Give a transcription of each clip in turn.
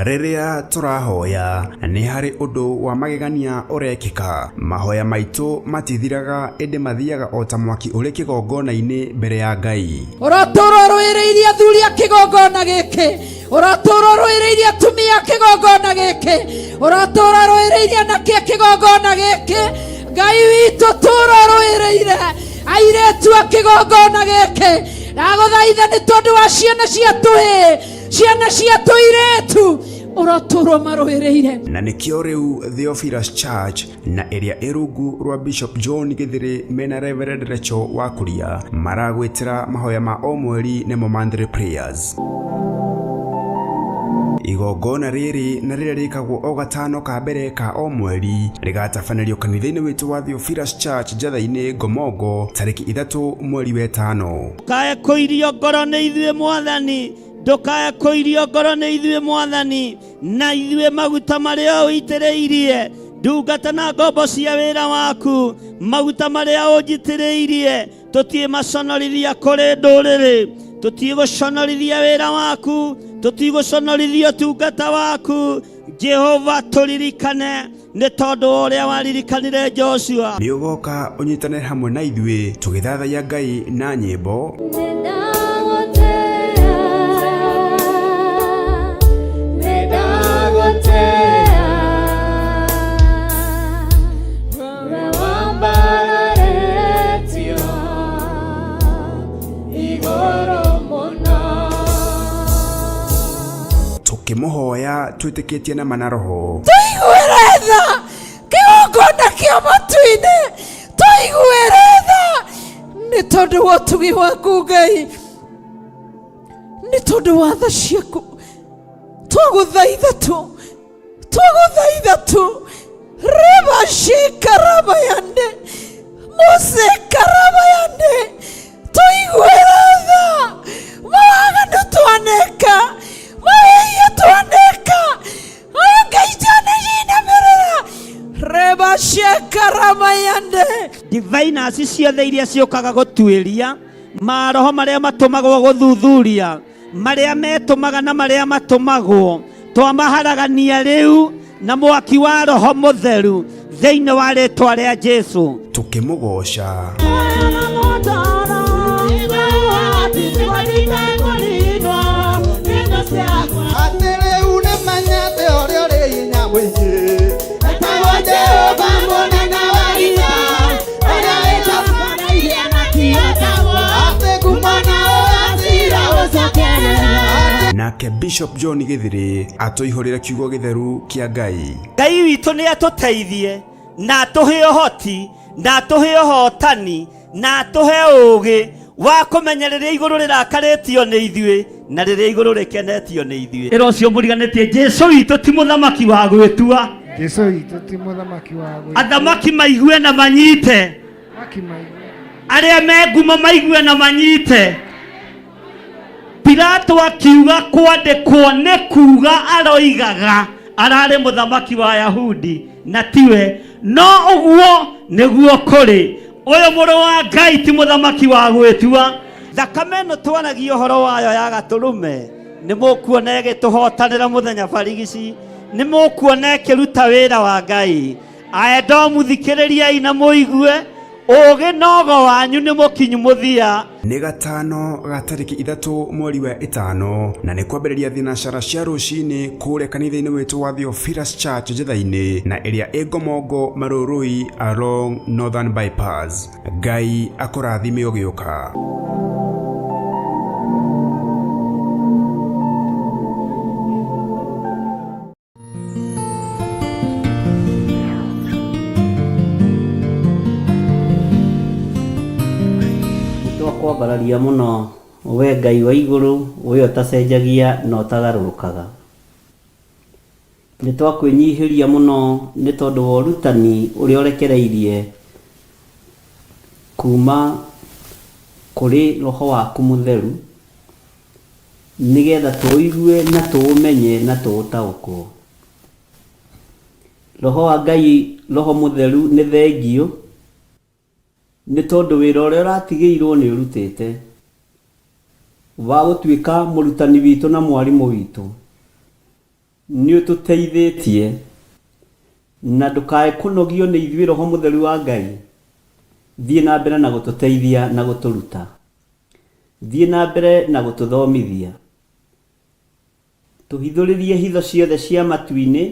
Riria turahoya ni hari undu wa magegania urekika. Mahoya maitu matithiraga ende mathiaga ota mwaki uri kigongona-ini mbere ya Ngai. Uratura rwireirie athuri a kigongona giki, uratura rwireirie atumia a kigongona giki, uratura rwireirie anake a kigongona giki. Ngai witu tura rwireire airetu a kigongona giki. Ndaguthaitha ni tondu wa ciana ciatu ciana ciatu iretu uraturwo marwireire. Na nikio riu Theophilus Church na area irungu rwa Bishop John Githiri mena Reverend Recho wa Kuria maragwitira mahoya ma o mweri nemo Monthly Prayers. Igongona riri na riria rikagwo o gatano ka mbere ka o mweri rigatabanĩrio kanitha-inĩ witu wa Theophilus Church Njatha-inĩ Ngomongo tariki 3 mweri wa 5. Ndũkae kũirio ngoro nĩ ithuĩ Mwathani, ndũkae kũirio ngoro nĩ ithuĩ Mwathani, na ithuĩ maguta marĩa ũitĩrĩirie ndungata na ngombo cia wĩra waku, maguta marĩa ũnjitĩrĩirie tũtiĩ maconorithia kũrĩ ndũrĩrĩ, tũtiĩ gũconorithia wĩra waku, tũtiĩ gũconorithia ũtungata waku. Jehova tũririkane nĩ tondũ ũrĩa waririkanire Joshua. Nĩ ũgoka ũnyitanĩre hamwe na ithuĩ tũgĩthathaiya Ngai na nyĩmbo. Tukimuhoya twitikitie na manaroho. Tuiguire tha kigongona kia matu-inĩ, tuiguire tha nĩ tondũ wa ũtugi waku Ngai, nĩ tondũ wa tha ciaku. Twagũthaitha tu reba shikarabayande musekarabayande tuiguire tha mawaganu twaneka mawĩia twaneka Ngai twanĩcinamĩrĩra reba shikarabayande. Diviners ciothe iria ciũkaga gũtuĩria, maroho marĩa matũmagwo gũthuthuria, marĩa metũmaga na marĩa matũmagwo, twamaharagania rĩu na mwaki wa Roho Mũtheru thĩinĩ wa rĩĩtwa rĩa Jesũ. Tukimũgoca nake Bishop John Githiri atoihorera kiugo githeru kia Ngai. Ngai witũ nĩ atũteithie na atũhe ũhoti na atũhe ũhotani na atũhe ũũgĩ wa kũmenya rĩrĩa igũrũ rĩrakarĩtio nĩ ithuĩ na rĩrĩa igũrũ rĩkenetio nĩ ithuĩ. Ĩro ũcio mũriganĩtie Jesũ witũ ti mũthamaki wa gwĩtua. Jesũ witũ ti mũthamaki wa gwĩtua. Athamaki maigue na manyite, arĩa me ngumo maigue na manyite. Pilato akiuga kwandĩkwo nĩ kuuga aroigaga ararĩ mũthamaki wa Ayahudi na tiwe, no ũguo nĩguo kũrĩ. Ũyũ mũrũ wa Ngai ti mũthamaki wa gwĩtua. Thakame ĩno twanagia ũhoro wayo ya Gatũrũme nĩ mũkuona ĩgĩtũhotanĩra mũthenya barigici, nĩ mũkuona ĩkĩruta wĩra wa Ngai. Aenda mũthikĩrĩriai na mũigue ũũgĩ nogo wanyu nĩ mũkinyu mũthia. Nĩ gatano ga tariki 3 mweri wa 5 na nĩ kwambĩrĩria thinacara cia rũcinĩ kũrĩa kanitha-inĩ witũ wa Theophilus Church Njatha-inĩ na ĩrĩa ĩ Ngomongo Marũrũi along Northern Bypass. Ngai akũrathime ũgĩũka. Bararia muno we Ngai wa iguru we utacenjagia na utagarũrũkaga. Nĩ twakwĩnyihiria muno nĩ tondũ wa ũrutani ũrĩa ũrekereirie kuma kũrĩ Roho waku Mũtheru nĩgetha tũigue na tũũmenye na tũũtaũkwo. Roho wa Ngai, Roho Mũtheru nĩ thengio nĩ tondũ wĩra ũrĩa ũratigĩirwo nĩ ũrutĩte wa gũtuĩka mũrutani witũ na mwarimũ witũ. nĩ ũtũteithĩtie na ndũkae kũnogio nĩ ithuĩ Roho Mũtheru wa Ngai. Thiĩ na mbere na gũtũteithia na gũtũruta. Thiĩ na mbere na gũtũthomithia. Tũhithũrĩrie hitho ciothe cia matu-inĩ,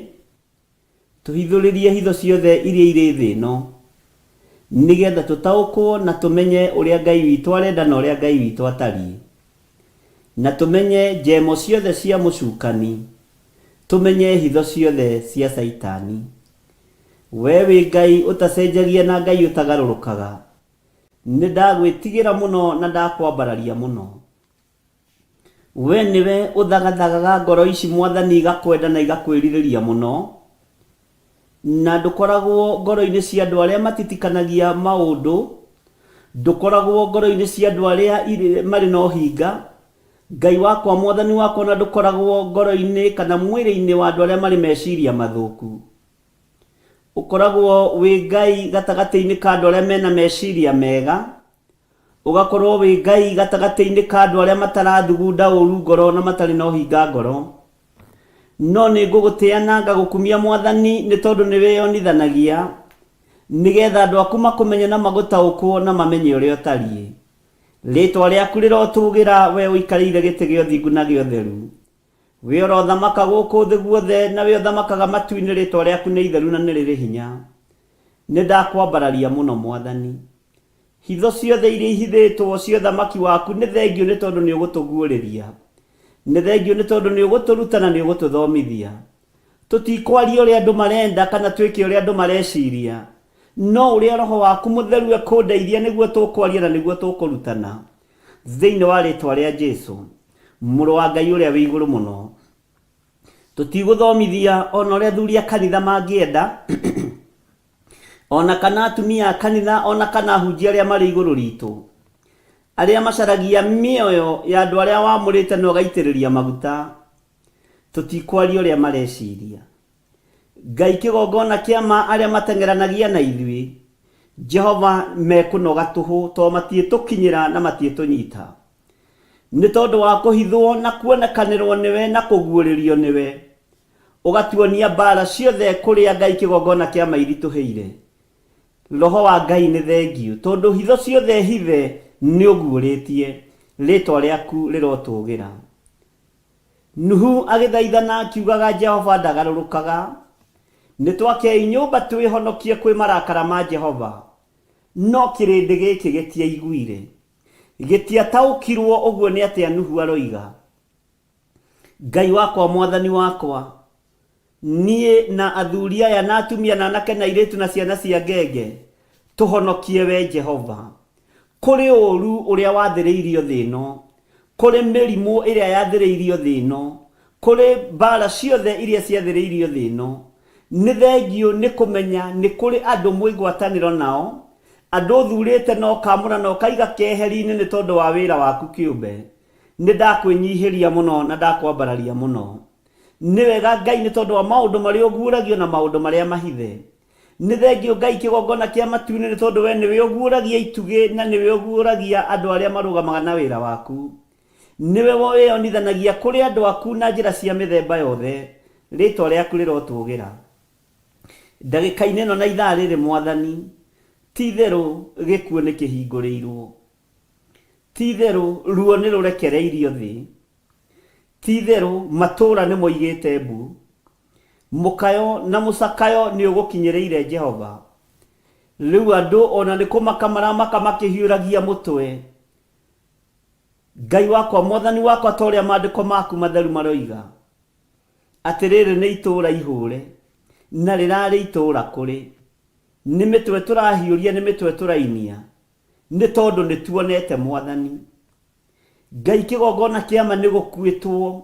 tũhithũrĩrie hitho ciothe iria irĩ thĩ ĩno, nĩgetha tũtaũkwo na tũmenye ũrĩa Ngai witũ arenda na ũrĩa Ngai witũ atariĩ, na tũmenye njemo ciothe cia mũcukani, tũmenye hitho ciothe cia Saitani. We wĩ Ngai ũtacenjagia na Ngai ũtagarũrũkaga, nĩ ndagwĩtigĩra mũno na ndakwambararia mũno. We nĩwe ũthagathagaga ngoro ici Mwathani, igakwenda na igakwĩrirĩria mũno, na ndũkoragwo ngoro-inĩ cia andũ arĩa matitikanagia maũndũ, ndũkoragwo ngoro-inĩ cia andũ arĩa marĩ na ũhinga. Ngai wakwa, Mwathani wakwa, na ndũkoragwo ngoro-inĩ kana mwĩrĩ-inĩ wa andũ arĩa marĩ meciria mathũku. Ũkoragwo wĩ Ngai gatagatĩ-inĩ ka andũ arĩa mena meciria mega, ũgakorwo wĩ Ngai gatagatĩ-inĩ ka andũ arĩa matarathugunda ũru ngoro na matarĩ na ũhinga ngoro. No nĩ ngũgũtĩa na ngagũkumia Mwathani, nĩ tondũ nĩ wĩyonithanagia, nĩgetha andũ aku makũmenye na magũtaũkwo na mamenye ũrĩa ũtariĩ. Rĩĩtwa rĩaku rĩrotũgĩra, we ũikarĩire gĩtĩ gĩa ũthingu na gĩa ũtheru. We ũrothamaka gũkũ thĩ guothe, na we ũthamakaga matu-inĩ. Rĩĩtwa rĩaku nĩ itheru na nĩ rĩrĩ hinya. Nĩ ndakwambararia mũno Mwathani. Hitho ciothe iria ihithĩtwo cia ũthamaki waku, nĩ thengio nĩ tondũ nĩ ũgũtũguũrĩria. Nĩ thengio nĩ tondũ nĩ ũgũtũruta na nĩ ũgũtũthomithia. Tũtikwaria ũrĩa andũ marenda kana twĩke ũrĩa andũ mareciria, no ũrĩa Roho waku Mũtheru ekũndeithia nĩguo tũkwaria na nĩguo tũkũrutana. Thĩinĩ wa rĩĩtwa rĩa Jesũ, Mũrũ wa Ngai ũrĩa wĩ igũrũ mũno. Tũtigũthomithia ona ũrĩa athuri a kanitha mangĩenda, ona kana atumia a kanitha, ona kana ahunjia arĩa marĩ igũrũ ritũ, arĩa macaragia mĩoyo ya andũ arĩa wamũrĩte na ũgaitĩrĩria maguta. Tũtikwaria ũrĩa mareciria. Ngai kĩgongona kĩama arĩa mateng'eranagia na ithuĩ, Jehova, mekũnoga tũhũ tondũ matiĩtũkinyĩra na matiĩtũnyita. Nĩ tondũ wa kũhithwo na kuonekanĩrwo nĩwe na kũguũrĩrio nĩwe, ũgatuonia mbara ciothe kũrĩa Ngai kĩgongona kĩama iritũhĩire. Roho wa Ngai nĩ thengio, tondũ hitho ciothe hithe nĩ ũguũrĩtie. Rĩĩtwa rĩaku rĩrotũgĩra. Nuhu agĩthaithana akiugaga, Jehova ndagarũrũkaga. Nĩ twakei nyũmba twĩhonokie kwĩ marakara ma Jehova, no kĩrĩndĩ gĩkĩ gĩtiaiguire, gĩtiataũkirwo ũguo nĩ atĩa Nuhu aroiga. Ngai wakwa, Mwathani wakwa, niĩ na athuri aya na atumia na anake na airĩtu na ciana cia ngenge, tũhonokie we Jehova kũrĩ ũũru ũrĩa wathĩrĩirio thĩ ĩno, kũrĩ mĩrimũ ĩrĩa yathĩrĩirio thĩ ĩno, kũrĩ mbara ciothe iria ciathĩrĩirio thĩ ĩno. Nĩ thengio nĩ kũmenya nĩ kũrĩ andũ mwĩgwatanĩro nao, andũ ũthurĩte na ũkamũra na ũkaiga keheri-inĩ nĩ tondũ wa wĩra waku kĩũmbe. Nĩ ndakwĩnyihĩria mũno na ndakwambararia mũno. Nĩ wega Ngai nĩ tondũ wa maũndũ marĩa ũguũragio na maũndũ marĩa mahithe. Nĩ thengio Ngai kĩgongona kĩa matu-inĩ nĩ tondũ we nĩwe ũguũragia itugĩ na nĩwe ũguũragia andũ arĩa marũgamaga na wĩra waku. Nĩwe wĩyonithanagia kũrĩ andũ aku na njĩra cia mĩthemba yothe. Rĩĩtwa rĩaku rĩrotũgĩra. Ndagĩka-inĩ ĩno na ithaa rĩrĩ Mwathani, ti-itherũ gĩkuũ nĩ kĩhingũrĩirwo, ti-itherũ ruo nĩ rũrekereirio thĩ, ti-itherũ matũũra nĩ moigĩte mbu, mũkayo na mũcakayo nĩ ũgũkinyĩrĩire Jehova. Rĩu andũ ona nĩ kũmaka maramaka makĩhiũragia mũtwe. Ngai wakwa, Mwathani wakwa, ta ũrĩa maandĩko maku matheru maroiga, atĩ rĩrĩ nĩ itũũra ihũre na rĩrarĩ itũũra kũrĩ. Nĩ mĩtwe tũrahiũria, nĩ mĩtwe tũrainia, nĩ tondũ nĩ tuonete Mwathani. Ngai kĩgongona kĩama nĩ gũkuĩtwo,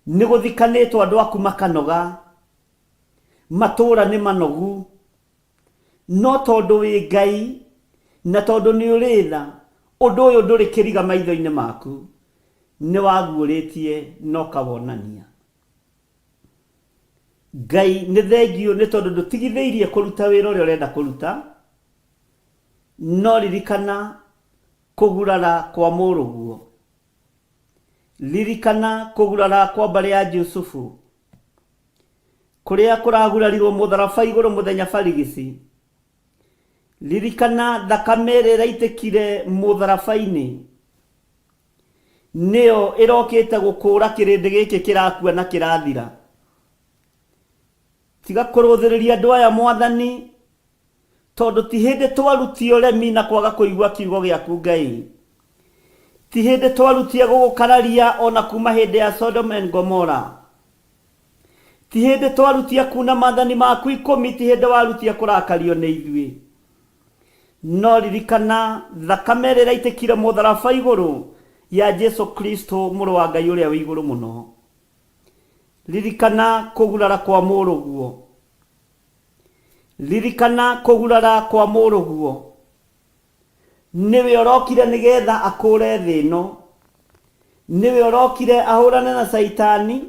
nĩ gũthikanĩtwo andũ aku makanoga, matũũra nĩ manogu, no tondũ wĩ Ngai na tondũ nĩ ũrĩ tha, ũndũ ũyũ ndũrĩ kĩriga maitho-inĩ maku, nĩ waguũrĩtie na ũkawonania. Ngai nĩ thengio nĩ tondũ ndũtigithĩirie kũruta wĩra ũrĩa ũrenda kũruta, no ririkana kũgurara kwa mũrũguo, ririkana kũgurara kwa mbarĩ ya Jusufu, kuria kuragurarirwo mutharaba iguru muthenya barigisi. Ririkana thakame ĩrĩa ĩraitĩkire mũtharaba-inĩ nĩyo ĩrokĩte gũkũra kĩrĩndĩ gĩkĩ kĩrakua na kĩrathira. Tiga kũrũthĩrĩria andũ aya Mwathani, tondũ ti hĩndĩ twarutie ũremi na kwaga kũigua kiugo gĩaku Ngai. Ti hĩndĩ twarutie gũgũkararia ona kuma hĩndĩ ya Sodom and Gomorrah. Ti hĩndĩ twarutie kuna maathani maku 10, ti hĩndĩ warutie kũrakario nĩ ithuĩ. No ririkana thakame ĩrĩa ĩraitĩkire mũtharaba igũrũ ya Jesu Kristo mũrũ wa Ngai ũrĩa wĩ igũrũ mũno. Ririkana kũgurara kwa mũrũguo. Ririkana kũgurara kwa mũrũguo. Nĩwe ũrokire nĩgetha akũre thĩ ĩno. Nĩwe ũrokire ahũrane na Saitani.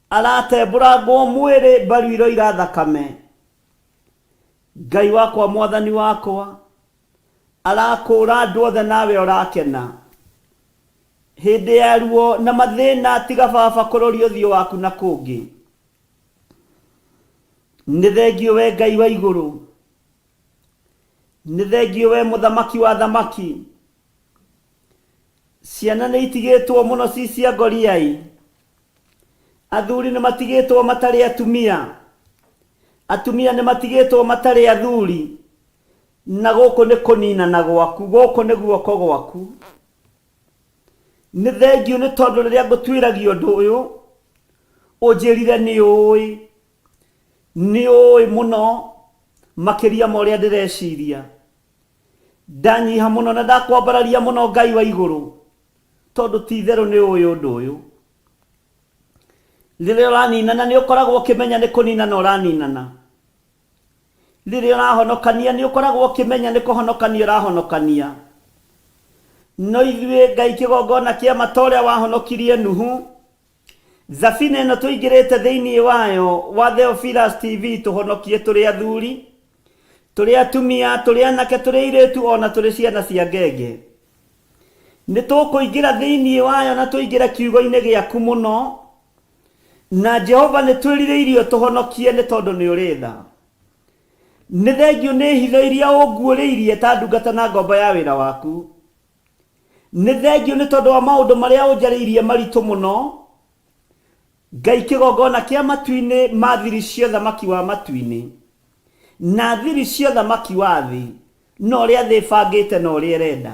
Aratembũrangwo mwĩrĩ mbaru iroira thakame. Ngai wakwa Mwathani wakwa arakũra andũ othe nawe ũrakena. Hĩndĩ ya ruo na mathĩna tiga baba kũroria ũthiũ waku na kũngĩ. Nĩ thengio we Ngai wa igũrũ. Nĩ thengio we mũthamaki wa thamaki. Ciana nĩ itigĩtwo mũno ci cia ngoriai. Athuri nĩ matigĩtwo matarĩ atumia. Atumia nĩ matigĩtwo matarĩ athuri. Na gũkũ nĩ kũninana gwaku, gũkũ nĩ guoko gwaku. Nĩ thengio nĩ tondũ rĩrĩa ngũtuĩragia ũndũ ũyũ ũnjĩrire nĩ ũĩ mũno makĩria ma ũrĩa ndĩreciria. Ndanyiha mũno na ndakwambararia mũno Ngai wa igũrũ, tondũ ti itherũ nĩ ũĩ ũndũ ũyũ. Rĩrĩa ũraninana nĩ ũkoragwo ũkĩmenya nĩ kũninana ũraninana. Rĩrĩa ũrahonokania nĩ ũkoragwo ũkĩmenya nĩ kũhonokania ũrahonokania. No ithuĩ Ngai kĩgongona kĩa mata ũrĩa wahonokirie Nuhu, thabina ĩno tũingĩrĩte thĩinĩ wayo wa Theophilus TV tũhonokie tũrĩ athuri, tũrĩ atumia, tũrĩ anake, tũrĩ airĩtu ona tũrĩ ciana cia ngenge. Nĩ tũkũingĩra thĩinĩ wayo na tũingĩre kiugo-inĩ gĩaku mũno, na Jehova nĩ twĩrirĩirio tũhonokie nĩ tondũ nĩ ũrĩ tha. Nĩ thengio nĩ hitho iria ũnguũrĩirie ta ndungata na ngombo ya wĩra waku. Nĩ thengio nĩ tondũ wa maũndũ marĩa ũnjarĩirie maritũ mũno. Ngai kĩgongona kĩa matu-inĩ ma thiri cia thamaki wa matu-inĩ na thiri cia thamaki wa thĩ, no ũrĩa thĩ ĩbangĩte na ũrĩa ĩrenda.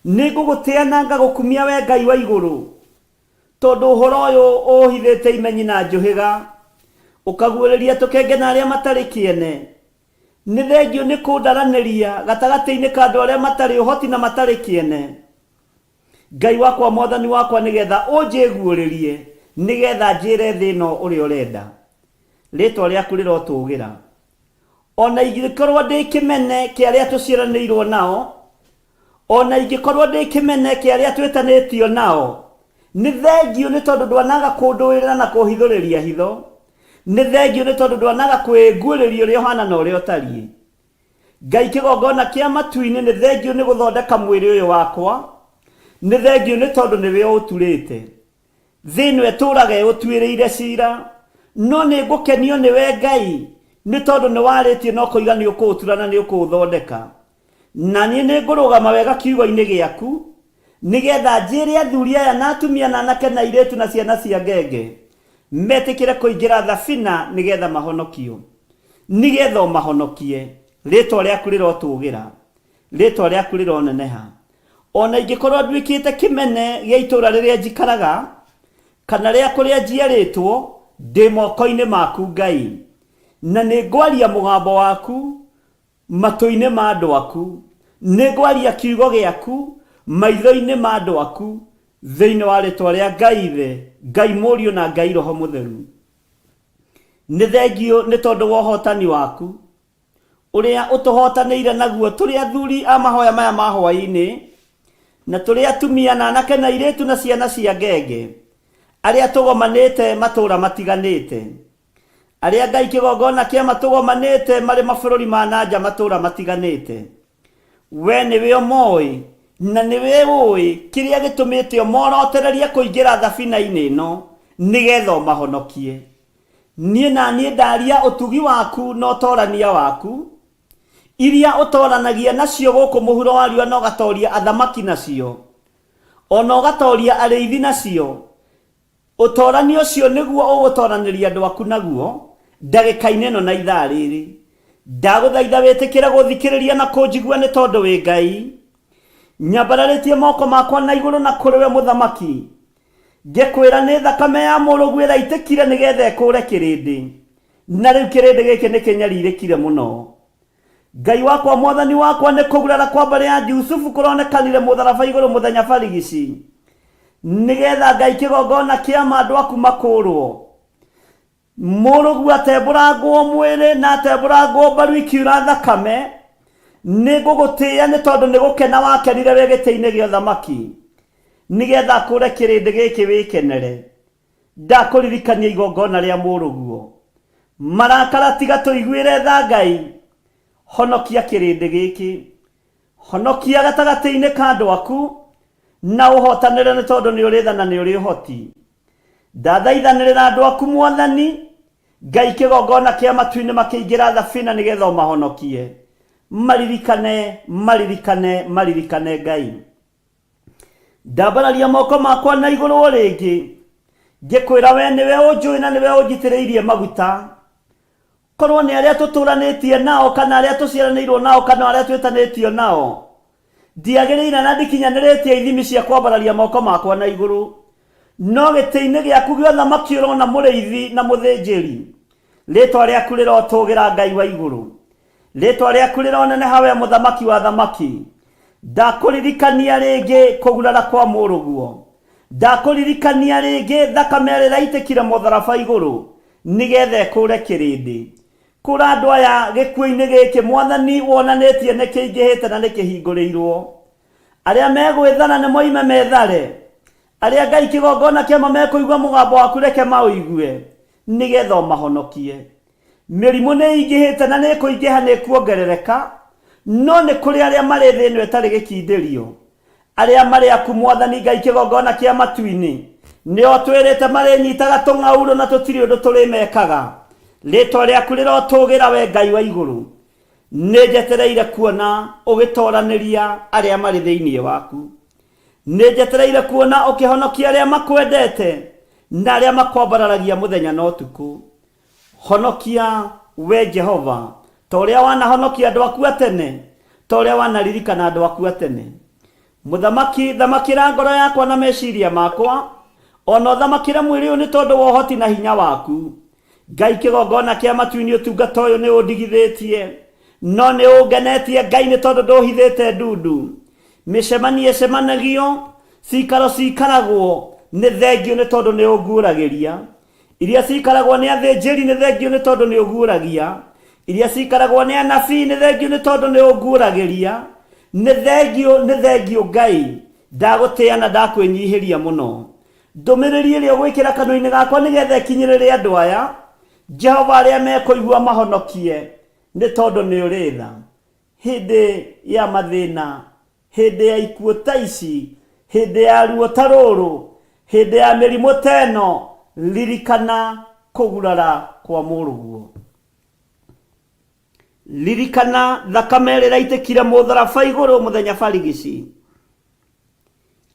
Nĩ ngũgũtĩa na ngagũkumia we Ngai wa igũrũ, tondũ ũhoro ũyũ ũhithĩte imenyi na njũhĩga, ũkaguũrĩria tũkenge na arĩa matarĩ kĩene. Nĩ thengio nĩ kũndaranĩria gatagatĩ-inĩ ka andũ arĩa matarĩ ũhoti na matarĩ kĩene. Ngai wakwa Mwathani wakwa nĩgetha ũnjĩguũrĩrie, nĩgetha njĩre thĩ ĩno ũrĩa ũrenda. Rĩtwa rĩaku rĩrotũũgĩra. Ona ingĩkorwo ndĩ kĩmene kĩa arĩa tũciaranĩirwo nao, ona ingĩkorwo ndĩ kĩmene kĩa arĩa twĩtanĩtio nao, nĩ thengio nĩ tondũ ndwanaga kũndũĩrĩra na kũhithũrĩria hitho. Nĩ thengio nĩ tondũ ndwanaga kwĩguũrĩria ũrĩa ũhana na ũrĩa ũtariĩ. Ngai kĩgongona kĩa matu-inĩ nĩ thengio nĩ gũthondeka mwĩrĩ ũyũ wakwa. Nĩ thengio nĩ tondũ nĩwe ũturĩte. Thĩ ĩno ĩtũũraga ũtuĩrĩire cira, no nĩ ngũkenio nĩwe Ngai nĩ tondũ nĩ warĩtie na ũkoiga nĩ ũkũũtura na nĩ ũkũũthondeka. Na niĩ nĩ ngũrũgama wega kiugo-inĩ gĩaku, nĩgetha njĩre athuri aya na atumia na anake na airĩtu na ciana cia ngenge metĩkĩre kũingĩra thabina nĩgetha mahonokio. Nĩgetha ũmahonokie. Rĩtwa rĩaku rĩrotũũgĩra. Rĩtwa rĩaku rĩroneneha. Ona ingĩkorwo nduĩkĩte kĩmene gĩa itũũra rĩrĩa njikaraga, kana rĩa kũrĩa njiarĩtwo, ndĩ moko-inĩ maku Ngai, na nĩ ngwaria mũgambo waku matũ-inĩ ma andũ aku. Nĩ ngwaria kiugo gĩaku maitho-inĩ ma andũ aku, thĩinĩ wa rĩtwa rĩa Ngai Ithe, Ngai Mũriũ na Ngai Roho Mũtheru. Nĩ thengio nĩ tondũ wa ũhotani waku ũrĩa ũtũhotanĩire naguo tũrĩ athuri a mahoya maya ma hwaĩ-inĩ, na tũrĩ atumia na anake na airĩtu na ciana cia ngenge, arĩa tũgomanĩte matũũra matiganĩte, arĩa Ngai kĩgongona kĩa matũgomanĩte marĩ mabũrũri ma nanja matũũra matiganĩte. We nĩwe ũmoĩ na nĩwe ũĩ kĩrĩa gĩtũmĩte ũmorotererie kũingĩra thabina-inĩ ĩno nĩgetha ũmahonokie. niĩ na niĩ ndaria ũtugi waku na ũtorania waku iria ũtoranagia nacio gũkũ mũhuro wa riũa na ũgatoria athamaki nacio ona ũgatoria arĩithi nacio. Ũtorani ũcio nĩguo ũgũtoranĩria andũ aku naguo ndagĩka-inĩ ĩno na ithaa rĩrĩ. Ndagũthaitha wĩtĩkĩre gũthikĩrĩria na kũnjigua nĩ tondũ wĩ Ngai. Nyambararĩtie moko makwa na igũrũ na kũrĩ we mũthamaki, ngĩkwĩra nĩ thakame ya mũrũguo ĩraitĩkire nĩgetha ĩkũũre kĩrĩndĩ, na rĩu kĩrĩndĩ gĩkĩ nĩ kĩnyarirĩkire mũno. Ngai wakwa mwathani wakwa nĩ kũgurara kwa mbarĩ ya Jusufu kũronekanire mũtharaba igũrũ mũthenya barigici, nĩgetha Ngai kĩgongona kĩa andũ aku makũũrwo. Mũrũguo atembũrangwo mwĩrĩ na atembũrangwo mbaru ikiura thakame, nĩ ngũgũtĩĩa nĩ tondũ nĩ gũkena wakenire wĩ gĩtĩ-inĩ gĩa ũthamaki, nĩgetha akũũre kĩrĩndĩ gĩkĩ wĩkenere. Ndakũririkania igongona rĩa mũrũguo. Marakara tiga tũiguĩre tha Ngai. Honokia kĩrĩndĩ gĩkĩ, honokia gatagatĩ-inĩ ka andũ aku, na ũhotanĩre nĩ tondũ nĩ ũrĩ tha na nĩ ũrĩ ũhoti. Ndathaithanĩrĩra andũ aku Mwathani, Ngai kĩgongona kĩa matu-inĩ makĩingĩra thabina nĩgetha ũmahonokie. Maririkane, maririkane, maririkane Ngai. Ndambararia moko makwa na igũrũ o rĩngĩ, ngĩkwĩra we nĩwe ũnjũĩ na nĩwe ũnjitĩrĩirie maguta. Korwo nĩ arĩa tũtũranĩtie nao kana arĩa tũciaranĩirwo nao kana arĩa twĩtanĩtio nao, ndiagĩrĩire na ndikinyanĩrĩtie ithimi cia kwambararia moko makwa na igũrũ. No gĩtĩ-inĩ gĩaku gĩa ũthamaki ũrona mũrĩithi na mũthĩnjĩri, rĩtwa rĩaku rĩrotũgĩra Ngai wa igũrũ. Rĩtwa rĩaku rĩroneneha we mũthamaki wa thamaki. Ndakũririkania rĩngĩ kũgurara kwa mũrũguo. Ndakũririkania rĩngĩ thakame ĩrĩa ĩraitĩkire mũtharaba igũrũ, nĩgetha ĩkũũre kĩrĩndĩ. Kũra andũ aya gĩkuũ-inĩ gĩkĩ Mwathani wonanĩtie nĩ kĩingĩhĩte na nĩ kĩhingũrĩirwo. Arĩa megwĩthana nĩ moime methare. Arĩa Ngai kĩgongona kĩama mekũigua mũgambo waku reke maũigue, nĩgetha ũmahonokie. Mĩrimũ nĩ ĩingĩhĩte na nĩ ĩkũingĩha nĩ ĩkuongerereka, no nĩ kũrĩ arĩa marĩ thĩ ĩno ĩtarĩ gĩkindĩrio. Arĩa marĩ aku Mwathani Ngai kĩgongona kĩa matu-inĩ, nĩo twĩrĩte marĩnyitaga tũng'aurũ na tũtirĩ ũndũ tũrĩmekaga. Rĩtwa rĩaku rĩrotũgĩra we Ngai wa igũrũ. Nĩ njetereire kuona ũgĩtoranĩria arĩa marĩ thĩinĩ waku. Nĩ njetereire kuona ũkĩhonokia arĩa makwendete na arĩa makwambararagia mũthenya na ũtukũ. Honokia we Jehova, ta ũrĩa wanahonokia andũ aku atene, ta ũrĩa wanaririkana andũ aku atene. Mũthamaki, thamakĩra ngoro yakwa na meciria makwa, ona ũthamakĩre mwĩrĩ ũyũ nĩ tondũ wa ũhoti na hinya waku. Ngai kĩgongona kĩa matu-inĩ ũtungata ũyũ nĩ ũndigithĩtie, no nĩ ũngenetie Ngai nĩ tondũ ndũhithĩte ndundu. Mĩcemanio ĩcemanagio, cikaro cikaragwo nĩ thengio nĩ tondũ nĩ ũguũragĩria. Iria cikaragwo nĩ athĩnjĩri nĩ thengio nĩ tondũ nĩ ũguũragia. Iria cikaragwo nĩ anabii nĩ thengio nĩ tondũ nĩ ũguũragĩria. Nĩ thengio Ngai, ndagũtĩĩa na ndakwĩnyihĩria mũno. Ndũmĩrĩri ĩrĩa ũgwĩkĩra kanua-inĩ gakwa nĩgetha ĩkinyĩrĩre andũ aya, Jehova, arĩa mekũigua mahonokie, nĩ tondũ nĩ ũrĩ tha. Hĩndĩ ya mathĩna, hĩndĩ ya ikuũ ta ici, hĩndĩ ya ruo ta rũrũ, hĩndĩ ya mĩrimũ ta ĩno, ririkana kũgurara kwa mũrũguo. Ririkana thakame ĩrĩa ĩraitĩkire mũtharaba igũrũ mũthenya barigici.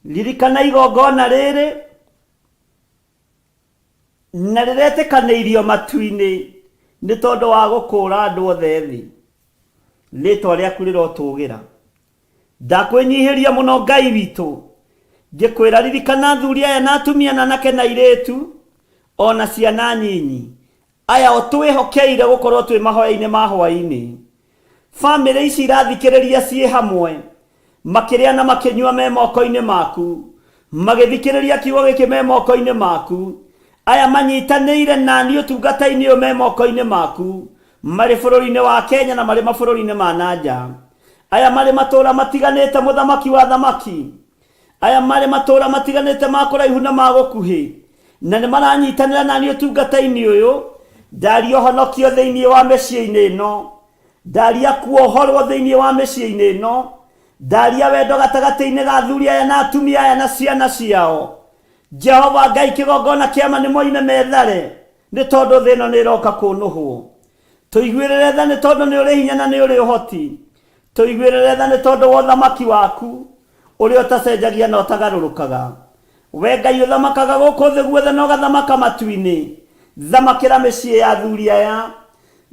Ririkana igongona rĩrĩ na rĩretĩkanĩirio matu-inĩ nĩ tondũ wa gũkũũra andũ othe thĩ. Rĩtwa rĩaku rĩrotũgĩra. Ndakwĩnyihĩria mũno Ngai witũ, ngĩkwĩra ririkana athuri aya na atumia na anake na airĩtu, ona ciana nyinyi, aya o twĩhokeire gũkorwo twĩ mahoya-inĩ ma hwaĩ-inĩ. Bamĩrĩ ici irathikĩrĩria ciĩ hamwe, makĩrĩa na makĩnyua me moko-inĩ maku, magĩthikĩrĩria kiugo gĩkĩ me moko-inĩ maku. Aya manyitanĩire nani ũtungata-inĩ ũyũ me moko-inĩ maku, marĩ bũrũri-inĩ wa Kenya na marĩ mabũrũri-inĩ ma nanja. Aya marĩ matũũra matiganĩte mũthamaki wa thamaki. Aya marĩ matũũra matiganĩte ma kũraihu na ma gũkuhĩ, na nĩ maranyitanĩra nani ũtungata-inĩ ũyũ. Ndaria ũhonokio thĩinĩ wa mĩciĩ-inĩ ĩno, ndaria kuohorwo thĩinĩ wa mĩciĩ-inĩ ĩno, ndaria wendo gatagatĩ-inĩ ga athuri aya na atumia aya na ciana ciao. Jehova Ngai kĩgongona kĩama nĩ moime methare, nĩ tondũ thĩ ĩno nĩ ĩroka kũnũhwo. Tũiguĩrĩre tha nĩ tondũ nĩ ũrĩ hinya na nĩ ũrĩ ũhoti. Tũiguĩrĩre tha nĩ tondũ wa ũthamaki waku ũrĩa ũtacenjagia na ũtagarũrũkaga. We Ngai ũthamakaga gũkũ thĩ guothe na ũgathamaka matu-inĩ. Thamakĩra mĩciĩ ya athuri aya,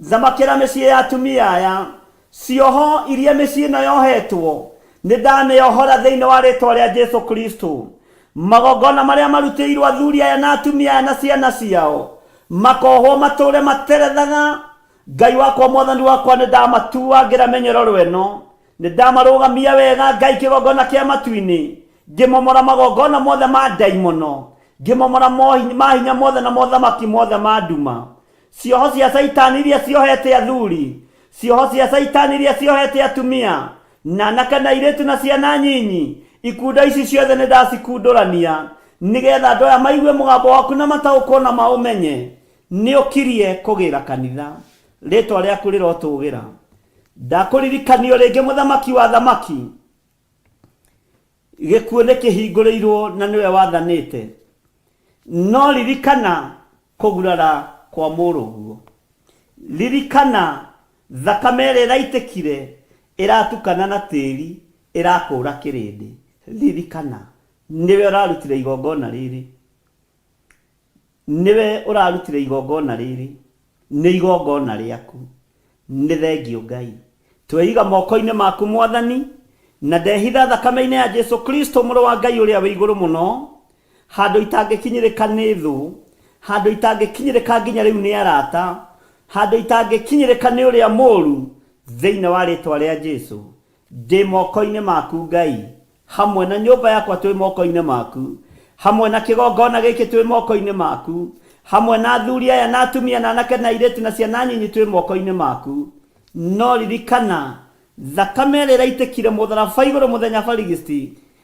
thamakĩra mĩciĩ ya atumia aya, cioho iria mĩciĩ ĩno yohetwo nĩ ndamĩohora thĩinĩ wa rĩĩtwa rĩa Jesu Kristo. Magongona marĩa marutĩirwo athuri aya na atumia aya na ciana ciao makohwo matũre materethaga. Ngai wakwa mwathani wakwa nĩ ndamatuagĩra mĩnyororo ĩno, nĩ ndamarũgamia wega Ngai kĩgongona kĩa matu-inĩ, ngĩmomora magongona mothe ma ndaimono, ngĩmomora mahinya mothe na mothamaki mothe ma nduma. Cioho cia Saitani iria ciohete athuri, cioho cia Saitani iria ciohete atumia na anake na airĩtu na ciana nyinyi, ikundo ici ciothe nĩ ndacikundũrania nĩgetha andũ aya maigue mũgambo waku na mataũkwo na maũmenye nĩ ũkirie kũgĩra kanitha. Rĩĩtwa rĩaku rĩrotũgĩra. Ndakũririkanio rĩngĩ mũthamaki wa thamaki, gĩkuũ nĩ kĩhingũrĩirwo na nĩwe wathanĩte, no ririkana kũgurara kwa mũrũguo. Ririkana thakame ĩrĩa ĩraitĩkire ĩratukana na tĩri ĩrakũra kĩrĩndĩ. Ririkana niwe ũrarutire igongona rĩrĩ, niwe ũrarutire igongona rĩrĩ, nĩ igongona rĩaku. Nĩ thengio Ngai. Tweiga moko-inĩ maku Mwathani, na ndehitha thakame-inĩ ya Jesu Kristo mũrũ wa Ngai ũrĩa wĩ igũrũ mũno, handũ itangĩkinyĩrĩka nĩ thũ, handũ itangĩkinyĩrĩka nginya rĩu nĩ arata, handũ itangĩkinyĩrĩka nĩ ũrĩa mũũru, thĩinĩ wa rĩĩtwa rĩa Jesu. Ndĩ moko-inĩ maku Ngai, hamwe na nyũmba yakwa twĩ moko-inĩ maku, hamwe na kĩgongona gĩkĩ twĩ moko-inĩ maku, hamwe na athuri aya na atumia na anake na airĩtu na ciana nyinyi twĩ moko-inĩ maku. No ririkana thakame ĩrĩa ĩraitĩkire mũtharaba igũrũ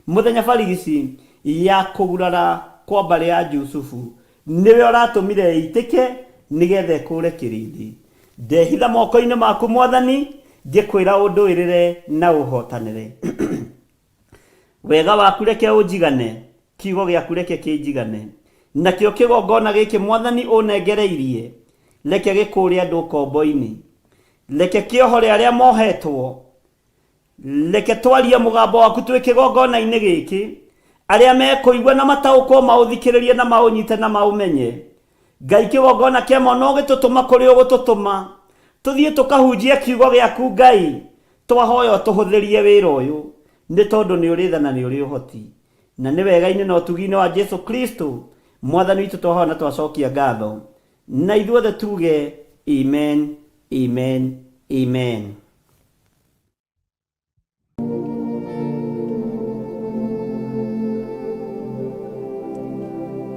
mũthenya barigici ya kũgurara kwa mbarĩ ya Jusufu, niwe ũratũmire ĩitĩke nĩgetha ĩkũre kĩrĩndĩ. Ndehitha moko-inĩ maku Mwathani, ngĩkwĩra ũndũĩrĩre na ũhotanĩre. Wega waku reke ũnjigane, kiugo gĩaku reke kĩnjigane, nakĩo kĩgongona gĩkĩ Mwathani ũnengereirie reke gĩkũũre andũ kombo-inĩ, reke kĩohore arĩa mohetwo, reke twarie mũgambo waku twĩ kĩgongona-inĩ gĩkĩ, arĩa mekũigua na mataũkwo maũthikĩrĩrie na maũnyite na maũmenye. Ngai kĩgongona kĩa mwana ũgĩtũtũma kũrĩ ũgũtũtũma, tũthiĩ tũkahunjie kiugo gĩaku Ngai, twahoya tũhũthĩrie wĩra ũyũ, nĩ tondũ nĩ ũrĩ tha na nĩ ũrĩ ũhoti, na nĩ wega-inĩ na ũtugi-inĩ wa Jesu Kristo Mwathani witũ twahoya na twacokia ngatho, na ithuothe tuge amen, amen, amen.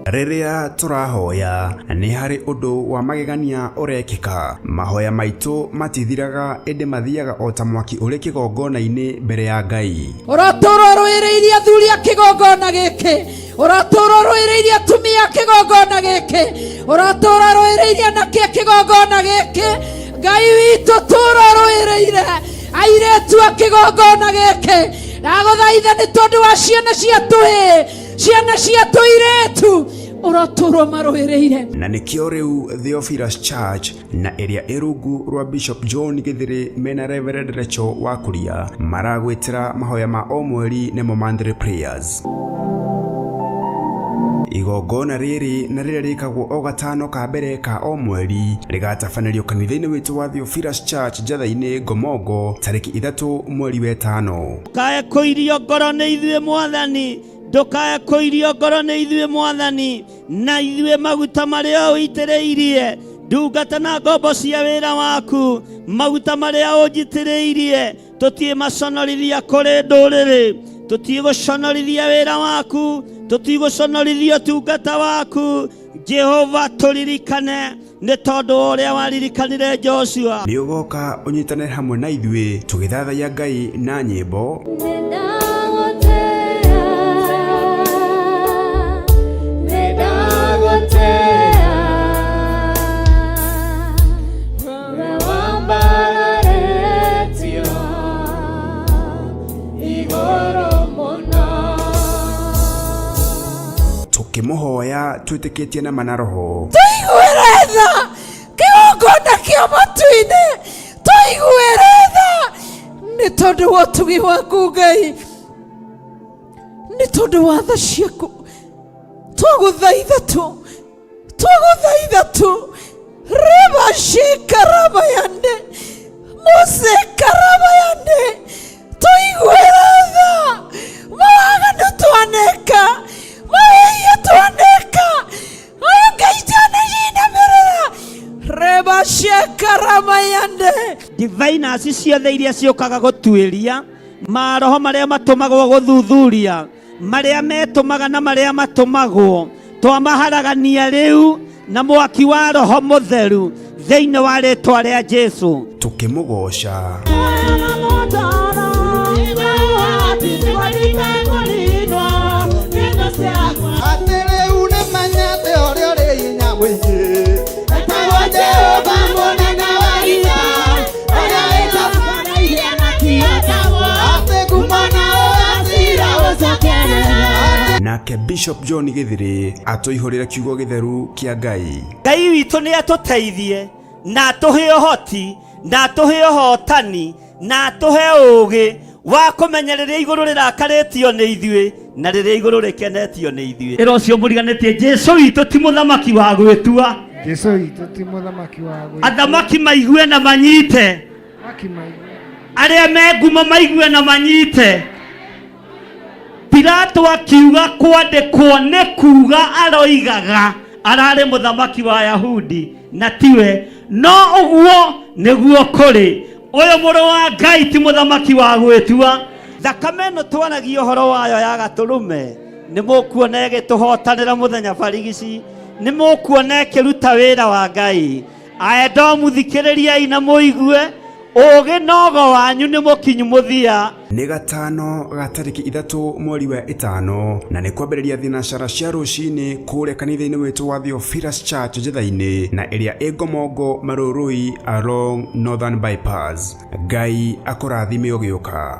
Rĩrĩa tũrahoya nĩ harĩ ũndũ wa magegania ũrekĩka. Mahoya maitũ matithiraga, ĩndĩ mathiaga o ta mwaki ũrĩ kĩgongona-inĩ mbere ya Ngai. Ũratũũra rũĩrĩirie athuri a kĩgongona gĩkĩ, ũratũũra rũĩrĩirie atumia a kĩgongona gĩkĩ, ũratũũra rũĩrĩirie anake a kĩgongona gĩkĩ. Ngai witũ tũũra rũĩrĩire airĩtu a kĩgongona gĩkĩ. Ndagũthaitha nĩ tondũ wa ciana cia tũhĩĩ, ciana cia tũirĩtu, ũratũũra marũĩrĩire. Na nĩkĩo rĩu Theophilus Church na ĩrĩa ĩrungu rwa Bishop John Gĩthĩrĩ mena Reverend Rachel Wakuria maragwĩtĩra mahoya ma o mweri nĩmo monthly prayers. Igongona rĩrĩ na rĩrĩa rĩkagwo o gatano ka mbere ka o mweri rĩgatabanĩrio kanitha-inĩ witũ wa Theophilus Church Njatha-inĩ Ngomongo tarĩki 3 mweri wa 5. Ndũkae kũirio ngoro nĩ ithuĩ Mwathani, ndũkae kũirio ngoro nĩ ithuĩ Mwathani, na ithuĩ maguta marĩa ũitĩrĩirie ndungata na ngombo cia wĩra waku, maguta marĩa ũnjitĩrĩirie tũtiĩmaconorithia kũrĩ ndũrĩrĩ, tũtigũconorithia wĩra waku, tũtigũconorithia ũtungata waku. Jehova tũririkane nĩ tondũ ũrĩa waririkanire Joshua. Nĩ ũgoka ũnyitanĩre hamwe na ithuĩ tũgĩthathaiya Ngai na nyĩmbo. tukimuhoya twitikitie na manaroho tuigueretha kigongona kia matu-ini tuigueretha ni tondu wa utugi waku Ngai ni tondu wa tha ciaku twaguthaitha tu reba shikarabayande musekarabayande tuigueretha mawaganu twaneka mawia twaneka ayo Ngai twanejina merera reba shikarabayande diviners ciothe iria ciukaga gutuiria maroho maria matumagwo guthuthuria maria metumaga na maria matumagwo twamaharagania riu na mwaki wa roho mutheru thiini wa ritwa ria Jesu tukimugoca nake Bishop John Githiri atoihorera kiugo githeru kia Ngai. Ngai witu ni atuteithie na atuhe uhoti na atuhe uhotani na atuhe ugi wa kumenyereria iguru rirakarĩtio nĩ ithuĩ na rĩrĩa iguru rĩkenetio nĩ ithuĩ. Ĩro cio mũriganĩtie Jesu witu ti mũthamaki wa gwĩtua. Jesu witu ti mũthamaki wa gwĩtua. Athamaki maigue na manyite. Arĩa me ngumo maigue na manyite. Pilato akiuga kwandĩkwo nĩ kuga aroigaga ararĩ mũthamaki wa Ayahudi na tiwe, no ũguo nĩguo kũrĩ. Ũyũ mũrũ wa Ngai ti mũthamaki wa gwĩtua. Thakame ĩno twanagia ũhoro wayo ya gatũrũme nĩ mũkuona ĩgĩtũhotanĩra mũthenya barigici, nĩ mũkuona ĩkĩruta wĩra wa Ngai. Aenda mũthikĩrĩriai na mũigue ũgĩ nogo wanyu nĩ mũkinyu mũthia. Nĩ gatano ga tarĩki 3 mweri wa 5 na nĩ kwambĩrĩria thinacara cia rũcinĩ kũrĩa kanitha-inĩ witũ wa Theophilus Church Njĩtha-inĩ na ĩrĩa ĩ Ngomongo Marũrũi along Northern Bypass. Ngai akũrathime ũgĩũka.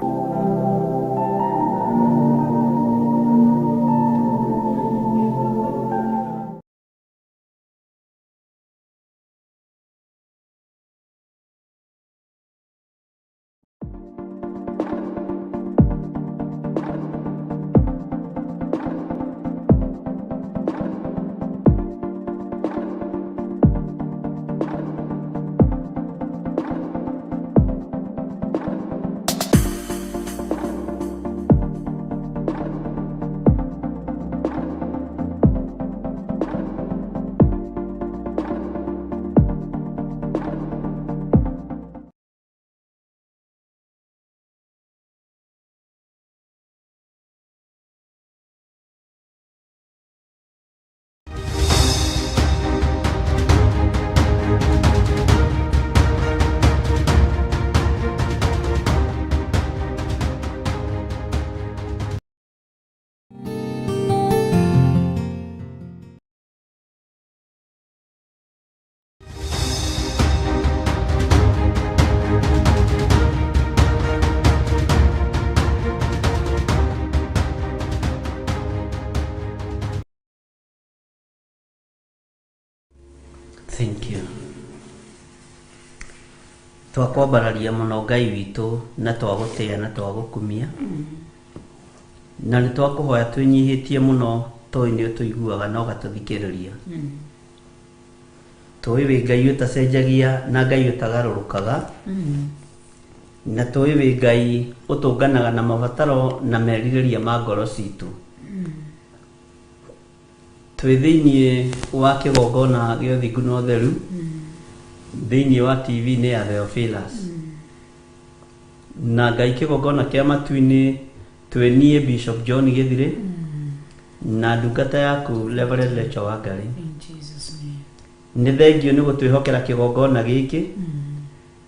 Thank you. Twakwambararia muno Ngai witu na twagũtĩa na twagũkumia. Na nĩ twakũhoya twĩnyihitie muno tondũ nĩ ũtũiguaga na ũgatũthikĩrĩria. Tũĩ wĩ Ngai ũtacenjagia na Ngai ũtagarũrũkaga. Na tũĩ wĩ Ngai ũtũnganaga na mabataro na merirĩria ma ngoro citũ. Twĩ thĩinĩ wa kĩgongona gĩa ũthingu na ũtheru thĩinĩ wa TV-inĩ ya Theophilus. Na Ngai kĩgongona kĩa matu-inĩ twĩ niĩ Bishop John Githiri na ndungata yaku Reverend Rachel Wangari. Nĩ thengio nĩ gũtwĩhokera kĩgongona gĩkĩ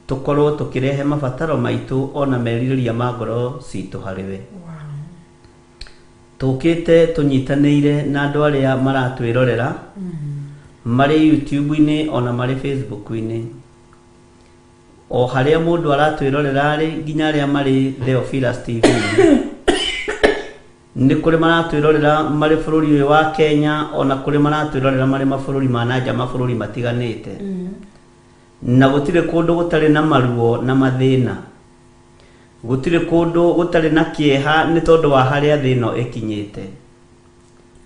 tũkorwo tũkĩrehe mabataro maitũ ona merirĩria ma ngoro citũ harĩwe. Tũkĩte tũnyitanĩire na andũ arĩa maratwĩrorera marĩ YouTube-inĩ ona marĩ Facebook-inĩ. O harĩa mũndũ aratwĩrorera arĩ nginya arĩa marĩ Theophilus TV ni kuri maratwirorera mari bururi wa Kenya ona kuri maratwirorera mari mabũrũri ma nanja mabũrũri matiganite na gutire kundu gutari na maruo na mathina gutire kundu gutari na kieha ni tondu wa haria thino ikinyite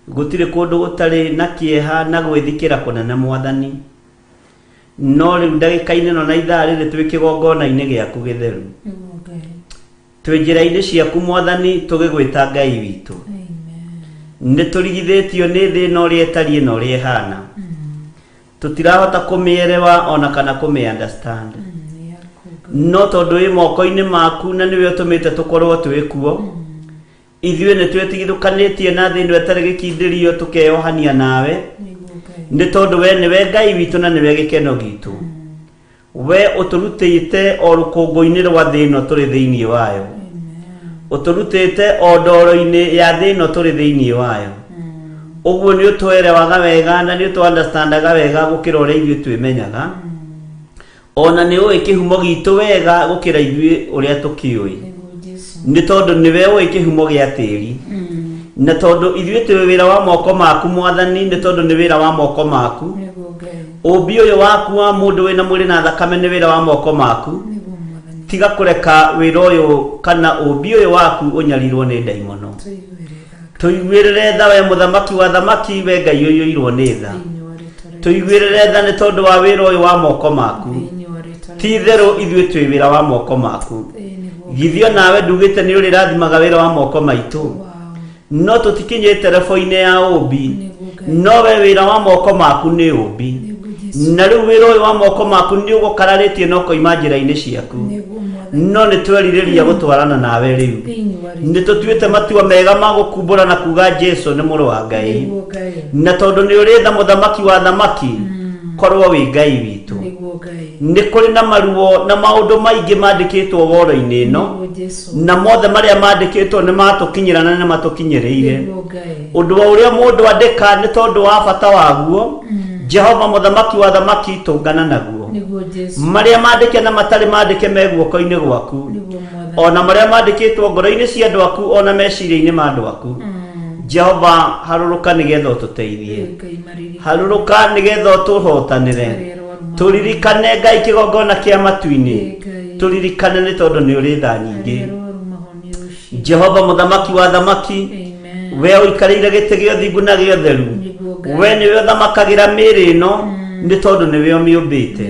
gutire kundu gutari na kieha na gwithikira kunene Mwathani no riu ndagika-ini no na ithaa riri twi kigongona-ini giaku githeru twi njira-ini ciaku Mwathani tugigwita Ngai witu ni turigithitio ni thina uria etari no uria ihana tutirahota kumierewa ona kana kumiunderstand no tondu wi moko-ini maku na niwe utumite tukorwo twikuo ithuĩ nĩ twĩtigithũkanĩtie na thĩ ĩno ĩtarĩ gĩkindĩrio tukeyohania nawe nĩ tondũ we nĩwe Ngai witũ na nĩwe gĩkeno gitũ we ũtũrutĩte o rũkũngũ-inĩ rwa thĩ ĩno tũrĩ thĩinĩ wayo ũtũrutĩte o ndoro-inĩ ya thĩ ĩno tũrĩ thĩinĩ wayo ũguo nĩ ũtwerewaga wega na nĩ ũtũ-understandaga wega gũkĩra ũrĩa ithuĩ twĩmenyaga ona nĩ ũĩ kĩhumo gitũ wega gũkĩra ithuĩ ũrĩa tũkĩũĩ ni tondu niwe wi kihumo gia tiri na tondu ithuĩ twi wira wa moko maku Mwathani ni tondu ni wira wa moko maku ũmbi ũyũ waku wa mũndũ wĩna mwĩrĩ na thakame ni wira wa moko maku tiga kũreka wira ũyũ kana ũmbi ũyũ waku ũnyarirwo nĩ ndaimono tũiguĩrĩre tha we mũthamaki wa thamaki we Ngai ũiyũirwo nĩ tha tũiguĩrĩre tha nĩ tondu wa wira ũyũ wa moko maku ti therũ ithuĩ twi wira wa moko maku githio nawe ndugite ni uri rathimaga wira wa moko maitu no tutikinye telefone ya ũmbi no we wira wa moko maku ni ũmbi na riu wira wa moko maku ni ũgũkararĩtie no koima njĩra-inĩ ciaku no nĩ twerirĩria gũtwarana nawe riu nĩ tũtuĩte matua mega ma gũkumbũra na kuga Jesu nĩ mũrũ wa Ngai na tondũ nĩ ũrĩ tha mũthamaki wa thamaki korwo wi Ngai witũ ni kuri na maruo na maundu maingi mandikitwo woro-ini ino na mothe maria mandikitwo ni matukinyira na ni matukinyireire undu wa uria mundu andika ni tondu wa bata waguo Jehova muthamaki wa thamaki tungana naguo maria mandike na matari mandike meguoko-ini gwaku ona maria mandikitwo ngoro-ini cia andu aku ona meciria-ini ma andu aku Jehova haruruka nigetha ututeithie haruruka nigetha utuhotanire turirikane Ngai kigongona kia matu-ini turirikane ni tondu ni uri tha nyingi Jehova muthamaki wa thamaki we uikarĩire gĩtĩ gĩa ũthingu na gĩa ũtheru we niwe ũthamakagira mĩĩrĩ ĩno ni tondu niwe ũmĩũmbĩte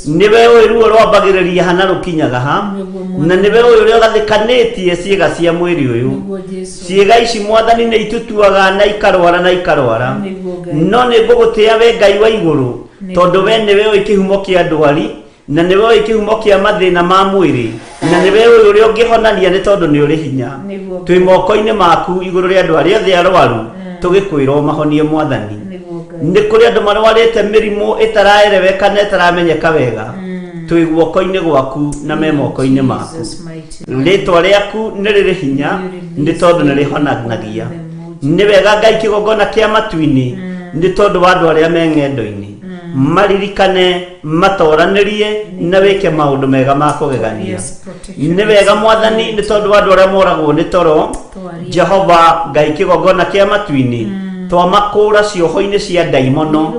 niwe ũĩ ruo rwambagĩrĩria hana rũkinyaga ha na niwe ũĩ ũrĩa ũgathikanĩtie ciĩga cia mwĩrĩ ũyũ ciĩga ici Mwathani nĩ itutuaga na ikarwara no nĩ ngũgũtĩĩa we Ngai wa igũrũ tondu we niwe ũĩ kĩhumo kĩa ndwari na niwe ũĩ kĩhumo kĩa mathĩna ma mwĩrĩ na niwe ũĩ ũrĩa ũngĩhonania nĩ tondu nĩ ũrĩ hinya twĩ moko-inĩ maku igũrũ rĩa andũ arĩa othe arwaru tũgĩkwĩra mahonie Mwathani nĩ kũrĩ andũ marwarĩte mĩrimũ ĩtaraereweka na ĩtaramenyeka wega twĩ guoko-inĩ gwaku na me moko-inĩ maku rĩtwa rĩaku nĩ rĩrĩ hinya nĩ tondu nĩ rĩhonanagia nĩ wega Ngai kĩgongona kĩa matu-inĩ nĩ tondu wa andũ arĩa me ng'endo-inĩ maririkane matoranĩrie na wĩke maũndũ mega ma kũgegania nĩ wega Mwathani nĩ tondu wa andũ arĩa moragwo nĩ toro Jehova Ngai kĩgongona kĩa matu-inĩ twamakũra cioho-inĩ cia ndaimono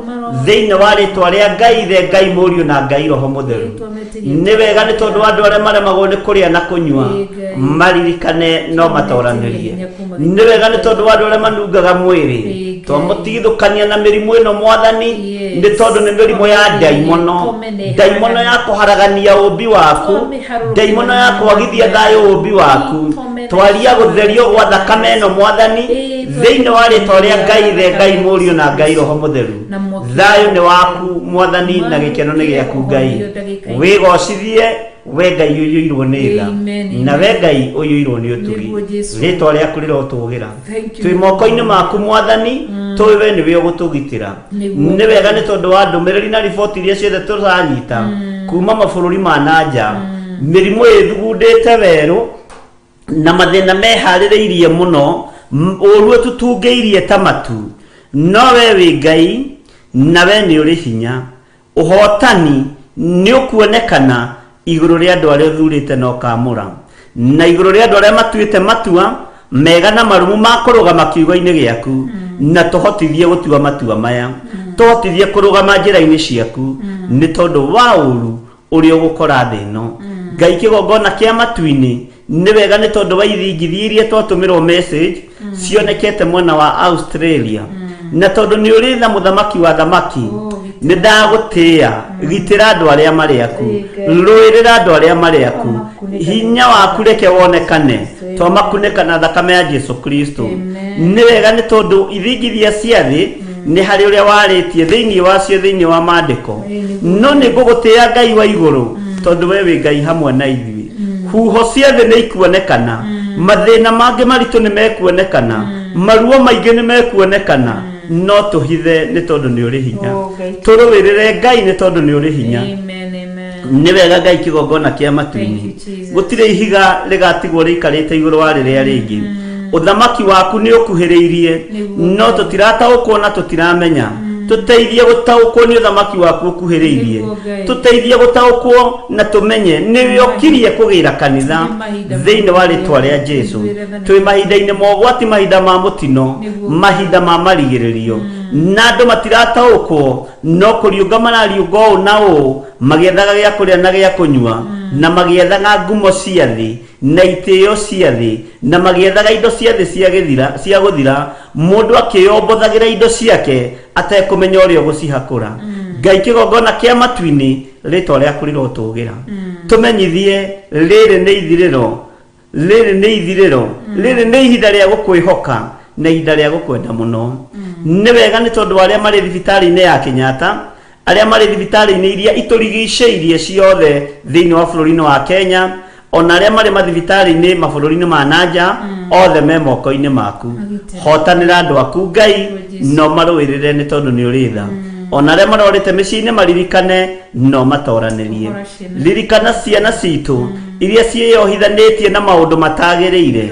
thĩinĩ wa rĩtwa rĩa Ngai ithe Ngai mũriũ na Ngai roho mũtheru nĩ wega nĩ tondu wa andũ arĩa maremagwo nĩ kũrĩa na kũnyua maririkane no matoranĩrie nĩ wega nĩ tondu wa andũ arĩa manungaga mwĩrĩ twamũtigithũkania na mĩrimũ ĩno Mwathani nĩ tondu nĩ mĩrimũ ya ndaimono ya kũharagania ũmbi waku ndaimono ya kwagithia thayũ ũmbi waku twaria gũtherio gwa thakame ĩno Mwathani thĩinĩ wa rĩtwa rĩa Ngai ithe Ngai mũriũ na Ngai roho mũtheru thayũ nĩ waku Mwathani na gĩkeno nĩ gĩaku Ngai wĩgocithie we Ngai ũiyũirwo nĩ tha na we Ngai ũiyũirwo nĩ ũtugi rĩtwa rĩaku rĩrotũgĩra twĩ moko-inĩ maku Mwathani tũĩ we nĩwe ũgũtũgitĩra nĩ wega nĩ tondu wa ndũmĩrĩri na riboti iria ciothe tũranyita kuma mabũrũri ma nanja mĩrimũ ĩthugundĩte werũ na mathĩna meharĩrĩirie mũno ũruo tũtungĩirie ta matu no we wĩ Ngai na we nĩ ũrĩ hinya ũhotani nĩ ũkuonekana igũrũ rĩa andũ arĩa ũthurĩte na ũkamũra na igũrũ rĩa andũ arĩa matuĩte matua mega na marumu makurugama kiugo-ini giaku na tuhotithie gutua matua maya tuhotithie kurugama njira-ini ciaku ni tondu wa uru uri ugukora thino Ngai kigongona kia matu-ini ni wega ni tondu wa ithingithia iria twatumirwo message cionekete mwena wa Australia na tondu ni uri tha muthamaki wa thamaki ni ndagutia gitira andu aria mari aku ruirira andu aria mari aku hinya waku reke wonekane to makuneka na thakame ya Jesu Kristo ni wega ni tondu ithingithia cia thi ni hari uria waritie thiini wacio thiini wa maandiko no ni ngugutia Ngai wa iguru tondu we wi Ngai hamwe na ithui huho cia thi ni ikuonekana mathina mangi maritu ni mekuonekana maruo maingi ni mekuonekana no tuhithe ni tondu ni uri hinya turuwirire Ngai ni tondu ni uri hinya ni wega Ngai kigongona kia matu-ini gutire ihiga rigatigwo rikarite iguru wa riria ringi uthamaki waku ni ukuhiriirie no tutirataukwo na tutiramenya tuteithie gutaukwo ni uthamaki waku ukuhiriirie tuteithie gutaukwo na tumenye ni yokirie kugira kanitha thiini wa ritwa ria Jesu twi mahinda-ini mogwati mahinda ma mutino mahinda ma marigiririo na andu matirataukwo no kuriunga marariunga uu na uu magiethaga gia kuria na gia kunyua na magiethaga ngumo cia thi na itio cia thi na magiethaga indo cia thi cia guthira mundu akiyombothagĩra indo ciake atekumenya uria gucihakura Ngai kigongona kia matu-ini ritwa riaku rirotugira tumenyithie riri ni ithiriro riri ni ihinda ria gukwihoka na ihinda ria gukwenda muno ni wega ni tondu aria mari thibitari-ini ya Kenyatta aria mari thibitari-ini iria iturigicĩirie ciothe thiini wa bururi-ini wa Kenya ona aria mari mathibitari-ini mabũrũri-ini ma nanja othe me moko-ini maku hotanĩra andu aku Ngai no maruirire ni tondu ni uri tha ona aria marorite mĩciĩ-ini maririkane no matoranĩrie ririkana ciana citu iria ciĩyohithanitie na maundu matagĩrĩire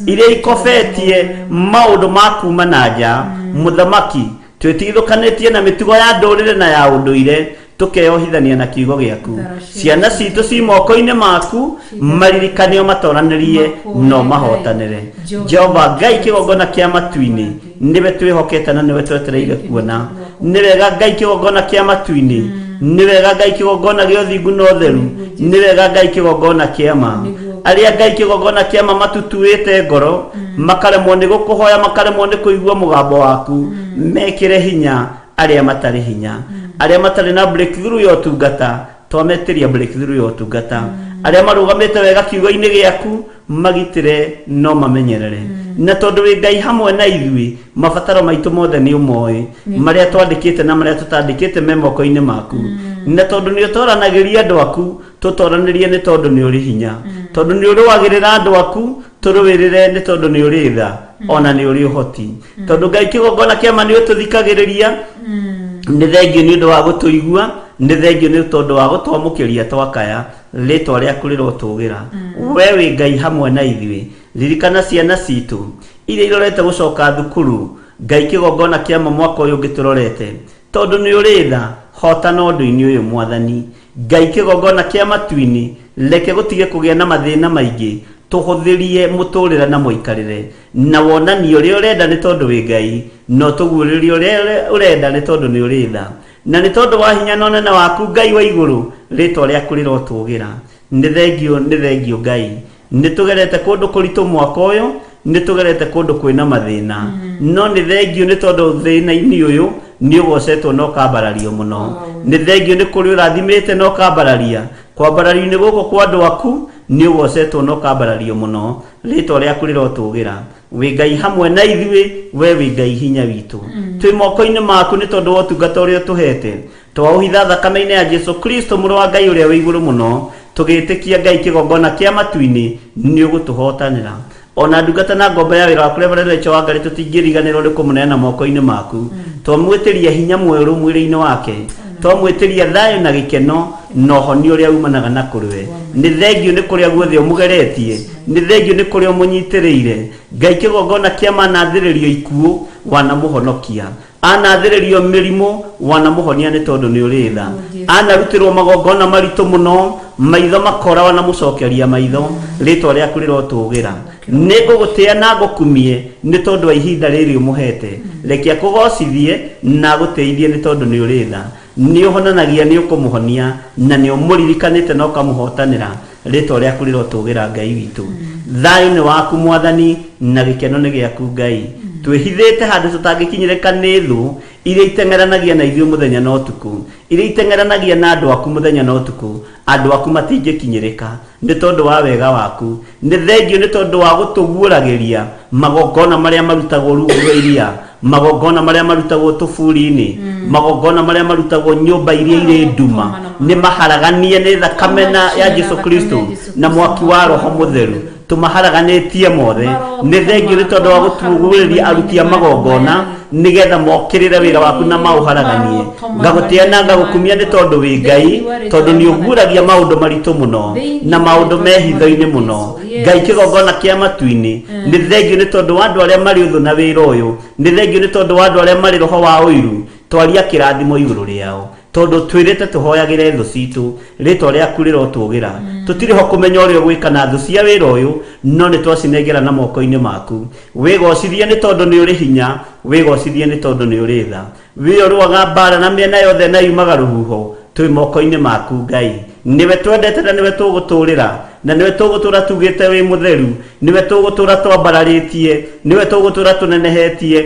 iria ikofetie maundu ma kuma nanja muthamaki twĩtigithũkanĩtie na mĩtugo ya ndũrĩrĩ na ya ũndũire tukeyohithania na kiugo giaku ciana citu ci moko-ini maku maririkanio matoranĩrie no mahotanĩre Jehova Ngai kigongona kia matu-ini niwe twihokete na niwe twetereire kuona ni wega Ngai kigongona kia matu-ini ni wega Ngai kigongona gia ũthingu na ũtheru ni wega Ngai kigongona kia ma aria Ngai kigongona kia ma matutuĩte ngoro makaremwo ni gukuhoya makaremwo ni kuigua mugambo waku mekire hinya aria matari hinya aria matari na breakthrough ya utungata twameteria breakthrough ya utungata aria marugamite wega kiugo-ini giaku magitire no mamenyerere na tondu wi Ngai hamwe na ithui mabataro maitu mothe ni umoi maria twandikite na maria tutandikite me moko-ini maku na tondu ni utoranagiria andu aku tutoranirie ni tondu ni uri hinya tondu ni uri wagirira andu aku turuwirire ni tondu ni uri tha ona ni uri uhoti tondu Ngai kigongona kia ma ni ututhikagiriria ni thengio ni undu wa gutuigua ni thengio ni tondu wa gutwamukiria twakaya ritwa riaku rirotugira we wi Ngai hamwe na ithui ririkana ciana citu iria irorete gucoka thukuru Ngai kigongona kia mwaka uyu ngiturorete tondu ni uri tha hotana undu-ini uyu mwathani Ngai kigongona kia matu-ini reke gutige kugia na mathina maingi tuhuthirie muturira na muikarire na wonani uria urenda ni tondu wi Ngai no tuguuririe uria urenda ni tondu ni uri tha na ni tondu wa hinya na unene waku Ngai wa iguru ritwa riaku rirotugira ni thengio Ngai ni tugerete kundu kuritu mwaka uyu ni tugerete kundu kwina mathina no ni thengio ni tondu thina-ini uyu ni ugocetwo no kambarario muno ni thengio ni kuri urathimite no kambararia kwambarario-ini guku kwa andu aku ni ugocetwo no kambarario muno ritwa riaku rirotugira wi Ngai hamwe na ithui we wi Ngai hinya witu twi moko-ini maku ni tondu wa utungata uria tuhete twauhitha thakame-ini ya Jesu Kristo muru wa Ngai uria wi iguru muno tugitikia Ngai kigongona kia matu-ini ni ugutuhotanira ona ndungata na ngombe ya wira waku Reverend Rachel Wangari tutingiriganirwo ni kumuneana moko-ini maku twamwitiria hinya mweru mwiri-ini wake twamwitiria thayo na gikeno no honi uria umanaga na kuriwe ni thengio ni kuria guothe umugeretie ni thengio ni kuria umunyitiriire Ngai kigongona kia manathiririo ikuo wanamuhonokia anathiririo mirimu wanamuhonia ni tondu ni uri tha anarutirwo magongona maritu muno maitho makora wanamucokeria maitho ritwa riaku rirotugira nĩngũgũtĩa na ngũkumie nĩ tondũ wa ihinda rĩrĩ ũmũhete rekia kũgocithie na gũteithie nĩ tondũ nĩ ũrĩ tha nĩ ũhonanagia nĩ ũkũmũhonia na nĩ ũmũririkanĩte na ũkamũhotanĩra rĩtwa rĩaku rĩrotũgĩra Ngai witũ thayũ nĩ waku Mwathani na gĩkeno nĩ gĩaku Ngai twĩhithĩte handũ tũtangĩkinyĩrĩka nĩ thũ iria itengeranagia na ithuĩ mũthenya na ũtukũ iria itengeranagia na andũ aku mũthenya na ũtukũ andũ aku matingĩkinyĩrĩka nĩ tondũ wa wega waku nĩ thengio nĩ tondũ wa gũtũguũragĩria magongona marĩa marutagwo rungu rwa iria magongona marĩa marutagwo tũburi-inĩ magongona marĩa marutagwo nyũmba iria irĩ nduma nĩ maharaganie nĩ thakame ya Jesũ Kristo na mwaki wa Roho Mũtheru tumaharaganĩtie mothe nĩ thengio nĩ tondũ wa gũtuguũrĩria aruti a magongona nigetha mokĩrĩre wĩra waku na maũharaganie ngagũtĩa na ngagũkumia nĩ tondũ wĩ Ngai tondũ nĩ ũguũragia maũndũ maritũ mũno na maũndũ mehitho-inĩ mũno Ngai kĩgongona kĩa matu-inĩ nĩ thengio nĩ tondũ wa andũ arĩa marĩ ũthũ na wĩra ũyũ nĩ thengio nĩ tondũ wa andũ arĩa marĩ roho wa ũiru twaria kĩrathimo igũrũ rĩao tondũ twĩrĩte tũhoyagĩre thũ citũ rĩtwa rĩaku rĩrotũgĩra tũtirĩ ho kũmenya ũrĩa ũgwĩka na thũ cia wĩra ũyũ no nĩ twacinengera na moko-inĩ maku wĩgocithie nĩ tondũ nĩ ũrĩ hinya wĩgocithie nĩ tondũ nĩ ũrĩ tha wĩoruaga mbara na mĩena yothe na yumaga rũhuho twĩ moko-inĩ maku Ngai nĩwe twendete na nĩwe tũgũtũrĩra na nĩwe tũgũtũra tugĩte wĩ mũtheru nĩwe tũgũtũra twambararĩtie nĩwe tũgũtũra tũnenehetie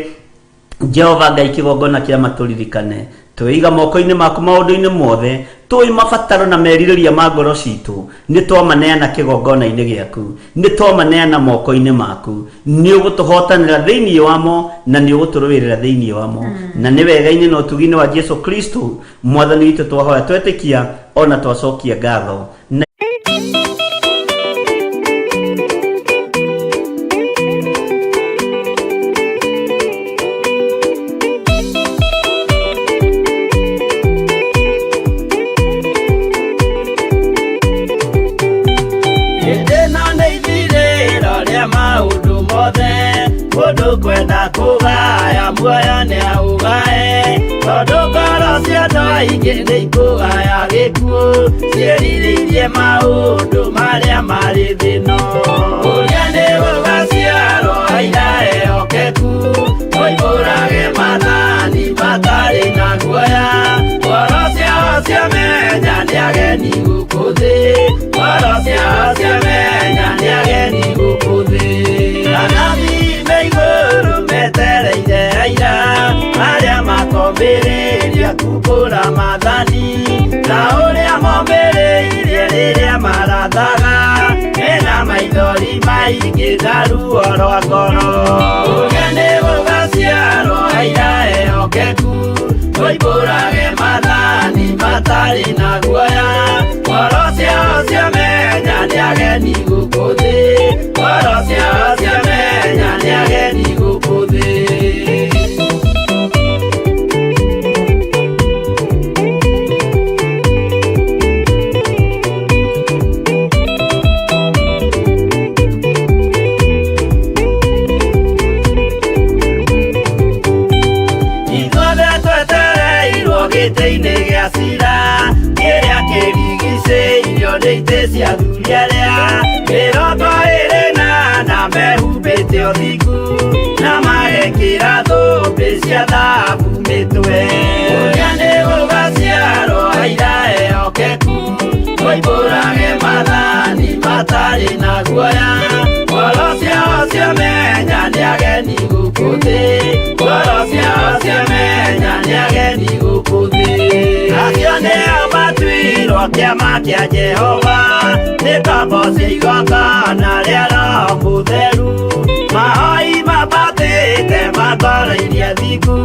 Jehova Ngai kĩgongona kĩa matũririkane twĩiga moko-inĩ maku maũndũ-inĩ mothe tũĩ mabataro na merirĩria ma ngoro citũ nĩ twamaneana kĩgongona-inĩ gĩaku nĩ twamaneana moko-inĩ maku nĩ ũgũtũhotanĩra thĩinĩ wamo na nĩ ũgũtũrũĩrĩra thĩinĩ wamo na nĩ wega-inĩ na ũtugi-inĩ wa Jesũ Kristo Mwathani witũ twahoya twetĩkia ona twacokia ngatho kwenda kugaya muoyo nĩ augae tondũ ngoro cia andũ aingĩ nĩ ikũgaya gĩkuũ ciĩrirĩirie maũndũ marĩa marĩ thĩno ũrĩa nĩ gũgaciarwo aira ehokeku oimbũrage mathani matarĩ na guoya ngoro ciao ciamenya nĩ ageni gũkũ thĩ ngoro ciao ciamenya nĩ ageni gũkũ thĩ metereire aira arĩa makombĩrĩria kumbũra mathani na ũrĩa mombĩrĩirie rĩrĩa marathaga mena maithori maingĩ na ruo rwa ngoro ũrĩa nĩ gũgaciarwo aira ehokeku oimbũrage mathani matarĩ na guoya ngoro ciao ciamenya nĩ ageni gũkũ thĩ ngoro ciao ciamenya nĩ ageni gũkũ thĩ gĩtĩ-inĩ gĩa cira kĩrĩa kĩrigicĩirio nĩ itĩ cia athuri arĩa mĩrongo ĩrĩ na mehumbĩte ũthingu na magekĩra thũmbĩ cia thahabu mĩtwe ũrĩa nĩ gũgaciarwo aira ehokeku oimbũrage mathani matarĩ na guoya ngoro ciao ciamenya nĩ ageni gũkũ thĩ ngoro ciao ciamenya nĩ ageni gũkũ thĩ acio nĩo matuirwo kĩama kĩa Jehova nĩ ngombo cia igongona rĩa Roho Mũtheru mahoi mabatĩte makoro-irie thingu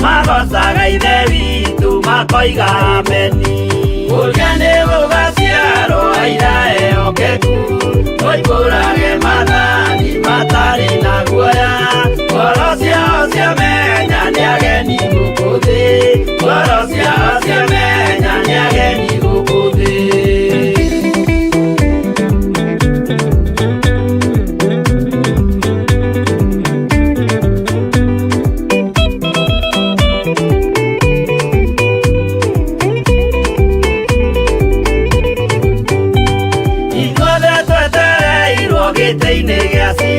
magocaga ithe witũ makoiga ameni ũrĩa nĩ gũgaciarwo aira ehokeku oimbũrage mathani matarĩ na guoya ngoro ciao ciamenya nĩ ageni gũkũ thĩ ngoro ciao ciamenya nĩ ageni gũkũ thĩ gĩtĩ-inĩ gĩa cira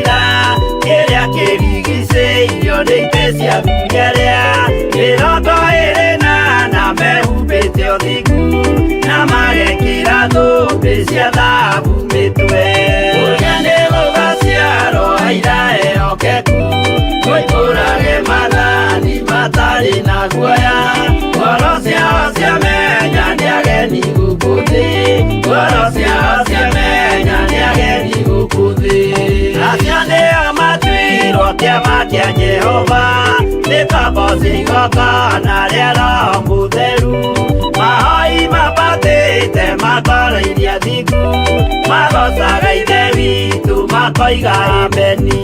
ageni gukuthi ngoro ciao ciamenya nĩ ageni gukuthi acio nĩo matuirwo kĩama kĩa Jehova nĩ kamboci igongona rĩa Roho Mũtheru mahoi mabatĩte makoro iria thiku magocaga ithe witũ makoiga ameni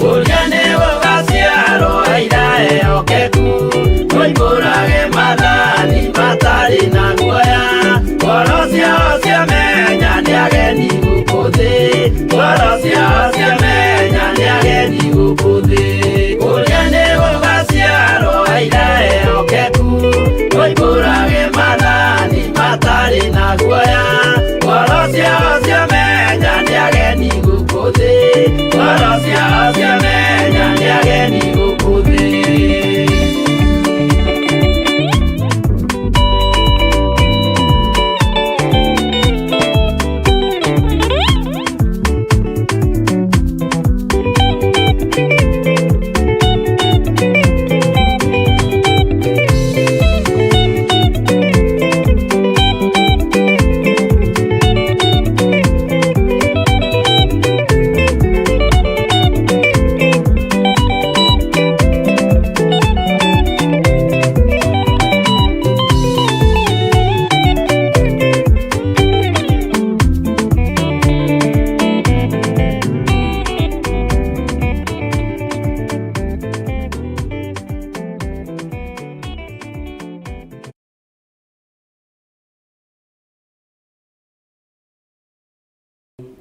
ũrĩa nĩ gũgaciarwo aira ehokeku oimbũrage mathani matarĩ na guoya ngoro ciao ciamenya nĩ ageni gũkũthĩ ngoro ciao ciamenya nĩ ageni gũkũthĩ ũrĩa nĩ gũgaciarwo aira ehokeku oimbũrage mathani matarĩ na guoya ngoro ciao ciamenya nĩ ageni gũkũthĩ ngoro ciao ciamenya nĩ ageni gũkũthĩ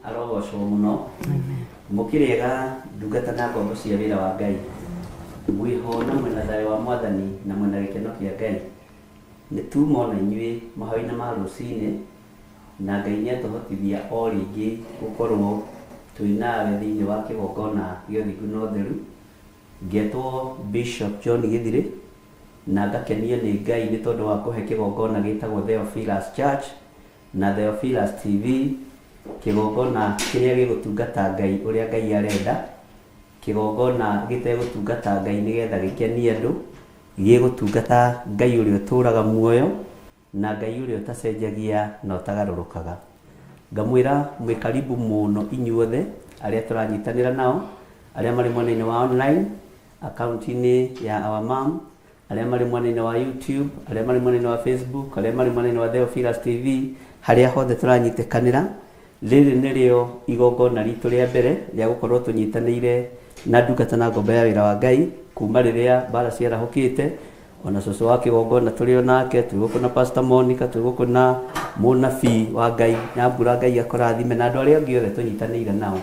arogocwo mũno mũkĩrĩega ndungata na ngombo cia wĩra wa Ngai mwĩho na mwena thayũ wa Mwathani na mwena gĩkeno kĩa Ngai nĩ tuma na inyuĩ mahoya-inĩ ma rũcinĩ na Ngai nĩatũhotithia o rĩngĩ gũkorwo twĩnawe thĩinĩ wa kĩgongona gĩa ũthingu na ũtheru ngetwo Bishop John Gĩthirĩ na ngakenio nĩ Ngai nĩ tondũ wa kũhe kĩgongona gĩtagwo Theophilus Church na Theophilus TV kĩgongona kĩrĩa gĩgũtungata Ngai ũrĩa Ngai arenda kĩgongona gĩtegũtungata Ngai nĩgetha gĩkenie andũ gĩgũtungata Ngai ũrĩa ũtũraga muoyo na Ngai ũrĩa ũtacenjagia na ũtagarũrũkaga ngamwĩra mwĩ karibu mũno inyuothe arĩa tũranyitanĩra nao arĩa marĩ mwena-inĩ wa online account-inĩ ya Our Mom arĩa marĩ mwena-inĩ wa YouTube arĩa marĩ mwena-inĩ wa Facebook arĩa marĩ mwena-inĩ wa Theophilus TV harĩa hothe tũranyitĩkanĩra rĩrĩ nĩrĩo igongona ritũ rĩa mbere rĩa gũkorwo tũnyitanĩire na ndungata na ngombo ya wĩra wa Ngai kuma rĩrĩa mbara ciarahũkĩte ona cũcũ wa kĩgongona tũrĩ onake tũrĩ gũkũ na Pastor Monica tũrĩ gũkũ na mũnabii wa Ngai Nyambura Ngai akũrathime na andũ arĩa angĩ othe tũnyitanĩire nao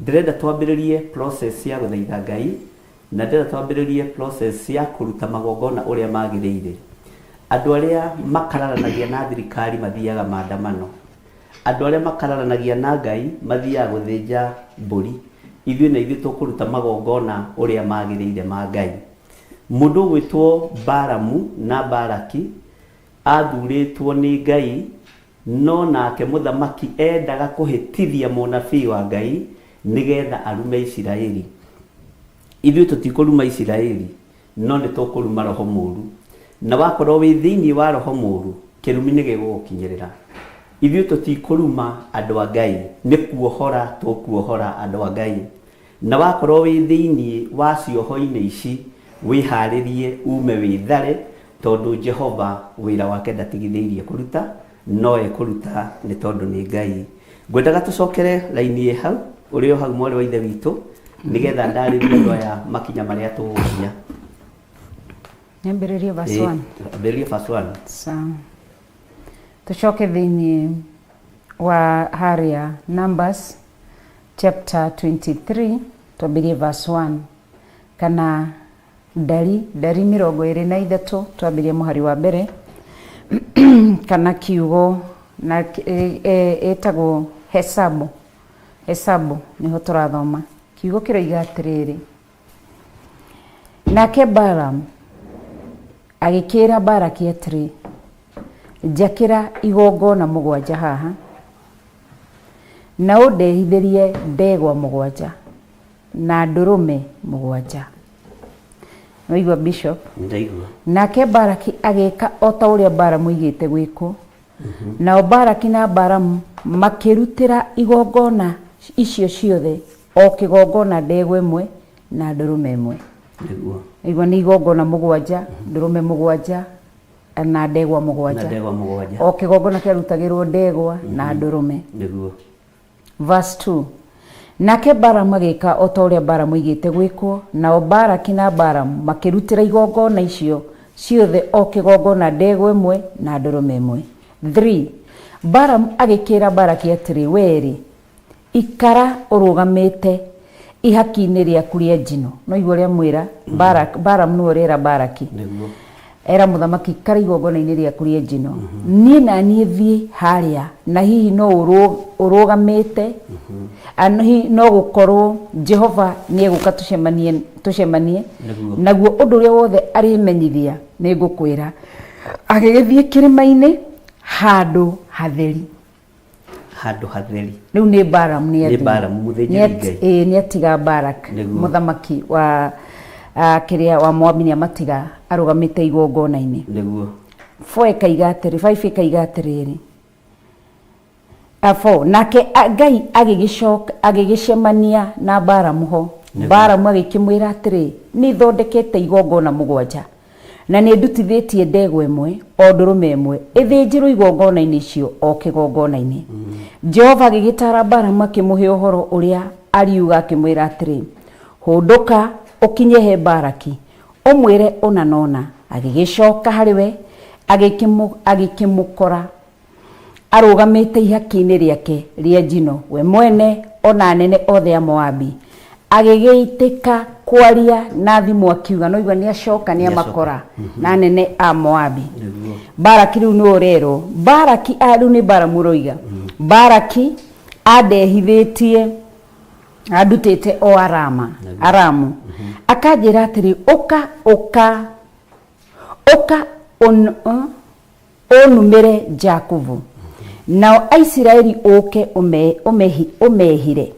ndĩrenda twambĩrĩrie process ya gũthaitha Ngai na ndĩrenda twambĩrĩrie process ya kũruta magongona ũrĩa magĩrĩire andũ arĩa makararanagia na thirikari mathiaga maandamano andũ arĩa makararanagia na Ngai mathiaga gũthĩnja mbũri ithuĩ na ithuĩ tũkũruta magongona ũrĩa magĩrĩire ma Ngai mũndũ gwĩtwo Balamu na Balaki athurĩtwo nĩ Ngai no nake mũthamaki endaga kũhĩtithia mũnabii wa Ngai nĩgetha arume Isiraeli ithuĩ tũtikũruma Isiraeli no nĩ tũkũruma roho mũru na wakorwo wĩ thĩinĩ wa roho mũru kĩrumi nĩ gĩgũgũkinyĩrĩra ithuĩ tũtikũruma andũ a Ngai nĩ kuohora tũkuohora andũ a Ngai na wakorwo wĩ thĩinĩ wa cioho-inĩ ici wĩharĩrie ume wĩthare tondũ Jehova wĩra wake ndatigithĩirie kũruta no ekũruta nĩ tondũ nĩ Ngai ngwendaga tũcokere raini hau ũrĩ o hau mwarĩ wa ithe witũ nĩgetha ndarĩrie andũ aya makinya marĩa tũgũkinya Nyambĩrĩrie verse 1 ambĩrĩrie verse 1 sawa tucoke thĩinĩ wa harĩa Numbers chapter 23 twambĩrĩrie verse 1 kana ndari 23 twambĩrĩrie mũhari wa mbere kana kiugo na etagwo hesabu niho tũrathoma kiugo kĩroiga atĩrĩrĩ nake Balaam agĩkĩra Balaki atĩrĩ njakĩra igongona mũgwanja haha na ũndehithĩrie ndegwa mũgwanja na ndũrũme mũgwanja Waigua Bishop ndaigua nake Balaki agĩka o ta ũrĩa Balaam oigĩte gwĩkwo nao Baraki na Baramu makirutira igongona icio ciothe o kigongona ndegwa imwe na ndurume imwe. Niguo. Igwa ni igongona mugwanja, ndurume mugwanja na ndegwa mugwanja. Na ndegwa mugwanja. O kigongona kiarutagirwo ndegwa na ndurume. Niguo. Verse 2. Nake Baramu agika o ta uria Baramu igite gwikwo, nao Baraki na Baramu makirutira igongona icio ciothe o kigongona ndegwa imwe na ndurume imwe. 3. Baramu agikira Baraki atiri, weri ikara urugamite ihaki-ini riaku ria njino. No igua ria mwira Baramu no rera Baraki. Niguo. Era muthamaki ikara igongona-ini riaku ria njino. Nie na nie thie haria na hihi no urugamite hihi no gukorwo Jehova ni eguka tucemanie naguo undu uria wothe arimenyithia ni ngukwira. Agigithie kirima-ini handu hatheri. Handu hatheri. Riu ni Baramu Ni Baramu muthĩnjĩri Ngai. Ni atiga Barak muthamaki wa kiria wa Moabi ni amatiga arugamite igongona-ini. Niguo. 4 ikaiga atiri, 5 ikaiga atiriri. 4 nake Ngai agigicemania na Baramu ho. Baramu agikimwira atiri, ni thondekete igongona mugwanja na ni ndutithitie ndegwa imwe o ndurume imwe ithinjirwo igongona-ini icio o kigongona-ini. Jehova agigitara Baramu akimuhe uhoro uria ariuga akimwira atiri, hunduka ukinye he Baraki umwire ona nona. Agigicoka hariwe agikimukora arugamite ihaki-ini riake ria njino, we mwene ona nene othe a Moabi. Agigiitika kwaria na thimu akiuga, no igwa ni acoka ni amakora na nene a Moabi. Baraki riu no rero Baraki riu ni Baramu roiga Baraki adehithitie adutite o Aramu akanjira atiri, uka onumire Jakubu nao Aisiraeli uke umehire.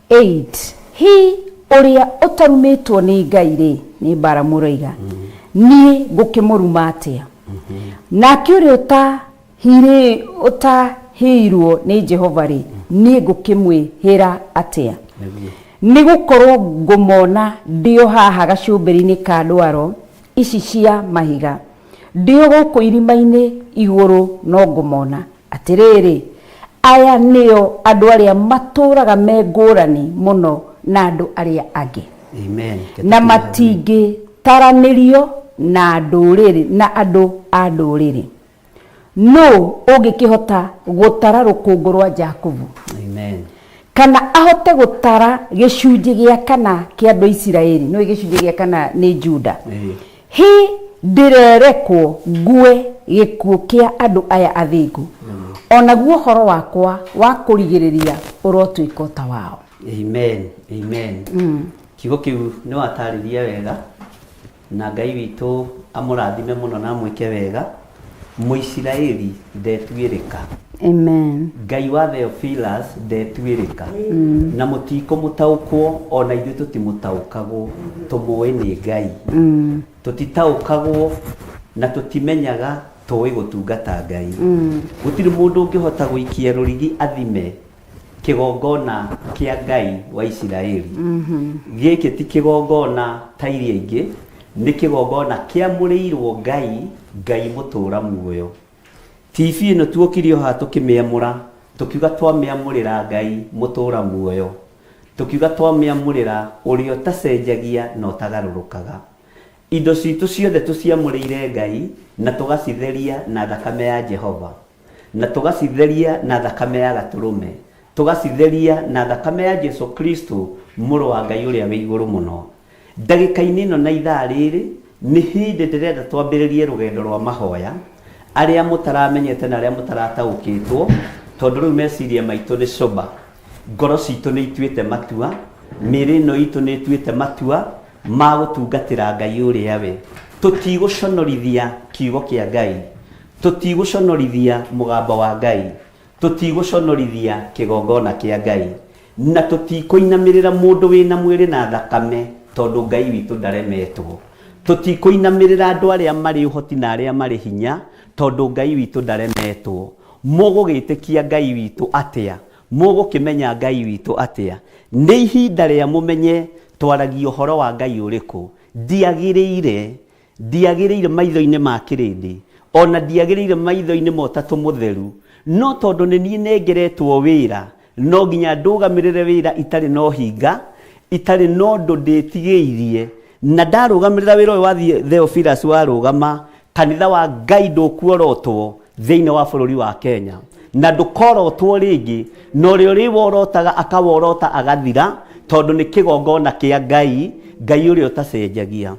8 hi uria utarumitwo ni Ngai ri ni Baramu roiga ni ngukimuruma atia nake uria utahirwo ni Jehova ri ni ngukimwihira atia. Ni gukorwo ngumona ndio haha gacumbiri-ini ka ndwaro ici cia mahiga, ndio guku irima-ini iguru no ngumona atiriri, aya nio andu aria maturaga me ngurani muno na andu aria angi. Amen. Na matingi taranirio na nduriri na andu a nduriri. No ungikihota gutara rukungu rwa Jakubu. Amen. Kana ahote gutara gicunji gia kana kia andu Isiraeli, no gicunji gia kana ni Juda. Hi ndirerekwo ngue gikuo kia andu aya athingu. Ona guo horo wakwa wa kurigiriria urotwika ta wao. Amen. Amen. Kiugo kiu ni watariria wega na Ngai witu amurathime muno na mwike wega. Muisiraeli ndetwirika. Amen. Ngai wa Theophilus ndetwirika. Na mutiko mutaukwo ona ithu tutimutaukagwo tumuwe ni Ngai. Tutitaukagwo na tutimenyaga tuwe gutungata Ngai. Gutiri mundu ungihota guikia rurigi athime kigongona kia Ngai wa Isiraeli. Giki ti kigongona ta iria ingi, ni kigongona kiamurirwo Ngai mutura muoyo. TV ino tuokirio ha tukimiamura, tukiuga twamiamurira Ngai mutura muoyo. Tukiuga twamiamurira urio tacenjagia no tagarurukaga. Indo citu ciothe tuciamurire Ngai na tugacitheria na thakame ya Jehova. Na tugacitheria na thakame ya gaturume. Tugacitheria na thakame ya Jesu Kristo muru wa Ngai uria wi iguru muno. Ndagika-ini ino na ithaa riri ni hindi ndirenda twambiririe rugendo rwa mahoya aria mutaramenyete na aria mutarataukitwo tondu riu meciria maitu ni coba, ngoro citu ni ituite matua, miri no itu ni ituite matua ma gutungatira Ngai uria we. Tutiguconorithia kiugo kia Ngai, tutiguconorithia mugambo wa Ngai, tutiguconorithia kigongona kia Ngai, na tutikuinamirira mundu wina mwiri na thakame tondu Ngai witu ndaremetwo. tutikuinamirira andu aria mari uhoti na aria mari hinya tondu Ngai witu ndaremetwo. Mugugitikia Ngai witu atia, mugukimenya Ngai witu atia. Ni ihinda ria mumenye twaragia uhoro wa Ngai uriku. Ndiagiriire maitho-ini ma kirindi, ona ndiagiriire maitho-ini motatu mutheru, no tondu ni nie nengeretwo wira, no nginya ndugamirire wira itari no hinga, itari no ndu nditigiirie. Na ndarugamirira wira uyu wa Theophilus warugama, kanitha wa Ngai ndukuorotwo thiini wa bururi wa Kenya, na ndukorotwo ringi, no ri riworotaga akaworota agathira, tondu ni kigongona kia Ngai, Ngai uri utacenjagia.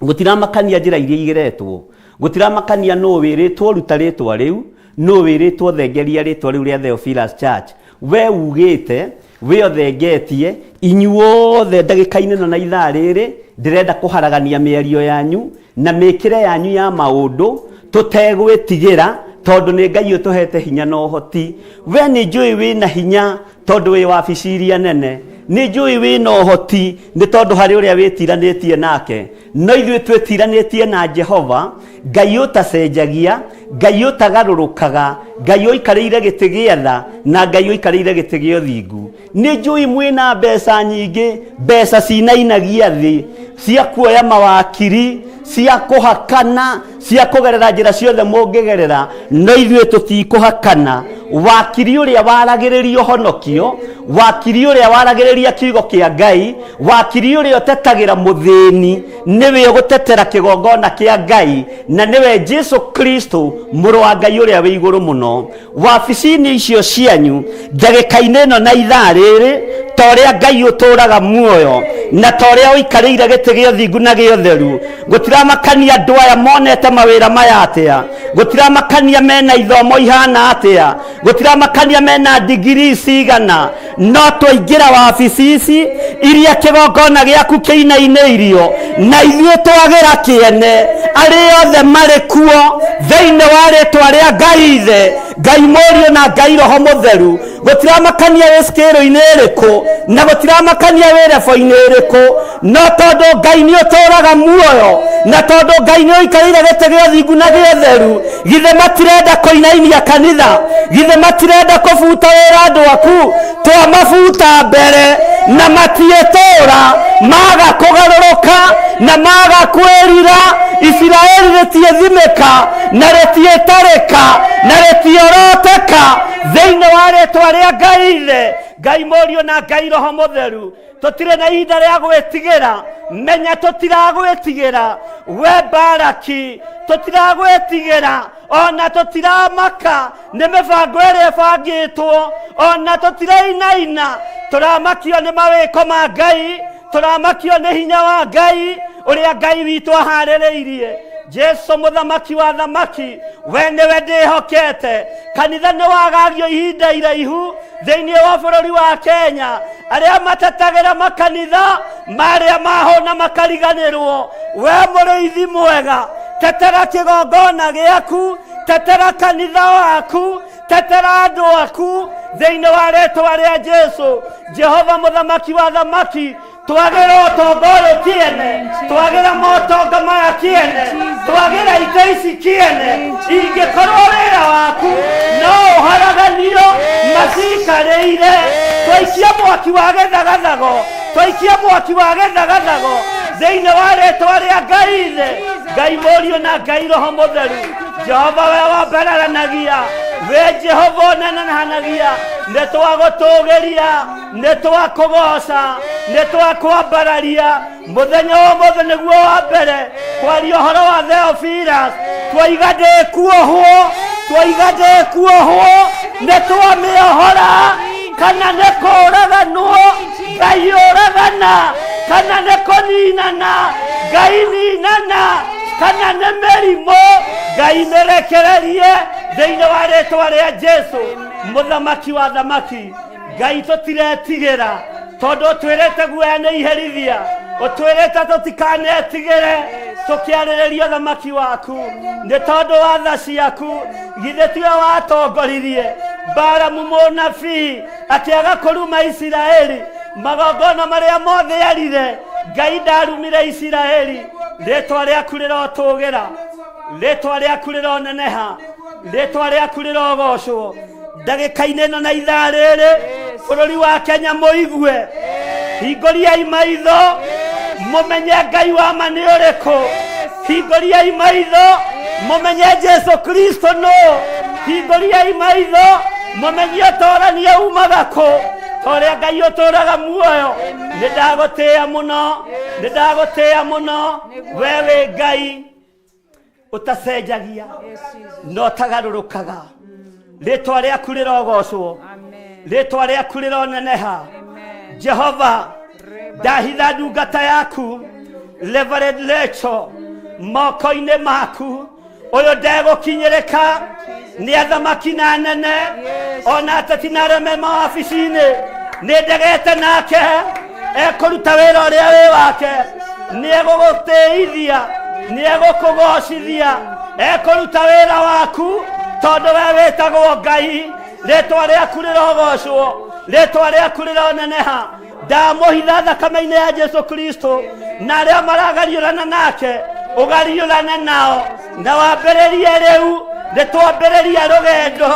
Gutiramakania njira iria igeretwo, gutiramakania no wiritwo ruta ritwa riu, no wiritwo thengeria ritwa riu ria Theophilus Church. We ugite we othengetie inyuothe ndagika-ini na ithaa riri ndirenda kuharagania miario yanyu na mikire yanyu ya maundu tutegwitigira tondu ni Ngai utuhete hinya na uhoti. We ni njui wina hinya tondu wi waficiria nene, ni njui wina uhoti ni tondu hari uria witiranitie nake. No ithuĩ twĩtiranitie na Jehova, Ngai utacenjagia, Ngai utagarurukaga, Ngai uikarĩire gĩtĩ gĩa tha na Ngai uikarĩire gĩtĩ gĩa ũthingu. Nĩ njũĩ mwĩna mbeca nyingĩ, mbeca cinainagia thĩ, cia kuoya mawakiri, cia kuhakana, cia kugerera njĩra ciothe mũngĩgerera. No ithuĩ tũtikũhakana. Wakiri uria waragĩrĩria honokio, wakiri uria waragĩrĩria kiugo kĩa Ngai, wakiri uria ũtetagira muthĩni, niwe ũgũtetera kĩgongona kĩa Ngai, na niwe Jesu Kristo mũrũ wa Ngai uria wĩ igũrũ mũno. Wabici-inĩ icio cianyu ndagĩka-inĩ ĩno na ithaa rĩrĩ, ta ũrĩa Ngai ũtũraga muoyo na ta ũrĩa ũikarĩire gĩtĩ gĩa ũthingu na gĩa ũtheru, gũtiramakania andũ aya monete mawĩra maya atĩa, gũtiramakania mena ithomo ihana atĩa, gũtiramakania mena degree cigana, no twaingĩra wabici ici iria kĩgongona gĩaku kĩinainĩirio na ithuĩ twagĩra kĩene arĩa othe marĩ kuo thĩinĩ wa rĩtwa rĩa Ngai Ithe, Ngai Mũriũ na Ngai Roho Mũtheru. Gũtiramakania wĩ scale-inĩ ĩrĩkũ na gũtiramakania wĩ level-inĩ ĩrĩkũ, no tondũ Ngai nĩ ũtũraga muoyo na tondũ Ngai nĩ ũikarĩire gĩtĩ gĩa ũthingu na gĩa ũtheru, githĩ matirenda kũinainia kanitha, githĩ matirenda kũbuta wĩra andũ aku? Twamabuta mbere na matiĩtũra, maga kũgarũrũka na maga kwĩrira. Isiraeli rĩtiethimĩka na rĩtiĩtarĩka na rĩtioroteka thĩinĩ wa rĩtwa rĩa Ngai Ithe, Ngai Mũriũ na Ngai Roho Mũtheru. Tũtirĩ na ihinda rĩa gwĩtigĩra, menya tũtiragwĩtigĩra. We Baraki, tũtiragwĩtigĩra, ona tũtiramaka nĩ mĩbango ĩrĩa ĩbangĩtwo, ona tũtirainaina. Tũramakio nĩ mawĩko ma Ngai, tũramakio nĩ hinya wa Ngai ũrĩa Ngai witũ aharĩrĩirie. Jesu mũthamaki wa thamaki, we nĩwe ndĩhokete. Kanitha nĩ wagagio ihinda iraihu thĩinĩ wa bũrũri wa Kenya. Arĩa matetagĩra makanitha marĩa mahũna makariganĩrwo. We mũrĩithi mwega, tetera kĩgongona gĩaku, tetera kanitha waku, tetera andũ aku thĩinĩ wa rĩtwa rĩa Jesu. Jehova mũthamaki wa thamaki, twagira ũtonga ũyũ kĩene, twagira motonga maya kĩene, twagira indo ici kĩene. Ingĩkorwo wĩra waku no ũharaganio macikarĩire, twaikia mwaki wa gĩthagathago, twaikia mwaki wa gĩthagathago thĩinĩ wa rĩtwa rĩa Ngai Ithe, Ngai Mũriũ na Ngai Roho Mũtheru. Jehova we wambararanagia, we Jehova ũnenehanagia, nĩ twagũtũgĩria, nĩ twakũgoca, nĩ twakwambararia. Mũthenya wa ũmũthĩ nĩguo wa mbere kwaria ũhoro wa Theophilus, twaiga ndĩkuohwo, twaiga ndĩkuohwo, nĩ twamĩohora. Kana nĩ kũraganwo, Ngai ũragana, kana nĩ kũninana, Ngai ninana, kana nĩ mĩrimũ, Ngai mĩrekererie thĩinĩ wa rĩtwa rĩa Jesu mũthamaki wa thamaki. Ngai tũtiretigĩra tondu ũtwĩrĩte guoya nĩ iherithia, ũtwĩrĩte tũtikanetigĩre tũkĩarĩrĩria thamaki waku. Nĩ tondũ wa tha ciaku githĩ tiwe watongoririe Balamu mũnabii akĩaga kũruma Isiraeli magongona marĩa mothe yarire. Ngai ndarumire Isiraeli, ritwa rĩaku rĩrotũgĩra, ritwa rĩaku rĩroneneha, ritwa rĩaku rĩrogocwo ndagĩka-inĩ ĩno na ithaa rĩrĩ. Bũrũri wa Kenya mũigue, hingũriai maitho mũmenye Ngai wa ma nĩ ũrĩkũ, hingũriai maitho mũmenye Jesu Kristo no, hingũriai maitho mũmenye ũtũrania umaga kũ, torĩa Ngai ũtũraga muoyo. Nĩndagũtĩĩa mũno, nĩndagũtĩĩa mũno, we wĩ Ngai ũtacenjagia no tagarũrũkaga. Rĩtwa rĩaku rĩrogocwo, rĩtwa rĩaku rĩroneneha. Jehova, ndahitha ndungata yaku Reverend Rachel moko-inĩ maku. Ũyũ ndegũkinyĩrĩka nĩ athamaki na anene, ona ateti na arũme mawabici-inĩ. Nĩndegete nake ekũruta wĩra ũrĩa wĩ wake, nĩegũgũtĩithia, nĩegũkũgocithia, ekũruta wĩra waku, tondũ we wĩtagwo Ngai. Rĩtwa rĩaku rĩrogocwo, rĩtwa rĩaku rĩroneneha. Ndamũhitha thakame-inĩ ya Jesu Kristo, na arĩa maragariũrana nake ũgariũrane nao, na wambĩrĩrie rĩu. Nĩtwambĩrĩria rũgendo,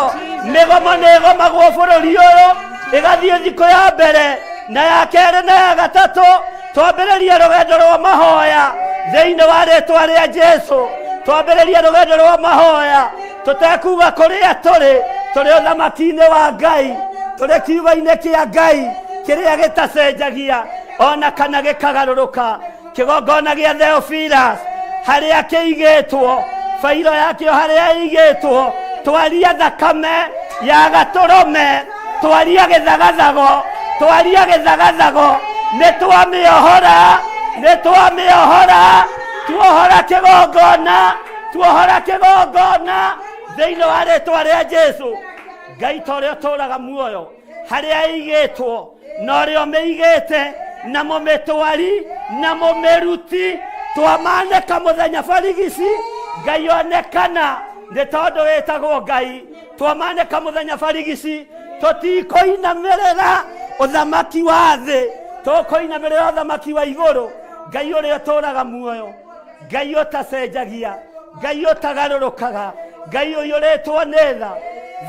mĩgomo nĩĩgomagwo bũrũri ũyũ ĩgathiĩ thikũ ya mbere na ya kerĩ na ya gatatũ. Twambĩrĩria rũgendo rwa mahoya thĩinĩ wa rĩtwa rĩa Jesu. Twambĩrĩria rũgendo rwa mahoya tũtekuga kũrĩa tũrĩ ũthamaki-inĩ wa Ngai, tũrĩ kiugo-inĩ kĩa Ngai kĩrĩa gĩtacenjagia ona kana gĩkagarũrũka. Kĩgongona gĩa Theophilus harĩa kĩigĩtwo, failo yakĩo harĩa ĩigĩtwo, twaria thakame ya gatũrũme, twaria gĩthagathago, twaria gĩthagathago. Nĩtwamĩohora, nĩtwamĩohora, tuohora kĩgongona, tuohora kĩgongona thĩinĩ wa rĩtwa rĩa Jesu. Ngai ta ũrĩa ũtũraga muoyo, harĩa ĩigĩtwo na ũrĩa ũmĩigĩte na mũmĩtwari na mũmĩruti, twamanĩka mũthenya barigici. Ngai onekana nĩ tondũ wĩtagwo Ngai. Twamanĩka mũthenya barigici, tũtikũinamĩrĩra ũthamaki wa thĩ, tũkũinamĩrĩra ũthamaki wa igũrũ. Ngai ũrĩa ũtũraga muoyo, Ngai ũtacenjagia, Ngai ũtagarũrũkaga, Ngai ũyũ ũrĩtwo nĩ tha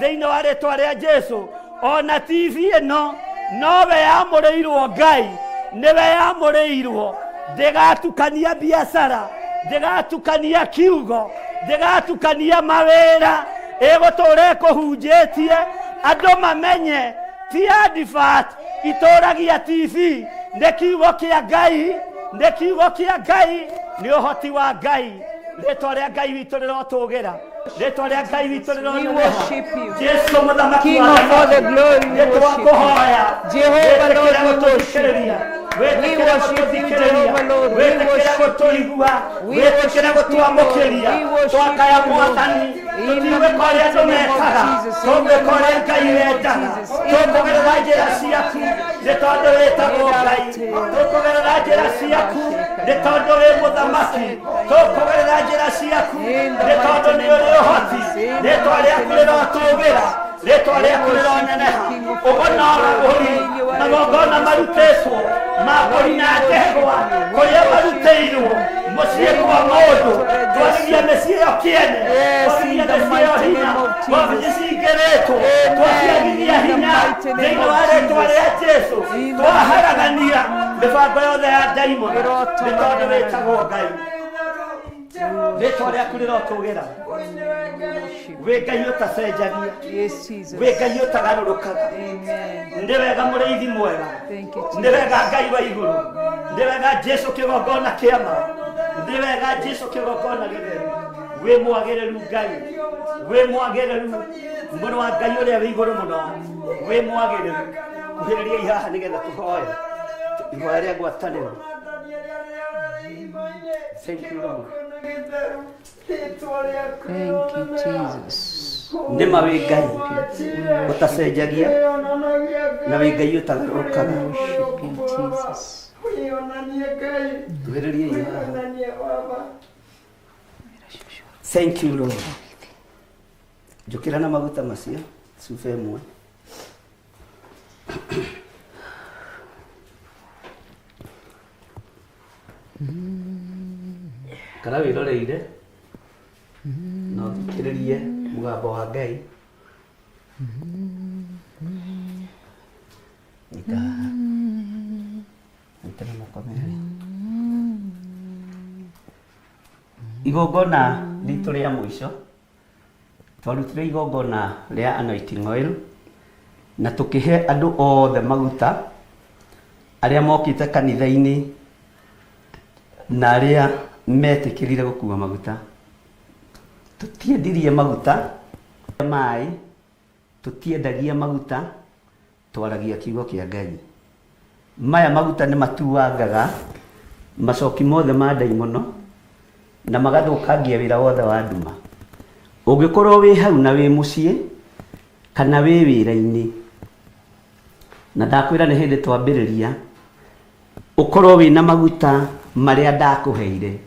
thĩinĩ wa rĩtwa rĩa Jesu. Ona TV ĩno nowe yamũrĩirwo Ngai, nĩwe yamũrĩirwo. Ndĩgatukania biacara, ndĩgatukania kiugo, ndĩgatukania mawĩra, ĩgũtũra ĩkũhunjĩtie andũ mamenye ti advert itũragia TV. Nĩ kiugo kĩa Ngai, nĩ kiugo kĩa Ngai, nĩ ũhoti wa Ngai. Rĩtwa rĩa Ngai witũ rĩrotũgĩra, rĩtwa rĩa Ngai witũ rĩroneneha. Jesu mũthamaki wa nĩtwakũhoya, wĩtĩkĩre gũtũthikĩrĩria, wĩtĩkĩre gũtũthikĩrĩria, wĩtĩkĩre gũtũigua, wĩtĩkĩre gũtwamũkĩria. Twakaya Mwathani, tũtigwĩka ũrĩa andũ mekaga, tũgwĩka ũrĩa Ngai wendaga. Tũkũgerera njĩra ciaku nĩ tondũ wĩtagwo Ngai, tũkũgerera njĩra ciaku nĩ tondũ wĩ mũthamaki, tũkũgerera njĩra ciaku nĩ tondũ nĩ ũrĩ ũhoti. Rĩtwa rĩaku rĩrotũgĩra, rĩtwa rĩaku rĩroneneha. Ũgonogagũri magongona marutĩtwo magũri na ndegwa kũrĩa marutĩirwo mũciĩ kwa mũndũ, twaririe mĩciĩ ĩyo kĩene, twaririe mĩciĩ ĩyo hinya, twacingĩrĩtwo, twaciagithia hinya thĩinĩ wa rĩtwa rĩa Jesu. Twaharagania mĩbango yothe ya ndaimono nĩ tondũ wĩtagwo Ngai. Rĩtwa rĩaku rĩrotũgĩra, wĩ Ngai ũtacenjagia, wĩ Ngai ũtagarũrũkaga. Nĩ wega mũrĩithi mwega, nĩ wega Ngai wa igũrũ, nĩ wega Jesu kĩgongona kĩa ma, nĩ wega Jesu kĩgongona gĩtheru. Wĩ mwagĩrĩru Ngai, wĩ mwagĩrĩru, mũrũ wa Ngai ũrĩa wĩ igũrũ mũno, wĩ mwagĩrĩru. Kuhĩrĩriai haha nĩgetha tũhoe ihoya rĩa ngwatanĩro. Thank you Lord. Thank you, Jesus. Nĩma wĩ Ngai ũtacenjagia na wĩ Ngai ũtagarũrũkaga. Tuhĩrĩriai haha. Thank you Lord. Njũkĩra na maguta macio cuba ĩmwe. kana wiroreire no thikiririe mugambo wa Ngai Nitana makomere igongona ritu ria mwisho twarutire igongona ria anointing oil na tukihe andu othe maguta aria mokite kanitha-ini na aria metikirire gukua maguta tutiendirie maguta mai tutiendagia maguta twaragia kiugo kia Ngai maya maguta ni matuangaga macoki mothe ma ndaimono na magathukangia wira wothe wa nduma ungikorwo wi hau na wi mucii kana wi wira-ini na ndakwira ni hindi twambiriria ukorwo wi na maguta maria ndakuheire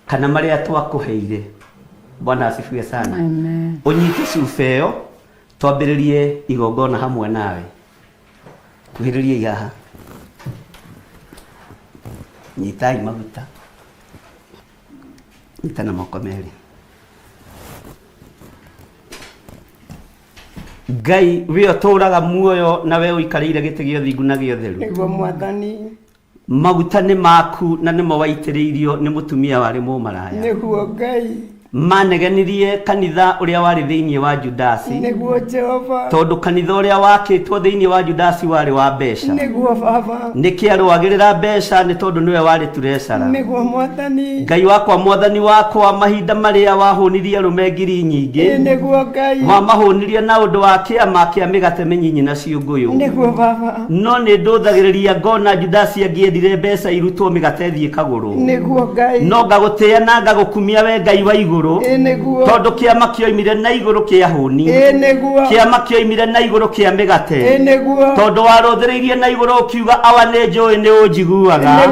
kana maria twakuheire Bwana asifiwe sana amen unyite cubeo twambiririe igongona hamwe nawe kuhiririe igaha nyitai maguta nyitana moko meri Ngai we oturaga muoyo na we uikarire gite gio thingu na gio theru Niguo mwathani maguta ni maku na nimo waitiriirio ni mutumia wari mumaraya niguo Ngai manegenirie kanitha uria wari thiini wa Judasi niguo Jehova tondu kanitha uria wakitwo thiini wa Judasi wari wa besha niguo baba nikiarwagirira besha ni tondu niwe wari turesara niguo mwathani Ngai wakwa mwathani wakwa mahinda maria wahunirie rumengiri nyingi niguo Ngai mahunirie na undu wa kiama kia migate minyinyi na ciunguyu niguo baba no ni nduthagiriria ngona Judasi angiendire besha irutwo migate thie kaguru niguo Ngai no ngagutia na ngagukumia we Ngai wa iguru tondu kiama kioimire na iguru kia huni kiama kioimire na iguru kia migate tondu waruthiriirie na iguru ukiuga awa ni njui ni unjiguaga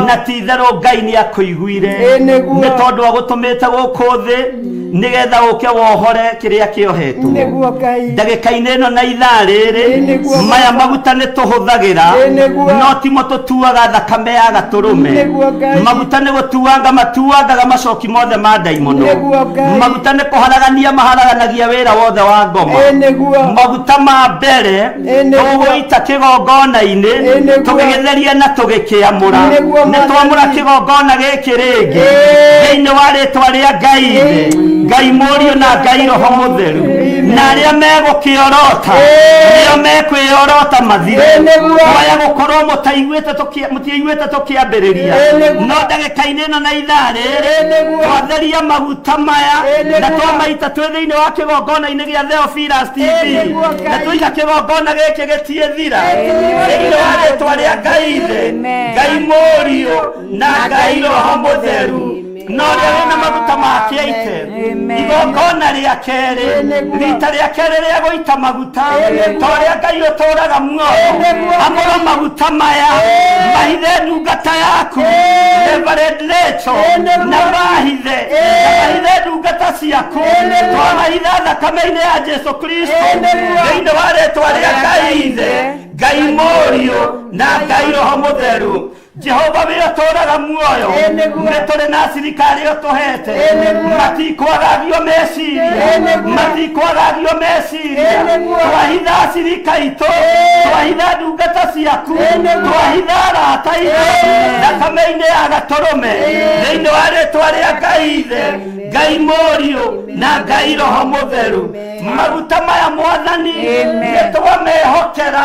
na titharu Ngai ni akuiguire ni tondu agutumite guku thi nigetha uke wohore kiria kiohetwo ndagika-ini ino na ithaa riri maya maguta ni tuhuthagira no timo tutuaga thakame ya gaturume maguta ni gutuanga matuangaga macoki mothe ma ndaimono maguta ni kuharagania maharaganagia wira wothe wa ngoma maguta ma mbere tuguita kigongona-ini tugigetheria na tugikiamura ni twamura kigongona giki ringi thiini wa ritwa ria Ngai Ngai Murio na Ngai Roho Mutheru na aria megukiorota nio mekwiorota mathire maya gukorwo mutiaiguite tukiambiriria no ndagika-ini ino na ithaa riri twatheria maguta maya na twamaita twi thiini wa kigongona-ini gia Theophilus TV na twiga kigongona giki gitie thira thiini wa ritwa ria Ngai Murio na Ngai Roho Mutheru no ria na maguta makiaite igongona ria keri rita ria keri ria guita maguta toria Ngai uturaga muoyo amura maguta maya mahithe ndungata yaku Reverend Rachel na mahithe ndungata ciaku twamahitha thakame-ini ya Jesu Kristo thiini wa ritwa ria Ngai Murio na Ngai Roho Mutheru Jehova we uturaga muoyo ni turi na sirikari utuhete matikwagagio meciria twahitha sirika itu twahitha ndungata ciaku twahitha arata itu thakame-ini ya gaturume thiini wa ritwa ria Ngai Murio na Ngai Roho Mutheru maguta maya mwathani nitwamehokera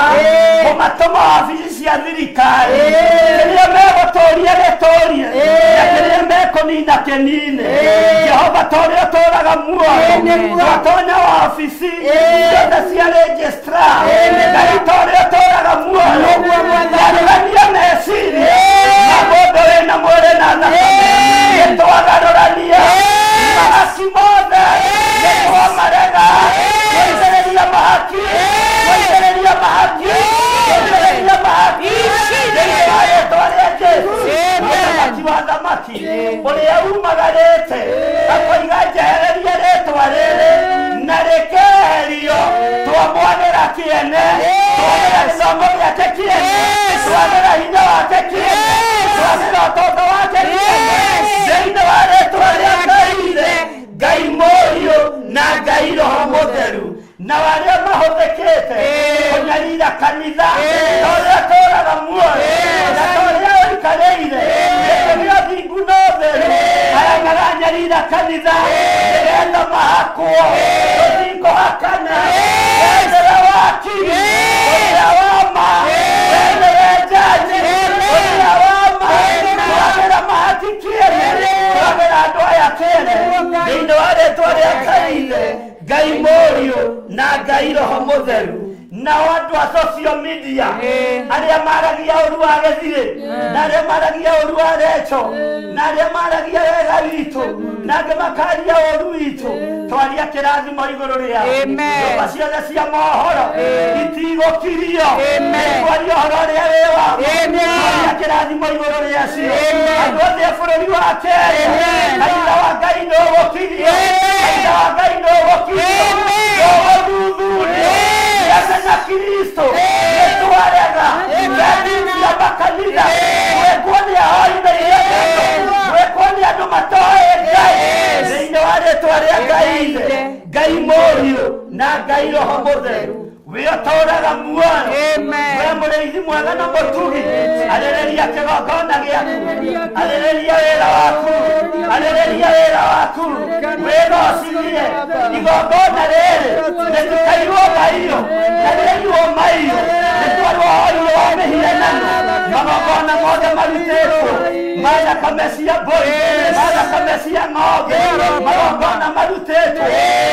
kumatuma wabici cia thirikari kiria meguturia giturie na kiria mekunina kinine Jehova toria uturaga muoyo twatonya wabici ciothe cia registrar Ngai toria uturaga muoyo garurania meciria na mundu wina mwiri na thakame nitwagarurania mahaki mothe nitwamarega twaitĩrĩria mahaki thĩinĩ wa rĩtwa rĩa Jesũ mũthamaki wa thamaki ũrĩa umagarĩte akoiga njehererie rĩtwa rĩrĩ na rĩkeherio twamwanĩra kĩene twanĩra gĩthomo gĩake kĩene twanĩra hinya wake kĩene twanĩra ũtonga wake kĩene thĩinĩ wa kanitha toria toraga muoyo na toria oikareire nĩkĩgĩa thingu na ũtheru aya maranyarira kanitha nĩgetha mahakwo tũtikũhakana wendera wakiri ũrĩa wama wendere njaji ũrĩa wama twagĩra mahati kĩene twagĩra andũ aya kĩene thĩinĩ wa rĩtwa rĩa Ngai Mũriũ na Ngai Roho Mũtheru na watu wa social media arĩa maragia ũru wa gĩthirĩ na arĩa maragia ũru wa Recho na arĩa maragia wega witũ na angĩ makaria ũru witũ twaria kĩrathimo igũrũ rĩao nyũmba ciothe cia mohoro itigũkirio twaria ũhoro ũrĩa wĩ wao twaria kĩrathimo igũrũ rĩacio andũ othe bũrũri wa Kenya kanitha wa Ngai ndũgũkirio kanitha wa Ngai ndũgũkirio ndũgũthuthurio na Kristo Yesu arega ndani ya makanitha wekoni haina wekoni andũ matoe Ngai thĩinĩ wa rĩtwa rĩa Ngai Mũriũ na Ngai Roho Mũtheru wĩotoraga muoyo we mũrĩithi mwega na mũtugi arĩrĩria kĩgongona gĩaku arĩrĩria wĩra waku wĩgocirie igongona rĩrĩ rĩtikairwo maio na rĩirwo maio rĩtwarwo horio wa mĩhianano magongona mothe marutĩtwo ma thakame cia mbũri ma thakame cia ng'ombe magongona marutĩtwo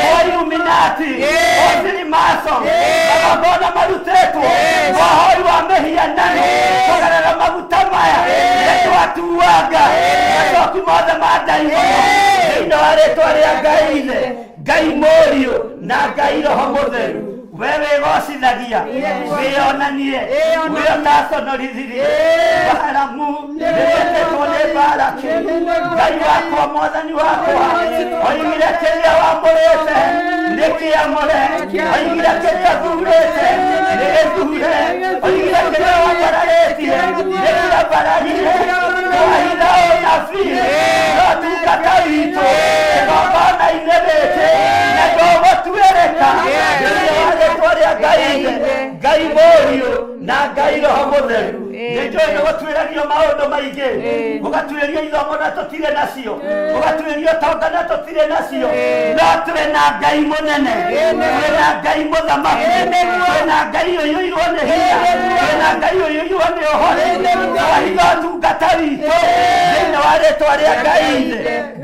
o Illuminati o Freemason magongona marutĩtwo mohori wa mĩhianano kũgerera maguta maya nĩtwatuanga macoki mothe ma ndaimono thĩinĩ wa rĩtwa rĩa Ngai Mũriũ na Ngai Roho Mũtheru we wĩgocithagia wĩonanie wĩotaconorithirie Baramu nĩwĩtĩtwo nĩ Baraki Ngai wakwa mwathani wakwa oigire kĩrĩa wamũrĩte nĩkĩamũre oigire kĩrĩa thuurĩte nĩgĩthuure oigire kĩrĩa wambararĩtie nĩkĩambararire twahitha ũnabii no tungata witũ kĩgongona-inĩ gĩkĩ na ndũgũtuĩrĩka Ngai Mũriũ na Ngai Roho Mũtheru nĩnjũĩ nĩgũtuĩragio maũndũ maingĩ gũgatuĩrio ithomo na tũtirĩ nacio gũgatuĩrio tonga na tũtirĩ nacio no tũrĩ na Ngai mũnene tũrĩ na Ngai mũthamaki tũrĩ na Ngai ũiyũirwo nĩ hinya tũrĩ na Ngai ũiyũirwo nĩ ũhoti twahitha ũtungata witũ thĩinĩ wa rĩtwa rĩa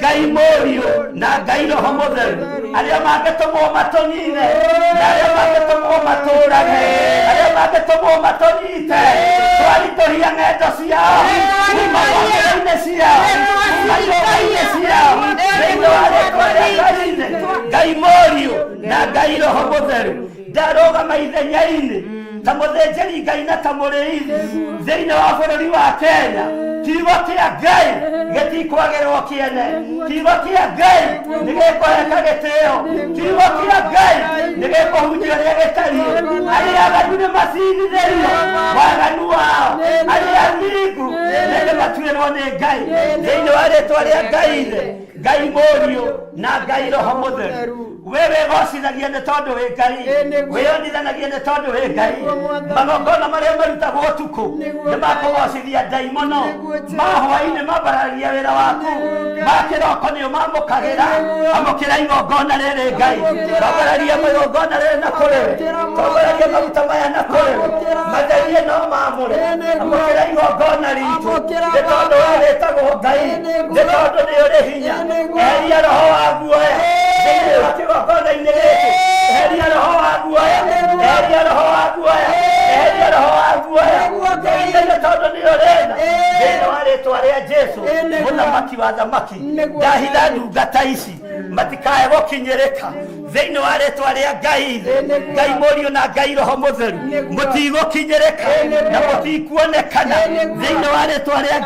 Ngai Mũriũ na Ngai Roho Mũtheru arĩa mangĩtũmwo matũnine na arĩa mangĩtũmwo matũrage arĩa mangĩtũmwo matũnyite twaritũhia ng'endo ciao magongo-inĩ ciao maitũga-inĩ ciao thĩinĩ wa rĩtwa rĩa Ngai Mũriũ na Ngai Roho Mũtheru ndarũgama ithenya-inĩ ta mũthĩnjĩri Ngai na ta mũrĩithi thĩinĩ wa bũrũri wa Kenya kiugo kĩa Ngai gĩtikwagĩrwo kĩene kiugo kĩa Ngai nĩgĩkũheka gĩtĩo kiugo kĩa Ngai nĩgĩkũhunjio ũrĩa gĩtariĩ arĩa aganu nĩmacirithĩrio waganu wao arĩa athingu nĩmatuĩrwo nĩ Ngai thĩinĩ wa rĩtwa rĩa Ngai Mũriũ na Ngai Roho Mũtheru we wĩgocithagia nĩ tondũ wĩ Ngai wĩonithanagia nĩ tondũ wĩ Ngai magongona marĩa marutagwo ũtukũ nĩmakũgocithia ndaimono ma hwaĩ-inĩ mambaragia wĩra waku ma kĩroko nĩo mamũkagĩra amũkĩra igongona rĩrĩ Ngai tongoragia magongona rĩrĩ na kũrĩwe tongoragia maguta maya na kũrĩwe matherie no mamũre amũkĩra igongona ritũ nĩ tondũ we wĩtagwo Ngai nĩ tondũ nĩ ũrĩ hinya eheria roho wa guoya thĩinĩ wa kĩgongona-inĩ gĩkĩ eheria roho wa guoya eheria roho wa guoya eheria roho wa guoya nĩ tondũ nĩ ũrĩna thĩinĩ wa rĩtwa rĩa Jesũ mũthamaki wa thamaki ndahitha ndungata ici matikae gũkinyĩrĩka thĩinĩ wa rĩtwa rĩa Ngai Mũriũ na Ngai Roho Mũtheru mũtigũkinyĩrĩka na mũtikuonekana thĩinĩ wa rĩtwa rĩa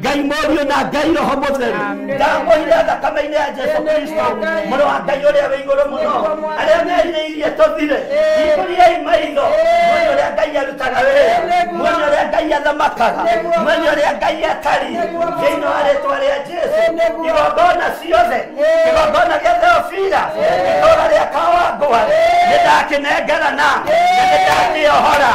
Ngai Mũriũ na Ngai Roho Mũtheru ndamũhire thakame-inĩ ya Jesũ Kristo mũrũ wa Ngai ũrĩa wĩ igũrũ mũno arĩa merirĩirie tũthire hingũriai maitho muone ũrĩa Ngai arutaga wĩra muone ũrĩa Ngai Ngai athamakaga mwenye ũrĩa Ngai atari thĩinĩ wa rĩĩtwa rĩa Jesũ igongona ciothe igongona gĩa Theophila itũũra rĩa Kawangũa nĩndakĩnengerana na nĩndakĩohora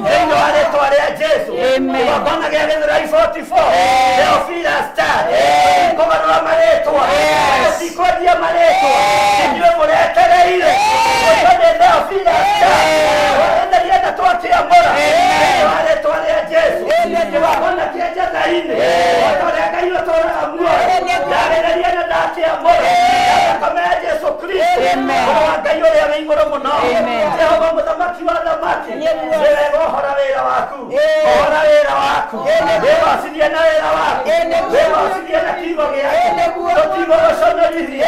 thĩinĩ wa rĩĩtwa rĩa Jesũ igongona gĩa Gĩthũrai 44 Theophila Star kũgarũra marĩĩtwa gũtikwendia marĩĩtwa inyuĩ mũretereire ũcio nĩ Theophila Star wareneria na twakĩamũra thĩinĩ wa rĩĩtwa rĩa Jesũ igongona kĩa Njathainĩ o ũrĩa Ngai ũtũũraga muoyo ndareneria na ndakĩamũra thakame ya Jesũ Kristo ũhoro wa Ngai ũrĩa wĩ igũrũ mũno Jehova mũthamaki wa thamaki nĩwe ũhora wĩra waku ũhora wĩra waku wĩgocithie na wĩra waku wĩgocithie na kiugo gĩaku tũtigwo gũconorithie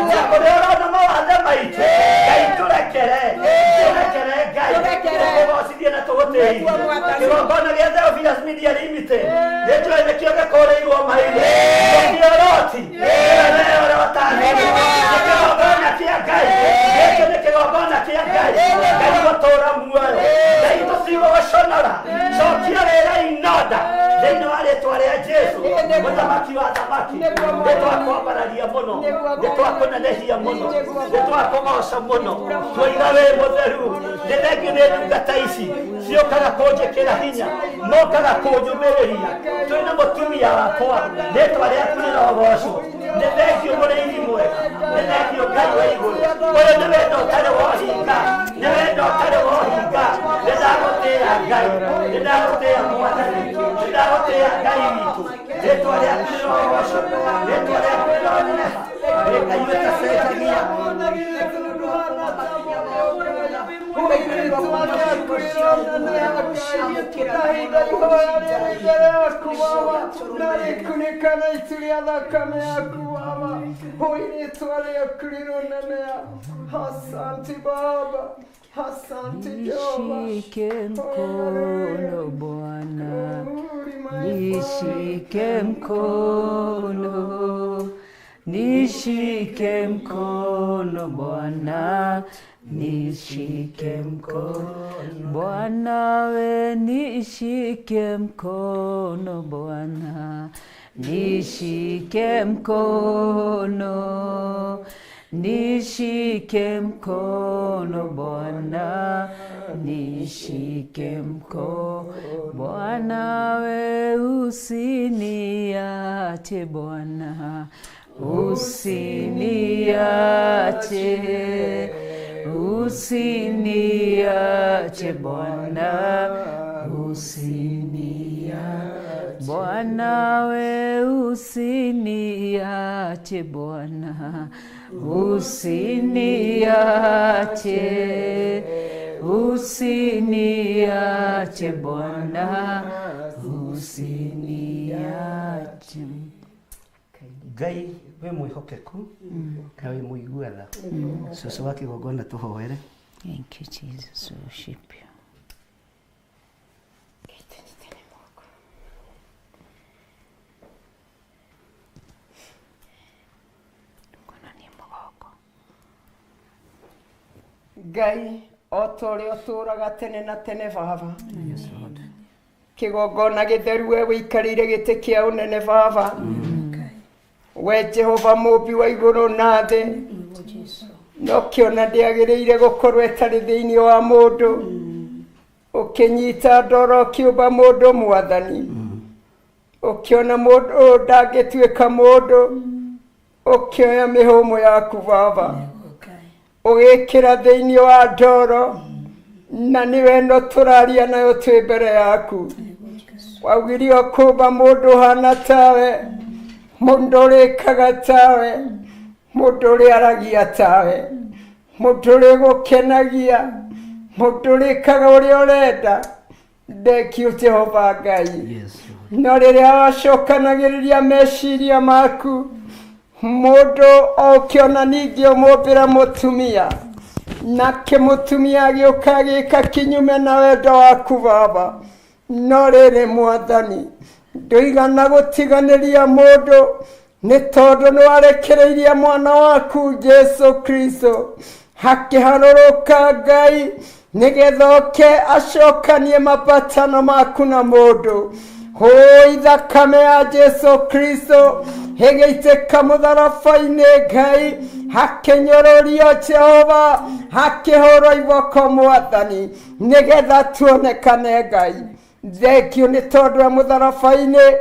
na kũrĩa ũrona mawathe maitũ Ngai tũrekere Ngai tũgũgocithie na tũgũtĩithie kĩgongona gĩa Theophilus Media Limited nĩnjũĩ nĩkĩo gĩkũrĩirwo maitho gũkĩoroti nĩwe ũrĩa watangĩire kĩgongona kĩa Ngai gĩkĩ nĩ kĩgongona kĩa Ngai Ngai gũtũũra muoyo Ngai tũtigwo gũconora cokia wĩra inonda thĩinĩ wa rĩĩtwa rĩa Jesũ mũthamaki wa thamaki nĩtwakwambararia mũno nĩtwakũnenehia mũno nĩtwakũgoca mũno twoiga wĩ mũtheru nĩ thengio nĩ ndungata ici ciũkaga kũnjĩkĩra hinya mokaga kũnjũmĩrĩria twĩna mũtumia wakwa rĩĩtwa rĩaku rĩrogocwo nĩ thengio mũrĩithi mwega nĩ thengio Ngai wa igũrũ ũyũ nĩ wendo ũtarĩ wohinga nĩ wendo ũtarĩ wohinga nĩndagũtĩĩa Ngai nĩndagũtĩĩa Mwathani nĩndagũtĩĩa Ngai witũ rĩĩtwa rĩaku rĩrogocwo rĩĩtwa rĩaku rĩroneneha Ngai wĩtacenjagia kunekana itulia thakame yaku Baba rĩĩtwa rĩaku rĩronenea asante Baba asante Jehova nishike mkono Bwana nishike mkono nishike mkono Bwana nishike mkono Bwana we nishike mkono Bwana nishike mkono nishike mkono Bwana nishike mkono Bwana we usiniache Bwana usiniache usiniache Bwana usiniache Bwana we usiniache Bwana usiniache usiniache Bwana usiniache Ngai we mwĩhokeku na we mũiguatha cũcũ wa kĩgongona tũhoere. Thank you Jesus, worship you. Ngai o ta ũrĩa ũtũũraga tene na tene Baba kĩgongona gĩtheru we wĩikarĩire gĩtĩ kĩa ũnene Baba we Jehova mũmbi wa igũrũ na thĩ no kĩona ndĩagĩrĩire gũkorwo ĩtarĩ thĩinĩ wa mũndũ ũkĩnyita ndoro ũkĩũmba mũndũ Mwathani ũkĩona mũndũ ndangĩtuĩka mũndũ ũkĩoya mĩhũmũ yaku Baba ũgĩkĩra thĩinĩ wa ndoro na nĩwe no tũraria nayo twĩ mbere yaku waugire ũkũmba mũndũ hana tawe mũndũ ũrĩkaga tawe mũndũ ũrĩa aragia tawe mũndũ ũrĩa gũkenagia mũndũ ũrĩkaga ũrĩa ũrenda thengiũ Jehova Ngai no rĩrĩa wacokanagĩrĩria meciria maku mũndũ okĩona ningĩ ũmũmbĩra mũtumia nake mũtumia agĩũka agĩka kinyume na wendo waku Baba no rĩrĩ Mwathani ndũigana gũtiganĩria mũndũ nĩ tondũ nĩwarekereirie mwana waku Jesu Kristo hakiharũrũka Ngai nĩgetha oke acokanie mapatano maku na mũndũ. Hoi thakame ya Jesu Kristo ĩgĩitĩka mũtharaba-inĩ Ngai, hakenyororio Jehova, hakĩhũrwo iboko Mwathani nĩgetha tuonekane Ngai. Thengio nĩ tondũ wa mũtharaba-inĩ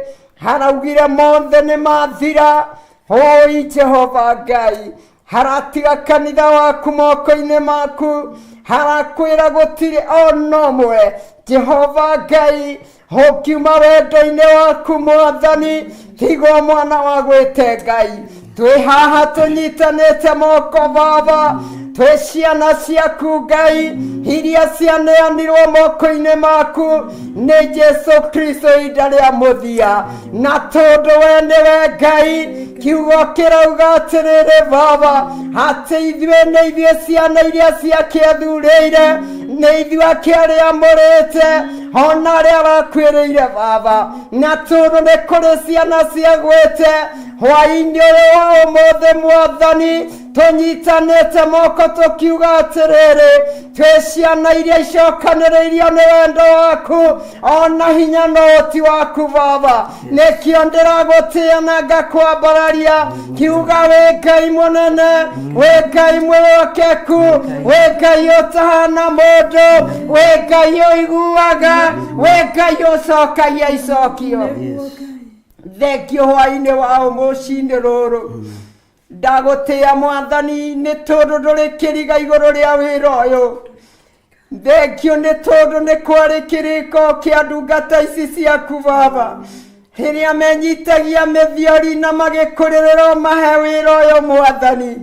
haraugire mothe nĩ mathira. Hoi Jehova Ngai, haratiga kanitha waku moko-inĩ maku, harakwĩra gũtirĩ ona ũmwe Jehova Ngai ũkiuma wendo-inĩ waku Mwathani tiga mwana wa gwĩte Ngai. Twĩ haha tũnyitanĩte moko Baba, twĩ ciana ciaku Ngai iria cianeanirwo moko-inĩ maku nĩ Jesu Kristo ihinda rĩa mũthia. Na tondũ we nĩwe Ngai, kiugo kĩrauga atĩrĩrĩ Baba, atĩ ithuĩ nĩ ithuĩ ciana iria ciakĩathurĩire, nĩ ithuĩ akĩarĩamũrĩte ona arĩa arakwĩrĩire Baba. Na tondũ nĩ kũrĩ ciana cia gwĩte hwaĩ-inĩ ũyũ wa ũmũthĩ Mwathani, tũnyitanĩte moko tũkiuga atĩrĩrĩ, twĩ ciana iria icokanĩrĩirio nĩ wendo waku ona hinya na ũhoti waku Baba. Nĩkĩo ndĩragũtĩĩa na ngakwambararia kiuga wĩ Ngai mũnene, wĩ Ngai mwĩhokeku, wĩ Ngai ũtahana mũndũ, wĩ Ngai ũiguaga, wĩ Ngai ũcokagia icokio. Thengio hwaĩ-inĩ wa ũmũciĩ-inĩ rũrũ. Ndagũtĩĩa Mwathani nĩ tondũ ndũrĩ kĩriga igũrũ rĩa wĩra ũyũ. Thengio nĩ tondũ nĩ kwarĩ kĩrĩko kĩa ndungata ici ciaku Baba, rĩrĩa menyitagia mĩthiori na magĩkũrĩrĩra mahe wĩra ũyũ Mwathani.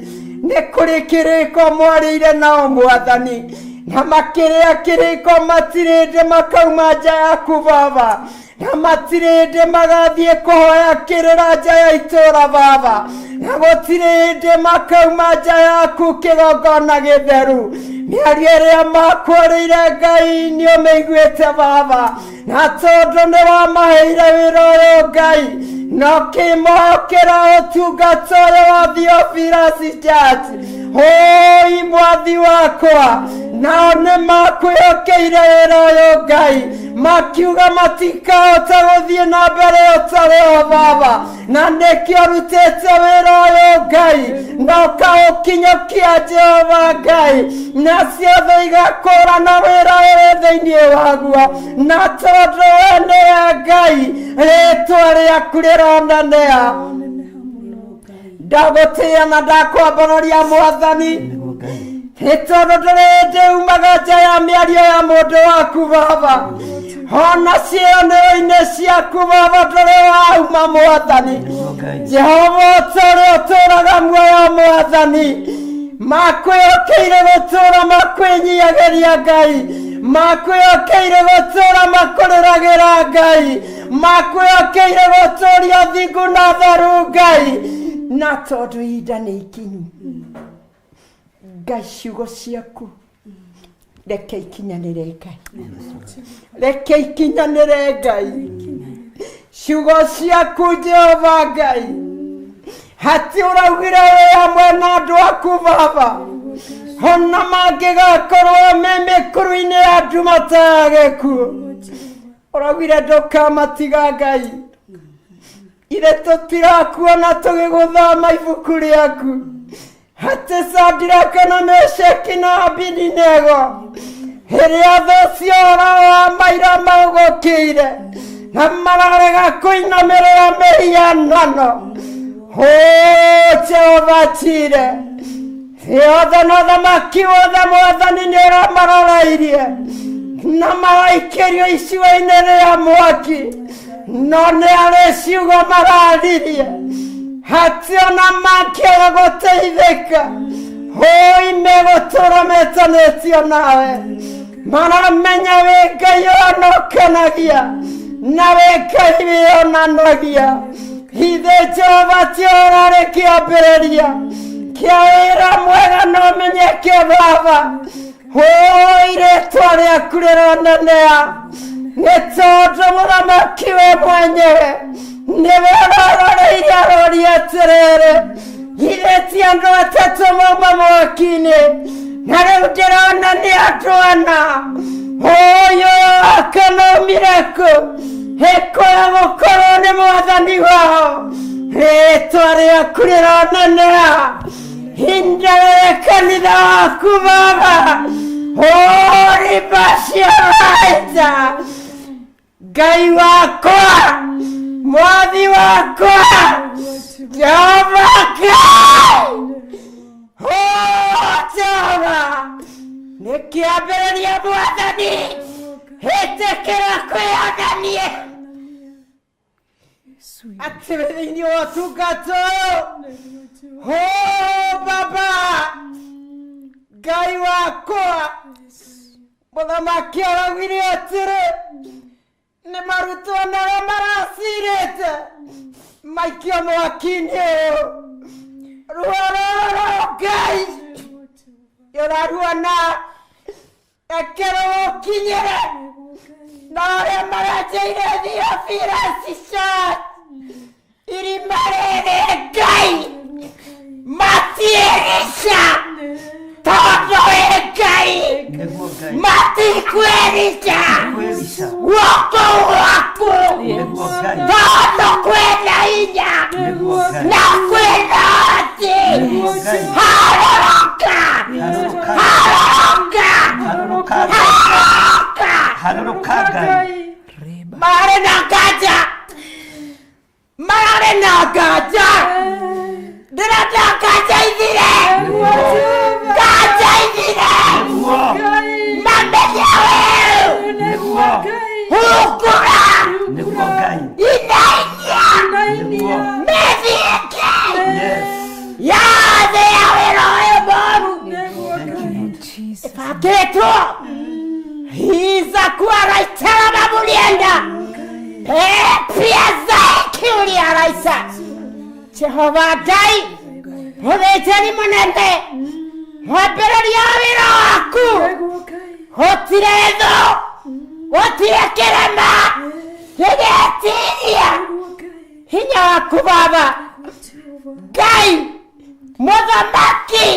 Nĩ kũrĩ kĩrĩko mwarĩire nao Mwathani, na makĩrĩa kĩrĩko matirĩ hĩndĩ makauma nja yaku Baba, na matirĩ hĩndĩ magathiĩ kũhoya kĩrĩra nja ya itũũra Baba, na gũtirĩ hĩndĩ makauma nja yaku kĩgongona gĩtheru. Mĩario ĩrĩa makwarĩire Ngai nĩ ũmĩiguĩte Baba, na tondũ nĩ wamaheire wĩra ũyũ Ngai, na ũkĩmohokera ũtungata ũyũ wa Theophilus Church. Hoi Mwathi wakwa, nao nĩ makwĩhokeire wĩra ũyũ Ngai, makiuga matikahota gũthiĩ na mbere ũtarĩ o Baba, na nĩkĩo rutĩte wĩra ũyũ Ngai na ũkaũkinyũkia Jehova Ngai, na ciothe igakũrana wĩra ũyũ thĩinĩ waguo. Na tondũ we nĩwe Ngai, rĩĩtwa rĩaku rĩronanea. Ndagũtĩĩa na ndakwambararia Mwathani, nĩ tondũ ndũrĩ hĩndĩ umaga nja ya mĩario ya mũndũ waku Baba, ona ciĩranĩro-inĩ ciaku Baba ndũrĩ wauma Mwathani. Jehova ũtũũre ũtũũraga muoyo Mwathani, makwĩhokeire gũtũũra makwĩnyiagĩria Ngai, makwĩhokeire gũtũũra makũrĩragĩra Ngai, makwĩhokeire gũtũũria thingu na theru Ngai. Na tondũ ihinda nĩ ikinyu Ngai, ciugo ciaku reke ikinyanĩre Ngai, reke ikinyanĩre Ngai. Ciugo ciaku Jehova Ngai, hati ũraugire wĩ hamwe na andũ aku Baba, ona mangĩgakorwo me mĩkuru-inĩ ya nduma ta ya gĩkuũ, ũraugire ndũkamatiga Ngai. Ire tũtirakuona tũgĩgũthoma ibuku rĩaku, atĩ Shadiraka na Meshaki na Abedenego hĩrĩa thũ ciora wa maira maũgũkĩire na mararega kũinamĩrĩra mĩhianano. Jehova Jire, yothe na ũthamaki wothe Mwathani nĩ ũramarorairie na magaikĩrio icua-inĩ rĩa mwaki, no nĩ arĩ ciugo mararirie, hati ona mangĩaga gũteithĩka. Hoi megũtũũra metanĩtio nawe, maramenya wĩ Ngai ũhonokenagia na wĩ Ngai wĩonanagia. Ithe Jehova ti ũrarĩ kĩambĩrĩria kĩa wĩra mwega na ũmenyeke Baba. Hoi rĩĩtwa rĩaku rĩronenea, nĩ tondũ mũthamaki we mwenyewe nĩwe ũroreire arori atĩrĩrĩ, ithe ti andũ atatũ mauma mwaki-inĩ na rĩu ndĩrona nĩ atwana ũyũ akanomire kũ hĩkũya gũkorwo nĩ mwathani wao rĩtwa rĩaku rĩroneneha hinda rĩrĩ kanitha waku Baba ũribacioaita Ngai wakwa mwathi wakwa Jehova Ngai Jehova nĩkĩambĩrĩria mwathani hĩtĩkĩra kwĩonanie atĩ thĩinĩ wa ũtungata Baba Ngai wakwa mũthamaki araugire atĩrĩ nĩ marutwo narĩa maracirĩte maikio mwaki-inĩ ũyũ ruororo Ngai yoraruona ekerwo ũkinyĩre na arĩa marenjeire Theophilus Church irima rĩrĩ Ngai matiĩrica tondũ wĩ Ngai matikwĩrica guoko gwaku tondũ kwĩna hinya na kwĩna hoti harũrũka marĩ na nganja ndĩrenda nganja ithire mamenye weu hukura inainia mĩthingi yothe ya wĩra ũyũ mũru ĩbangĩtwo hiza kuwa raitara mamulienda pia zaikiulia raisa Jehova Ngai mũthĩnjĩri mũnene mwambĩrĩria wĩra waku gũtirĩ thũ gũtirĩ kĩrema gĩgetiria hinya waku Baba Ngai mũthamaki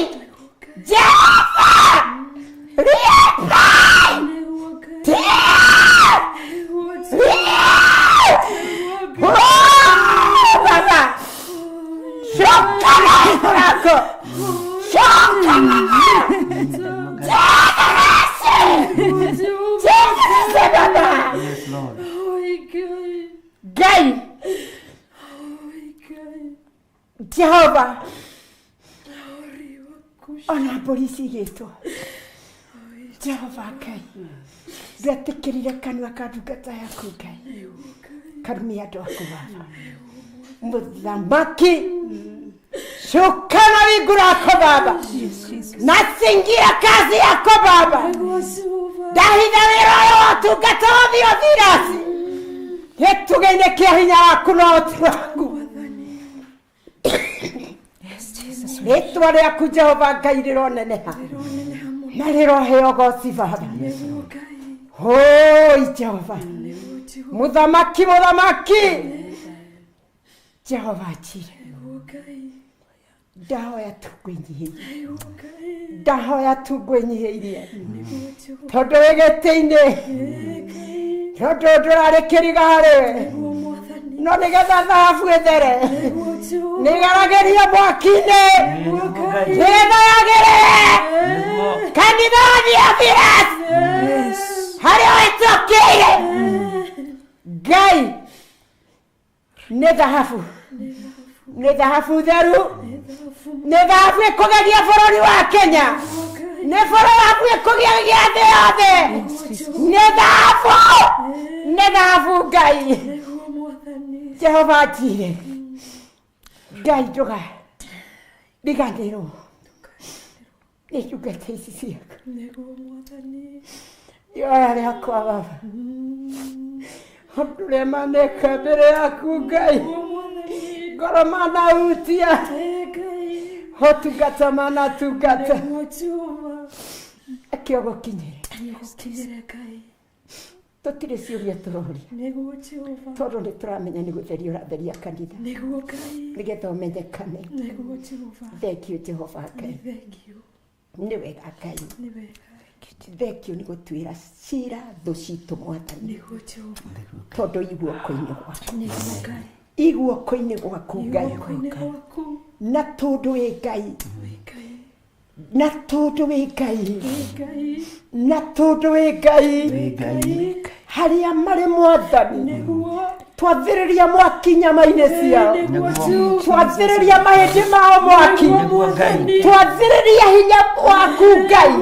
Jehova Rĩapai Baba shokana yako shokana Baba Ngai Jehova ona polisi yetu Jehova Ngai ndetĩkĩrire kanua ka ndungata yaku Ngai karumia andũ aku Baba mũthamaki shukana wingu lako Baba nasingia kazi yako Baba ndahitha wĩra ũyũ wa ũtungata wa Theophilus gĩtugĩ-inĩ kĩa hinya waku na ũhoti waku rĩtwa rĩaku Jehova Ngai rĩroneneha na rĩroheo goci Baba hoi Jehova mũthamaki Jehova njire ndahoya tu ngwĩnyihĩirie tondũ wĩ gĩtĩ-inĩ tondũ ndũrarĩ kĩriga harĩwe no nĩgetha thahabu ĩthere nĩgeragĩrie mwaki-inĩ nĩgetha yagĩrĩre kanitha wa Theophilus harĩa wĩtũkĩire Ngai nĩ thahabu theru nĩ thahabu ĩkũgegia bũrũri wa Kenya nĩ thahabu ĩkũgegia thĩ yothe nĩ thahabu Ngai Jehova njire Ngai ndũkariganĩrwo nĩ ndungata ici ciaku ihoya rĩakwa Baba andũ arĩa maneka mbere yaku Ngai ngoro manahutia ũtungata manatungata akĩo gũkinyĩre tũtirĩ ciũria tũroria tondũ nĩ tũramenya nĩ gũtheria ũratheria kanitha nĩgetha ũmenyekane thengiũ Jehova Ngai nĩ wega Ngai thekio nĩ gũtuĩra cira thũ citũ Mwathani tondũ iguoko-inĩ gwaku iguoko-inĩ gwaku Ngai na tondũ wĩ Ngai na tondũ wĩ Ngai na tondũ wĩ Ngai harĩa marĩ Mwathani twathĩrĩria mwaki nyama-inĩ ciao twathĩrĩria mahĩndĩ mao mwaki twathĩrĩria hinya waku Ngai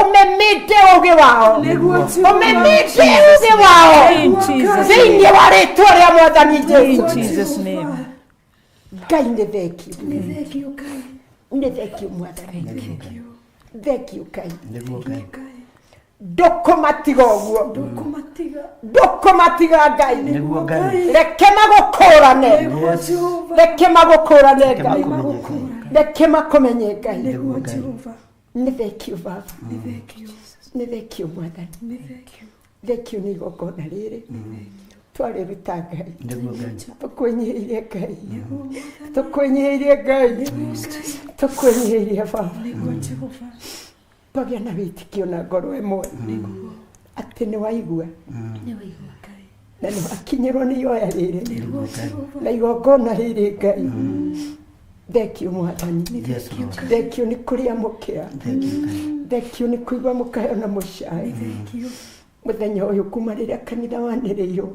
ũmemete ũgĩ wao ũmemete ũgĩ wao thĩinĩ wa rĩtwa rĩa Mwathani Jesũ Ngai nĩ thengio nĩ thengio Mwathani thengio Ngai ndũkũmatiga ũguo ndũkũmatiga Ngai reke magũkũrane Ngai reke makũmenye Ngai nĩ thengio Baba nĩ thengio Mwathani thengio nĩ igongona rĩrĩ twarĩruta Ngai tũkwĩnyihĩirie Ngai tũkwĩnyihĩirie Ngai tũkwĩnyihĩirie Baba twagĩa na wĩtĩkio na ngoro ĩmwe atĩ nĩ waigua na nĩ wakinyĩrwo nĩ ihoya rĩrĩ na igongona rĩrĩ Ngai thengio Mwathani thengio nĩ kũrĩamũkĩra thengio nĩ kũigua mũkayo na mũcaaĩ mũthenya ũyũ kuma rĩrĩa kanitha wanĩrĩirwo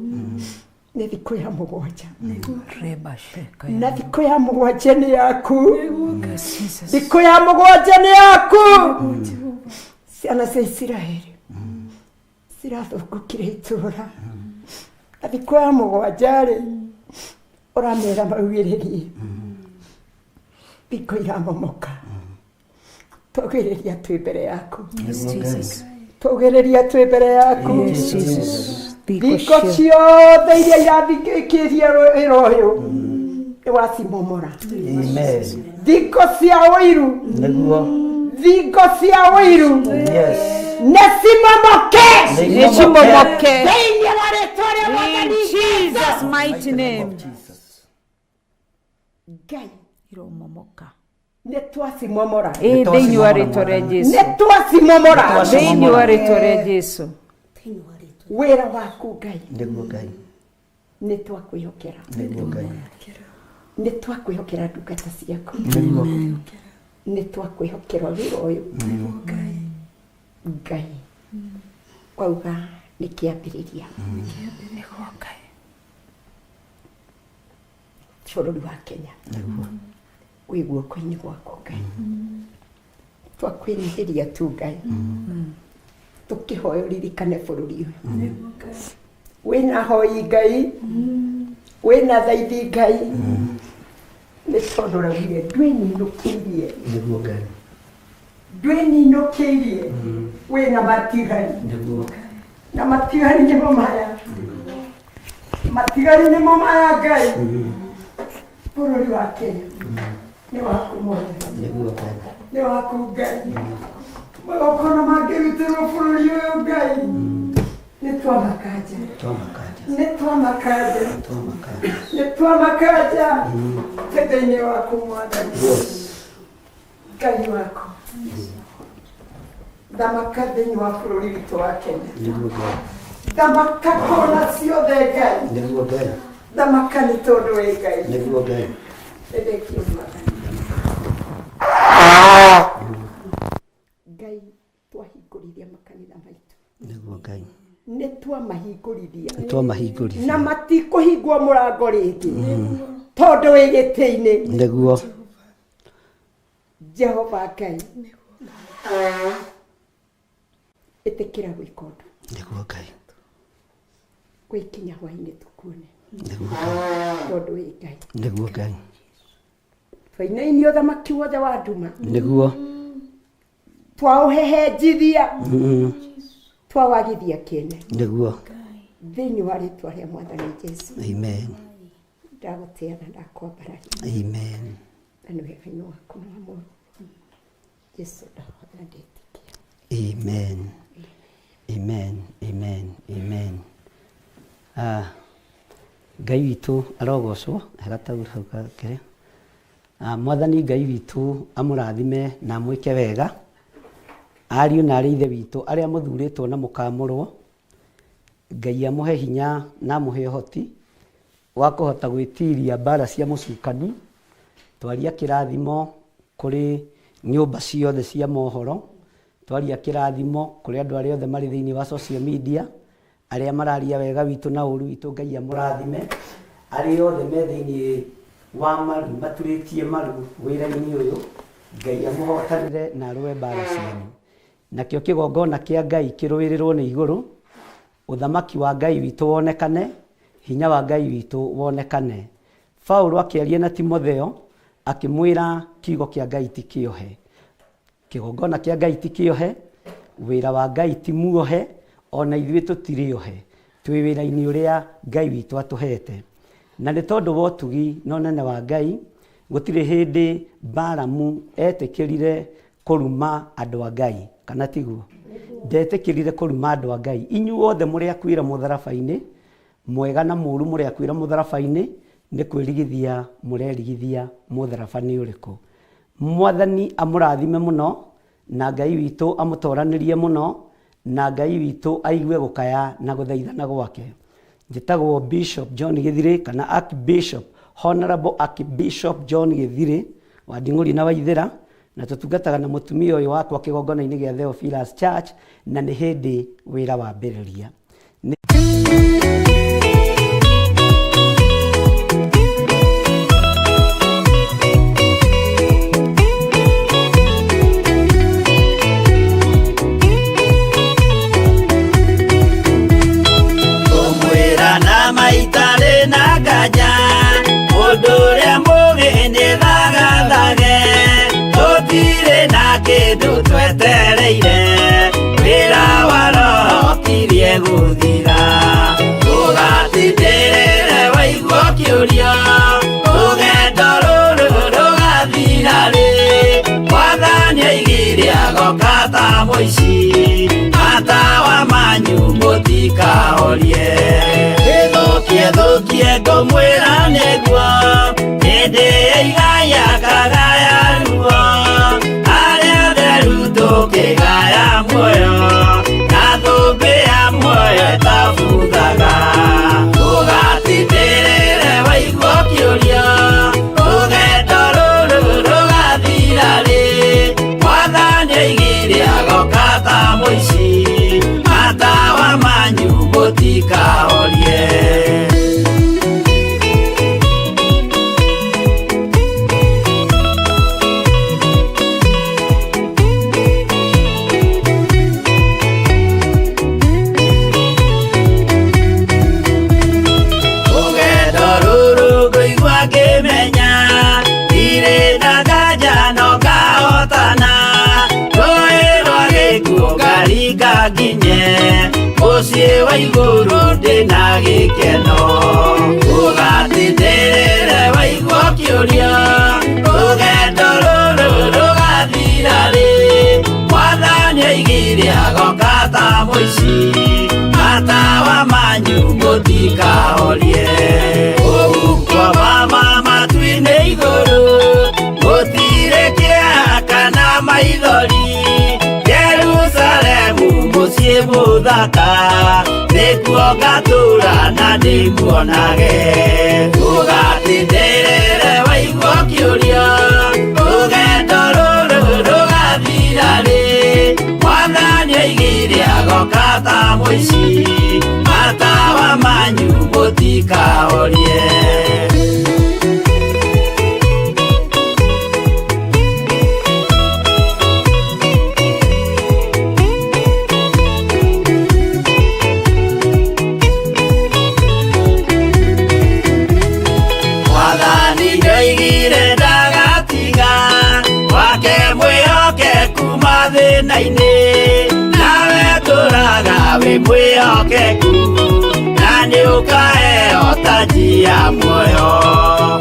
nĩ thikũ ya mũgwanja na thikũ ya mũgwanja nĩ yaku thikũ ya mũgwanja nĩ yaku ciana cia Isiraeli cirathũngũkire itũũra na thikũ ya mũgwanja rĩ ũramera maugĩrĩrie thikũ iramomoka tũgĩrĩria twĩ mbere yaku tũgĩrĩria twĩ mbere yaku thikũ ciothe iria irathikĩrie wĩra ũyũ nĩ wacimomora thikũ cia ũiru thikũ cia ũiru nĩ cimomoke thĩinĩ wa rĩtwa rĩa Mwathani Jesus mighty name Ngai iromomoka nĩ twacimomora thĩinĩ wa rĩtwa rĩa Jesũ nĩ twacimomora thĩinĩ wa rĩtwa rĩa Jesũ wĩra waku Ngai nĩguo Ngai nĩ twakwĩhokera nĩ twakwĩhokera ndungata ciaku nĩ twakwĩhokera wĩra ũyũ Ngai wauga nĩ kĩambĩrĩria bũrũri wa Kenya wĩ guoko-inĩ gwaku Ngai twakwĩrĩhĩria tu Ngai tũkĩhoya ũririkane bũrũri ũyũ wĩna hoi Ngai wĩna thaithi Ngai nĩ tondũ ũraugire ndwĩninũkĩirie nĩguo Ngai ndwĩninũkĩirie wĩna matigari na matigari nĩmo maya matigari nĩmo maya Ngai bũrũri wa Kenya nĩ waku mothe nĩ waku Ngai magokona mangĩrutĩrwo bũrũri ũyũ Ngai nĩ twamakanja nĩ twamakanja thĩinĩ waku Mwathani Ngai waku thamaka thĩinĩ wa bũrũri witũ wa Kenya thamaka kona ciothe Ngai thamaka nĩ tondũ wĩ Ngai thengio Mwathani Ngai twahingũrithia makanitha maitũ nĩguo Ngai nĩ twamahingũrithia na matikũhingwo mũrango rĩngĩ tondũ wĩ gĩtĩ-inĩ nĩguo Jehova Ngai ĩtĩkĩra gwĩka ũndũ nĩguo Ngai gwĩkinya hwaĩ-inĩ tũkuone nĩguo tondũ wĩ Ngai nĩguo Ngai twainainie ũthamaki wothe wa nduma nĩguo twaũhehenjithia twawagithia kĩene nĩguo thĩinĩ wa rĩtwa rĩa Mwathani Jesũ amen ndagũtĩa na ndakwambararia amen na nĩ wega-inĩ waku na wa Mũrũ Jesũ ndahoya ndĩtĩkia amen amen amen amen Ngai witũ arogocwo agataura hau gakĩrĩa Mwathani Ngai witũ amũrathime na mwĩke wega. Ariũ na arĩ ithe witũ arĩa mũthurĩtwo na mũkamũrwo, Ngai amũhe hinya na amũhe ũhoti wa kũhota gwĩtiria mbara cia mũcukani, twaria kĩrathimo kũrĩ nyũmba ciothe cia mohoro, twaria kĩrathimo kũrĩ andũ arĩa othe marĩ thĩinĩ wa social media, arĩa mararia wega witũ na ũru witũ, Ngai amũrathime. Arĩa othe me thĩinĩ wa maru maturĩtie maru wĩra-inĩ ũyũ, Ngai amũhotanĩre na arũe mbara cianyu. Nakĩo kĩgongona kĩa Ngai kĩrũĩrĩrwo nĩ igũrũ, ũthamaki wa Ngai witũ wonekane, hinya wa Ngai witũ wonekane. Paulo akĩaria na Timotheo akĩmwĩra kiugo kĩa Ngai ti kĩohe. Kĩgongona kĩa Ngai ti kĩohe, wĩra wa Ngai ti muohe, ona ithuĩ tũtirĩ ohe, twĩ wĩra-inĩ ũrĩa Ngai witũ atũhete. Na nĩ tondũ wa ũtugi na ũnene wa Ngai, gũtirĩ hĩndĩ Balamu etĩkĩrire kũruma andũ a Ngai, kana tiguo? Ndetĩkĩrire kũruma andũ a Ngai. Inyuothe mũrĩ akuĩra mũtharaba-inĩ, mwega na mũũru mũrĩ akuĩra mũtharaba-inĩ, nĩ kwĩrigithia mũrerigithia mũtharaba nĩ ũrĩkũ. Mwathani amũrathime mũno, na Ngai witũ amũtoranĩrie mũno, na Ngai witũ aigue gũkaya na gũthaithana gwake. Njĩtagwo Bishop John Gĩthirĩ kana Archbishop, Honorable Archbishop John Gĩthirĩ wa Nding'uri na Waithĩra, na tũtungataga na mũtumia ũyũ wakwa kĩgongona-inĩ gĩa Theophilus Church, na nĩ hĩndĩ wĩra wambĩrĩria. Kĩndũ twetereire wĩra wa Roho tirie gũthira, tũgatindĩrĩre waigua kĩũria, rũgendo rũrũ rũgathira rĩ, Mwathani oigire agoka ta mũici, matawa manyu mũtikahorie. Gĩthũkie thũkie ngũmwĩra nĩguo, hĩndĩ ĩigaya kagaya ruo, kĩgaya muoyo na thũmbĩ ya muoyo ĩtabuthaga, tũgatindĩrĩre waigua kĩũria, rũgendo rũrũ rũgathira rĩ, Mwathani oigire agoka ta mũici, matawa manyu mũtikahorie. Mũciĩ wa igũrũ ndĩna gĩkeno, tũgatindĩrĩre waigua kĩũria, rũgendo rũrũ rũgathira rĩ, Mwathani oigire agoka ta mũici, matawa manyu mũtikahorie. Ũgukwa mama matu-inĩ igũrũ, gũtirĩ kĩeha kana maithori, Jerusalemu mũciĩ mũthaka, nĩkuo ngatũũra na ndĩmuonage, tũgatindĩrĩre waigua kĩũria, rũgendo rũrũ rũgathira rĩ, Mwathani oigire agoka ta mũici, matawa manyu mũtikahorie. Nawe tũraga wĩ mwĩhokeku, na nĩũkaheo taji ya muoyo,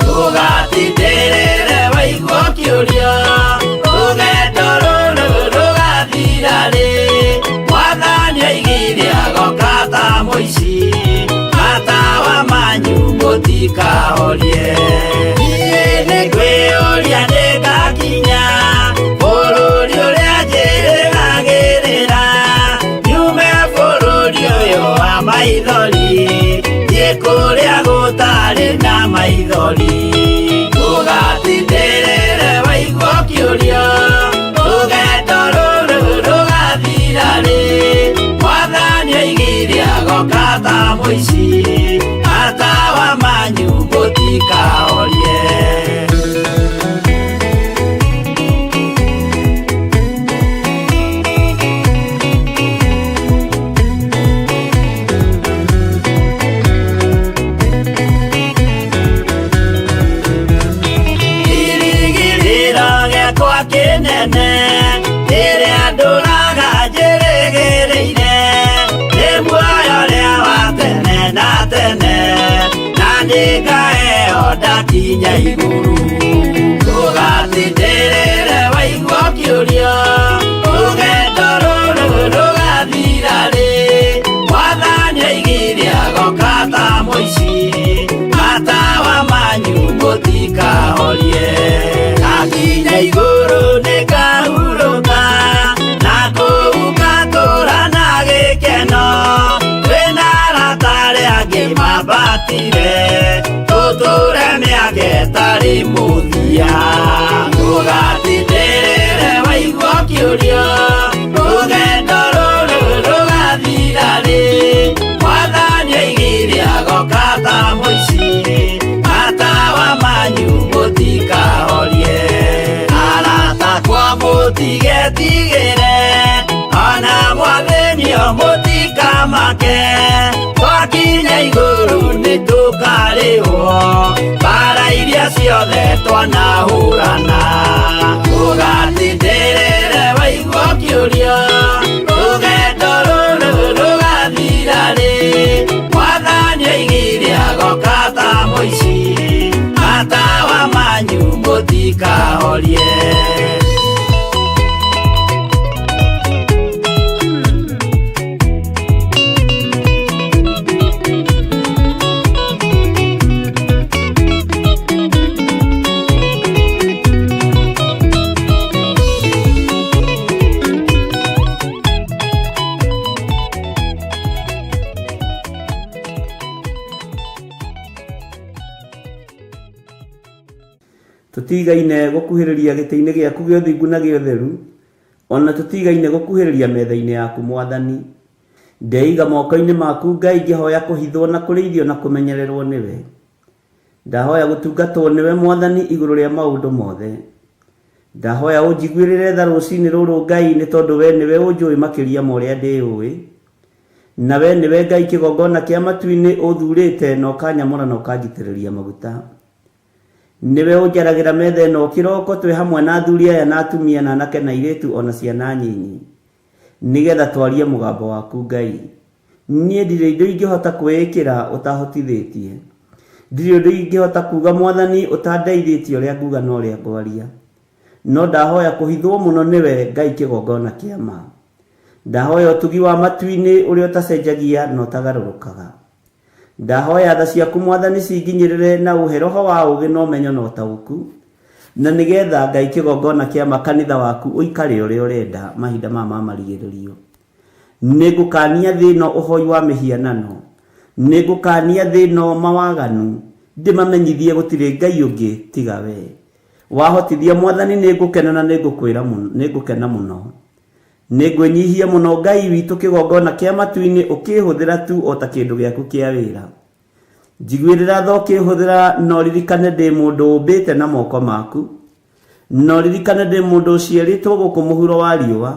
tũgatindĩrĩre waigua kĩũria, rũgendo rũrũ rũgathira rĩ, Mwathani oigire agoka ta mũici, matawa manyu mũtikahorie. Niĩ nĩngwĩyũria maithori ugatindĩrĩre waigua kĩũrio rũgendo rũrũ rũgathira rĩ Mwathani oigire agoka ta mũici matawa manyu mũtikahorie Kinene ĩrĩa ndũraga njĩrĩgĩrĩire nĩ muoyo rĩa wa tene na tene na nĩngaheo ndakinya igũrũ ndũgatindĩrĩre waigua kĩũrio rũgendo rũrũ rũgathira rĩ Mwathani oigire agoka ta mũici matawa manyu mũtikahorie akinya igũrũ nĩngahurũka na kũu ngatũũra na gĩkeno twĩna arata arĩa angĩ mambatire tũtũũre mĩaka ĩtarĩ mũthia ndũgatindĩrĩre waigua kĩũrio rũgendo rũrũ rũgathira rĩ Mwathani oigire agoka ta mũici matawa manyu mũtikahorie mũtigetigĩre ona mwathĩnio mũtikamake twakinya igũrũ nĩtũkarĩhwo mbara iria ciothe twanahũrana ũgatindĩrĩre waigua kĩũrio rũgendo rũrũ rũgathira rĩ Mwathani oigire agoka ta mũici matawa manyu mũtikahorie tutigaine gukuhiriria gĩtĩ-inĩ gĩaku gĩa ũthingu na gĩa ũtheru ona tutigaine gukuhiriria metha-inĩ yaku Mwathani ndeiga moko-inĩ maku Ngai ngĩhoya kũhithwo na kũrĩithio na kũmenyererwo nĩwe ndahoya gũtungatwo nĩwe Mwathani igũrũ rĩa maũndũ mothe ndahoya ũnjiguĩrĩre tha rũcinĩ rũrũ Ngai nĩ tondũ we nĩwe ũnjũĩ makĩria ma ũrĩa ndĩũĩ na we nĩwe Ngai kĩgongona kĩa matu-inĩ ũthurĩte na ũkanyamũra na ũkanjitĩrĩria maguta niwe ũnjaragĩra metha ĩno kĩroko twĩ hamwe na athuri aya na atumia na anake na airĩtu ona ciana nyinyi nĩgetha twarie mũgambo waku Ngai niĩ ndirĩ indo ingĩhota kwĩĩkĩra ũtahotithĩtie ndirĩ ũndũ ingĩhota kuga Mwathani ũtandeithĩtie ũrĩa nguga na ũrĩa ngwaria no ndahoya kũhithwo mũno nĩwe Ngai kĩgongona kĩa ma ndahoya ũtugi wa matu-inĩ ũrĩa ũtacenjagia na ũtagarũrũkaga ndahoya tha ciaku Mwathani cinginyĩrĩre na ũhe roho wa ũũgĩ na ũmenyo na ũtaũku na nĩgetha Ngai kĩgongona kĩa makanitha waku ũikare ũrĩa ũrenda mahinda ma marigĩrĩrio nĩngũkania thĩ ĩno ũhoi wa mĩhianano nĩngũkania thĩ ĩno mawaganu ndĩmamenyithie gũtirĩ Ngai ũngĩ tiga we wahotithia Mwathani nĩngũkena na nĩngũkena mũno nĩngwĩnyihia mũno Ngai witũ kĩgongona kĩa matu-inĩ ũkĩhũthĩra tu o ta kĩndũ gĩaku kĩa wĩra njiguĩrĩra tha ũkĩhũthĩra no ririkane ndĩ mũndũ ũmbĩte na moko maku no ririkane ndĩ mũndũ ũciarĩtwo gũkũ mũhuro wa riũa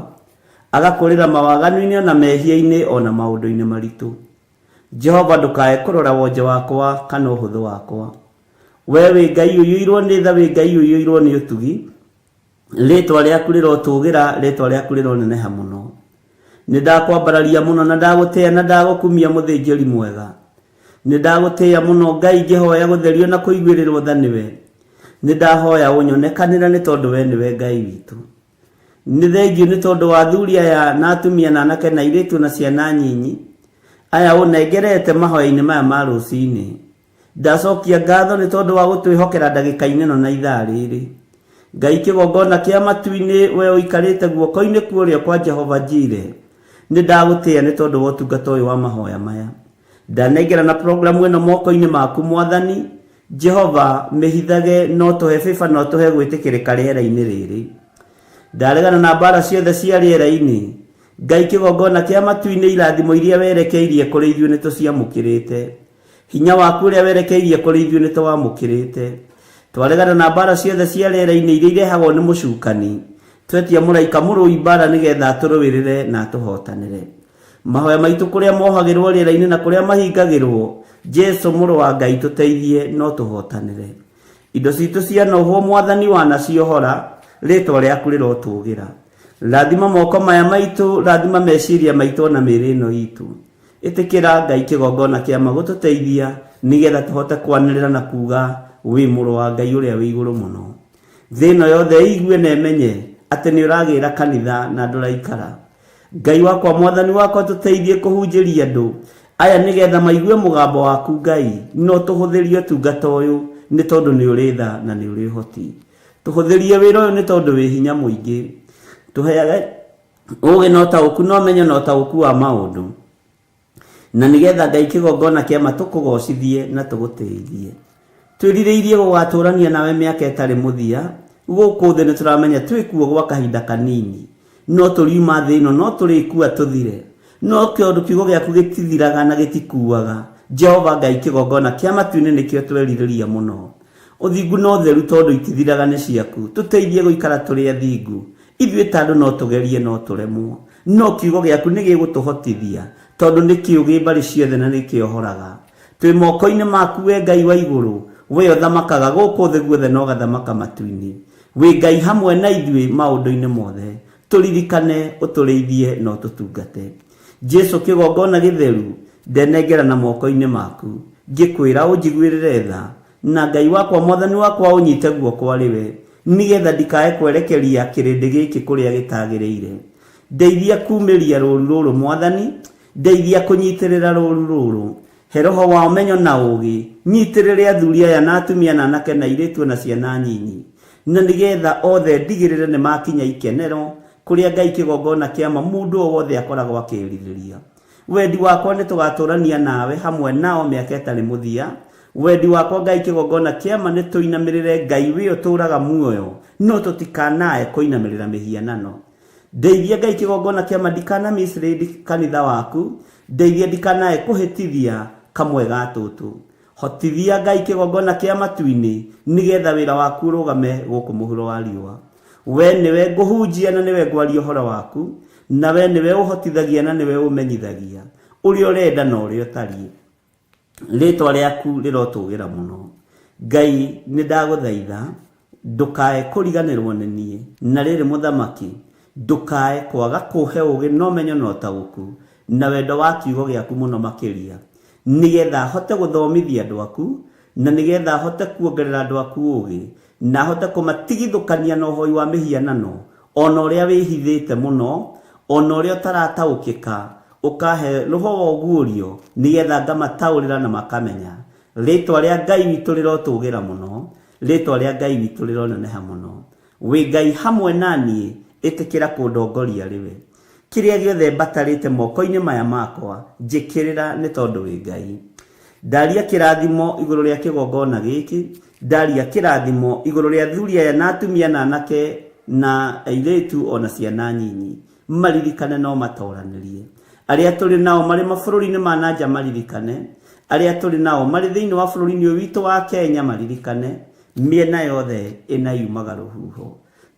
agakũrĩra mawaganu-inĩ ona mehia-inĩ ona maũndũ-inĩ maritũ Jehova ndũkae kũrora wonje wakwa kana ũhũthũ wakwa we wĩ Ngai ũiyũirwo nĩ tha wĩ Ngai ũiyũirwo nĩ ũtugi rĩtwa rĩaku rĩrotũgĩra rĩtwa rĩaku rĩroneneha mũno nĩndakwambararia mũno na ndagũtĩĩa na ndagũkumia mũthĩnjĩri mwega nĩndagũtĩĩa mũno Ngai ngĩhoya gũtherio na kũiguĩrĩrwo tha nĩwe nĩndahoya ũnyonekanĩra nĩ tondũ we nĩwe Ngai witũ nĩ thengiũ nĩ tondũ wa athuri aya na atumia na anake na airĩtu na ciana nyinyi aya ũnengerete mahoya-inĩ maya ma rũcinĩ ndacokia ngatho nĩ tondũ wa gũtwĩhokera ndagĩka-inĩ ĩno na ithaa rĩrĩ Ngai kĩgongona kĩa matu-inĩ we ũikarĩte guoko-inĩ kuorĩa kwa Jehova Jire nĩndagũtĩĩa nĩ tondũ wa ũtungata ũyũ wa mahoya maya ndanengera na programu ĩno moko-inĩ maku Mwathani Jehova mehithage no tuhe fifa no tuhe gwitikirika riera-ini riri ndaregana na mbara ciothe cia riera-ini Ngai kigongona kia matu-ini irathimo iria werekeirie kuri ithuĩ nĩ tũciamũkĩrĩte hinya waku ũrĩa werekeirie kuri ithuĩ nĩ tũwamũkĩrĩte twaregana na mbara ciothe cia riera-ini iria irehagwo nĩ mũcukani twetia mũraika mũrũi mbara nĩgetha tũrũĩrĩre na tũhotanĩre mahoya maitũ kũrĩa mohagĩrwo riera-ini na kũrĩa mahingagĩrwo Jesu mũrũ wa Ngai tũteithie no tũhotanĩre indo citũ cia nohwo mwathani wanaciohora rĩtwa rĩaku rĩrotũgĩra rathima moko maya maitũ rathima meciria maitũ na mĩĩrĩ ĩno itũ ĩtĩkĩra Ngai kĩgongona kĩa magũtũteithia nĩgetha tũhote kwanĩrĩra na kuga wĩ mũrũ wa Ngai ũrĩa wĩ igũrũ mũno thĩ ĩno yothe igue na ĩmenye atĩ nĩ ũragĩra kanitha na ndũraikara Ngai wakwa mwathani wakwa tũteithie kũhunjĩria andũ aya nĩgetha maigue mũgambo waku Ngai no tũhũthĩrie ũtungata ũyũ nĩ tondũ nĩ ũrĩ tha na nĩ ũrĩ hoti tũhũthĩrie wĩra ũyũ nĩ tondũ wĩ hinya mũingĩ tũheage ũũgĩ na ũtaũku na ũmenyo na ũtaũku wa maũndũ na nĩgetha Ngai kĩgongona kĩa ma tũkũgocithie na tũgũteithie twĩrirĩirie gũgatũrania nawe mĩaka ĩtarĩ mũthia gũkũ thĩ nĩ tũramenya twĩkuo gwa kahinda kanini no tũriuma thĩ ĩno no tũrĩkua tũthire no kĩondũ kiugo gĩaku gĩtithiraga na gĩtikuaga Jehova Ngai kĩgongona kĩa matu-inĩ nĩkĩo twerirĩria mũno ũthingu no theru tondũ itithiraga nĩ ciaku tũteithie gũikara tũrĩ athingu ithuĩ ta andũ no tũgerie no tũremwo no kiugo gĩaku nĩ gĩgũtũhotithia tondũ nĩ kĩũgĩ mbarĩ ciothe na nĩ kĩohoraga twĩ moko-inĩ maku we Ngai wa igũrũ we ũthamakaga gũkũ thĩ guothe no gathamaka matu-inĩ wĩ Ngai hamwe na ithuĩ maũndũ-inĩ mothe tũririkane ũtũrĩithie no tũtungate Jesu kĩgongona gĩtheru ndenengera na moko-inĩ maku ngĩkwĩra ũnjiguĩrĩre tha na Ngai wakwa mwathani wakwa ũnyite guoko rĩwe nĩgetha ndikae kwerekeria kĩrĩndĩ gĩkĩ kũrĩa gĩtagĩrĩire ndeithia kumĩria rũũru rũrũ mwathani ndeithia kũnyitĩrĩra rũũru rũrũ he roho wa ũmenyo na ũũgĩ nyitĩrĩre athuri aya na atumia na anake na airĩtu na ciana nyinyi na nĩgetha othe ndigĩrĩre nĩ makinya ikenero kũrĩa Ngai kĩgongona kĩama mũndũ o wothe akoragwo akĩĩrirĩria wendi wakwa nĩ tũgatũrania nawe hamwe nao mĩaka ĩtarĩ mũthia wendi wakwa Ngai kĩgongona kĩama nĩ tũinamĩrĩre Ngai wĩ ũtũũraga muoyo no tũtikanae kũinamĩrĩra mĩhianano ndeithia Ngai kĩgongona kĩama ndikanamĩcirĩ kanitha waku ndeithia ndikanae kũhĩtithia kamwe ga tũtũ hotithia Ngai kĩgongona kĩa matu-inĩ nĩgetha wĩra waku ũrũgame gũkũ mũhuro wa riũa we nĩwe ngũhunjia na nĩwe ngwaria ũhoro waku na we nĩwe ũhotithagia na nĩwe ũmenyithagia ũrĩa ũrenda na ũrĩa ũtariĩ rĩtwa rĩaku rĩrotũgĩra mũno Ngai nĩ ndagũthaitha ndũkae kũriganĩrwo nĩ niĩ na rĩrĩ mũthamaki ndũkae kwaga kũhe ũũgĩ na ũmenyo na ũtaũku na wendo wa kiugo gĩaku mũno makĩria nĩgetha hote gũthomithia andũ aku na nĩgetha hote kuongerera andũ aku ũũgĩ na hote kũmatigithũkania na ũhoi wa mĩhianano ona ũrĩa wĩhithĩte mũno ona ũrĩa ũtarataũkĩka ũkahe roho wa ũguũrio nĩgetha ngamataũrĩra na makamenya rĩtwa rĩa Ngai witũ rĩrotũgĩra mũno rĩtwa rĩa Ngai witũ rĩroneneha mũno wĩ Ngai hamwe naniĩ ĩtĩkĩra kũndongoria rĩwe kĩrĩa gĩothe mbatarĩte moko-inĩ maya makwa njĩkĩrĩra nĩ tondũ wĩ Ngai ndaria kĩrathimo igũrũ rĩa kĩgongona gĩkĩ ndaria kĩrathimo igũrũ rĩa athuri aya na atumia na anake na airĩtu ona ciana nyinyi maririkane no matoranĩrie arĩa tũrĩ nao marĩ mabũrũri-inĩ ma nanja maririkane arĩa tũrĩ nao marĩ thĩinĩ wa bũrũri-inĩ ũyũ witũ wa Kenya maririkane mĩena yothe ĩna yumaga rũhuho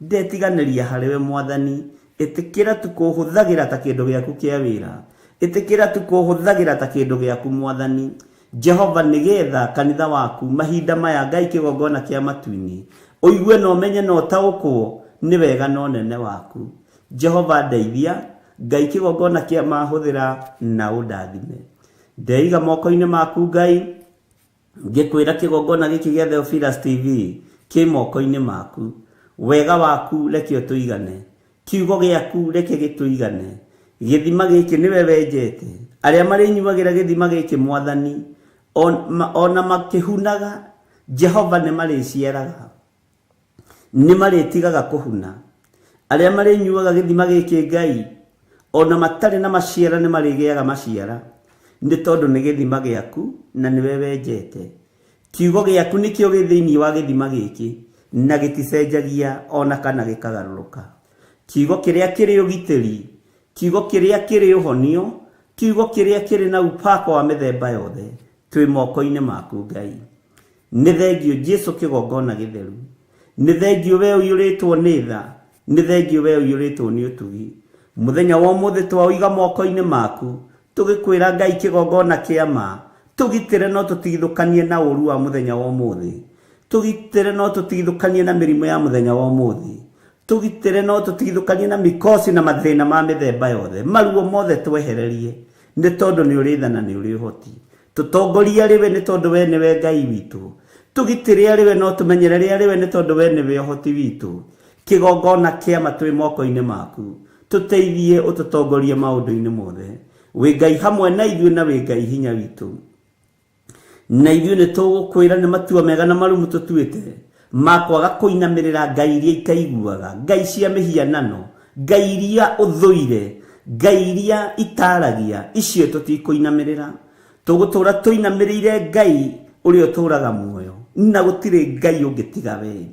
ndetiganĩria harĩwe mwathani ĩtĩkĩra tukũhũthagĩra ta kĩndũ gĩaku kĩa wĩra ĩtĩkĩra tukũhũthagĩra ta kĩndũ gĩaku mwathani Jehova nĩgetha kanitha waku mahinda maya Ngai kĩgongona kĩa matu-inĩ ũigue na ũmenye na ũtaũkwo nĩ wega na ũnene waku Jehova ndeithia Ngai kĩgongona kĩa mahũthĩra na ũndathime ndeiga moko-inĩ maku Ngai ngĩkwĩra kĩgongona gĩkĩ gĩa Theophilus TV kĩ moko-inĩ maku wega waku reke ũtũigane kiugo gĩaku reke gĩtũigane gĩthima gĩkĩ nĩwe wenjete arĩa marĩnyuagĩra gĩthima gĩkĩ mwathani ona makĩhunaga Jehova nĩ marĩciaraga nĩ marĩtigaga kũhuna arĩa marĩnyuaga gĩthima gĩkĩ Ngai ona matarĩ na maciara nĩ marĩgĩaga maciara nĩ tondũ nĩ gĩthima gĩaku na nĩwe wenjete kiugo giaku nikio gi thiini wa githima giki na giticenjagia ona kana gikagaruruka. Kiugo kiria kiri ugitiri, kiugo kiria kiri uhonio, kiugo kiria kiri na upako wa mithemba yothe twi moko-ini maku Ngai. Nĩ thengio Jesu kigongona githeru, nĩ thengio we uyuritwo nĩ tha, nĩ thengio we uyuritwo nĩ utugi. Muthenya wa ũmũthĩ twauiga moko-ini maku, tugikwira Ngai kigongona kia ma, tugitire no tutigithukanie na ũru wa muthenya wa ũmũthĩ, tugitire no tutigithukanie na mĩrimũ ya muthenya wa ũmũthĩ, tugitire no tutigithukanie na mikosi na mathĩna ma mĩthemba yothe, maruo mothe twehererie nĩ tondũ nĩ ũrĩ tha na nĩ ũrĩ ũhoti. Tutongoria riwe nĩ tondũ we nĩwe Ngai witũ, tugitire riwe no tumenyerere riwe nĩ tondũ we nĩwe ũhoti witũ. Kigongona kia ma twĩ moko-ini maku, tuteithie ututongorie maũndũ-inĩ mothe. Wĩ Ngai hamwe na ithuĩ na wĩ Ngai hinya witũ, na ithuĩ nĩ tũgũkwĩra nĩ matua mega na marumu tũtuĩte ma kwaga kũinamĩrĩra ngai iria itaiguaga, ngai cia mĩhianano, ngai iria ũthũire, ngai iria itaragia, icio tũtikũinamĩrĩra. Tũgũtũra tũinamĩrĩire Ngai ũrĩa ũtũraga muoyo, na gũtirĩ Ngai ũngĩ tiga we.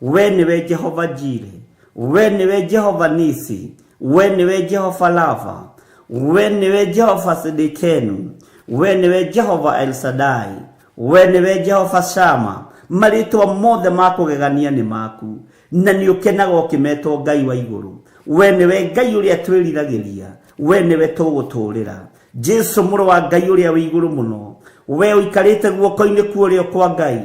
We nĩwe Jehova Jire, we nĩwe Jehova Nisi, we nĩwe Jehova Lava, we nĩwe Jehova Sidikenu, we nĩwe Jehova El Shaddai, we nĩwe Jehova Shama. Marĩtwa mothe ma kũgegania nĩ maku, na nĩ ũkenaga ũkĩmetwo Ngai wa igũrũ. We nĩwe Ngai ũrĩa twĩriragĩria, we nĩwe tũgũtũũrĩra. Jesu mũrũ wa Ngai ũrĩa wĩ igũrũ mũno, we ũikarĩte guoko-inĩ kuorĩo kwa Ngai,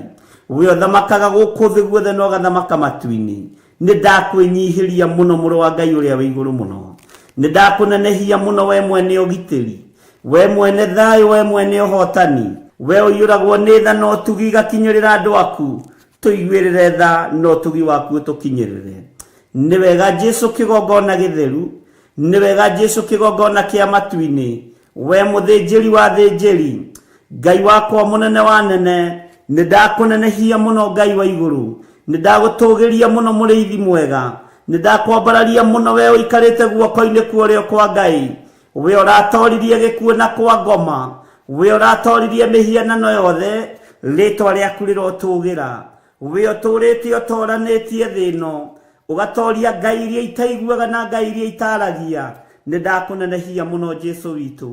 we ũthamakaga gũkũ thĩ guothe na ũgathamaka matu-inĩ. Nĩ ndakwĩnyihĩria mũno mũrũ wa Ngai ũrĩa wĩ igũrũ mũno, nĩ ndakũnenehia mũno we mwene ũgitĩri, we mwene thayũ, we mwene ũhotani, we ũiyũragwo nĩ tha na ũtugi gakinyĩrĩra andũ aku, tũiguĩrĩre tha na ũtugi waku ũtũkinyĩrĩre. Nĩ wega Jesu kigongona gĩtheru, nĩ wega Jesu kigongona kĩa matu-inĩ, we mũthĩnjĩri wa thĩnjĩri, Ngai wakwa mũnene wa nene. Nĩ ndakũnenehia mũno Ngai wa igũrũ, nĩ ndagũtũgĩria mũno mũrĩithi mwega, nĩ ndakwambararia mũno we ũikarĩte guoko-inĩ kuorĩo kwa Ngai, we ũratoririe gĩkuũ na kwa ngoma, we ũratoririe mĩhianano yothe, rĩtwa rĩaku rĩrotũgĩra, we ũtũrĩte ũtoranĩtie thĩ ĩno, ũgatoria ngai iria itaiguaga na ngai iria itaragia. Nĩ ndakũnenehia mũno Jesu witũ,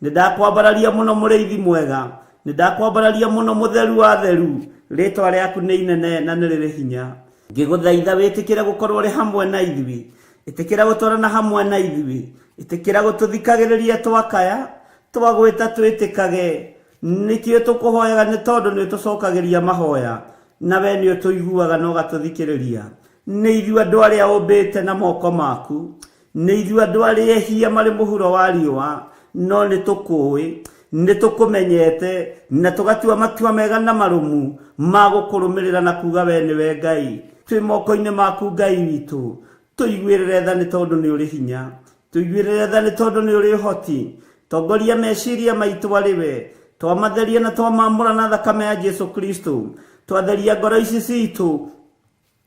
nĩ ndakwambararia mũno mũrĩithi mwega, nĩ ndakwambararia mũno mũtheru wa theru, rĩtwa rĩaku nĩ inene na nĩ rĩrĩ hinya. Ngĩgũthaitha wĩtĩkĩre gũkorwo ũrĩ hamwe na ithuĩ, ĩtĩkĩra gũtwarana hamwe na ithuĩ, ĩtĩkĩra gũtũthikagĩrĩria twakaya, twagwĩta twĩtĩkage. Nĩkĩo tũkũhoyaga nĩ tondũ nĩ tũcokagĩria mahoya, na we nĩ ũtũiguaga na ũgatũthikĩrĩria. Nĩ ithuĩ andũ arĩa ũmbĩte na moko maku, nĩ ithuĩ andũ arĩa ehia marĩ mũhuro wa riũa, no nĩ tũkũĩ, nĩ tũkũmenyete, na tũgatua matua mega na marũmu ma gũkũrũmĩrĩra na kuga we nĩwe Ngai. Twĩ moko-inĩ maku Ngai witũ, tũiguĩrĩre tha nĩ tondũ nĩ ũrĩ hinya, tũiguĩrĩre tha nĩ tondũ nĩ ũrĩ ũhoti. Tongoria meciria maitũ arĩ we, twamatheria na twamamũra na thakame ya Jesu Kristo, twatheria ngoro ici citũ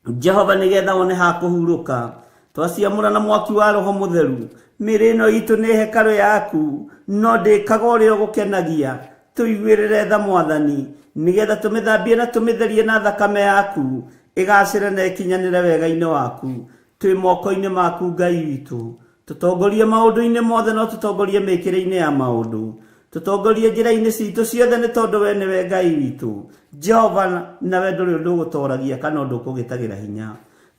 Jehova nĩgetha wone ha kũhurũka. Twaciamũra na mwaki wa Roho Mũtheru, mĩĩrĩ ĩno itũ nĩ hekarũ yaku, no ndĩkaga ũrĩa ũgũkenagia. Tũiguĩrĩre tha Mwathani, nĩgetha tũmĩthambie na tũmĩtherie na thakame yaku, ĩgacĩre na ĩkinyanĩre wega-inĩ waku. Twĩ moko-inĩ maku Ngai witũ, tũtongorie maũndũ-inĩ mothe, no tũtongorie mĩkĩre-inĩ ya maũndũ, tũtongorie njĩra-inĩ citũ ciothe nĩ tondũ we nĩwe Ngai witũ. Jehova, na we ndũrĩ ũndũ ũgũtoragia kana ũndũ ũkũgĩtagĩra hinya.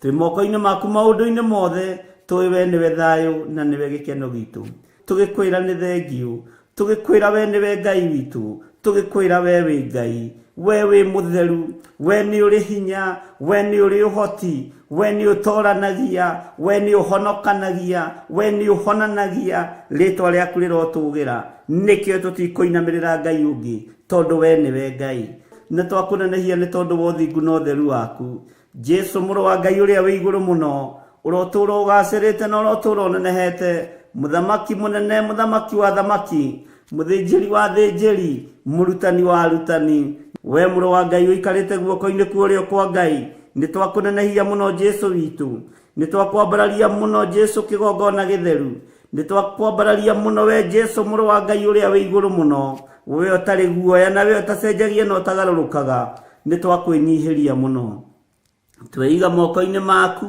Twĩ moko-inĩ maku maũndũ-inĩ mothe, tũĩ we nĩwe thayũ na nĩwe gĩkeno gitũ. Tũgĩkwĩra nĩ thengiũ, tũgĩkwĩra we nĩwe Ngai witũ, tũgĩkwĩra we wĩ Ngai, we wĩ mũtheru, we nĩ ũrĩ hinya, we nĩ ũrĩ ũhoti, we nĩ ũtoranagia, we nĩ ũhonokanagia, we nĩ ũhonanagia, rĩtwa rĩaku rĩrotũgĩra. Nĩkĩo tũtikũinamĩrĩra Ngai ũngĩ, tondũ we nĩwe Ngai. Na twakũnenehia nĩ tondũ wa ũthingu na ũtheru waku. Jesu mũrũ wa Ngai ũrĩa wĩ igũrũ mũno, ũrotũũra ũgacĩrĩte na ũrotũũra ũnenehete, mũthamaki mũnene, mũthamaki wa thamaki, mũthĩnjĩri wa thĩnjĩri, mũrutani wa arutani, we mũrũ wa Ngai ũikarĩte guoko-inĩ kuorĩo kwa Ngai. Nĩ twakũnenehia mũno Jesu witũ, nĩ twakwambararia mũno Jesu kĩgongona gĩtheru, nĩ twakwambararia mũno we Jesu mũrũ wa Ngai ũrĩa wĩ igũrũ mũno, we otari guoya na we otacenjagia no tagarurukaga ni twakwinyihiria muno tweiga moko-ini maku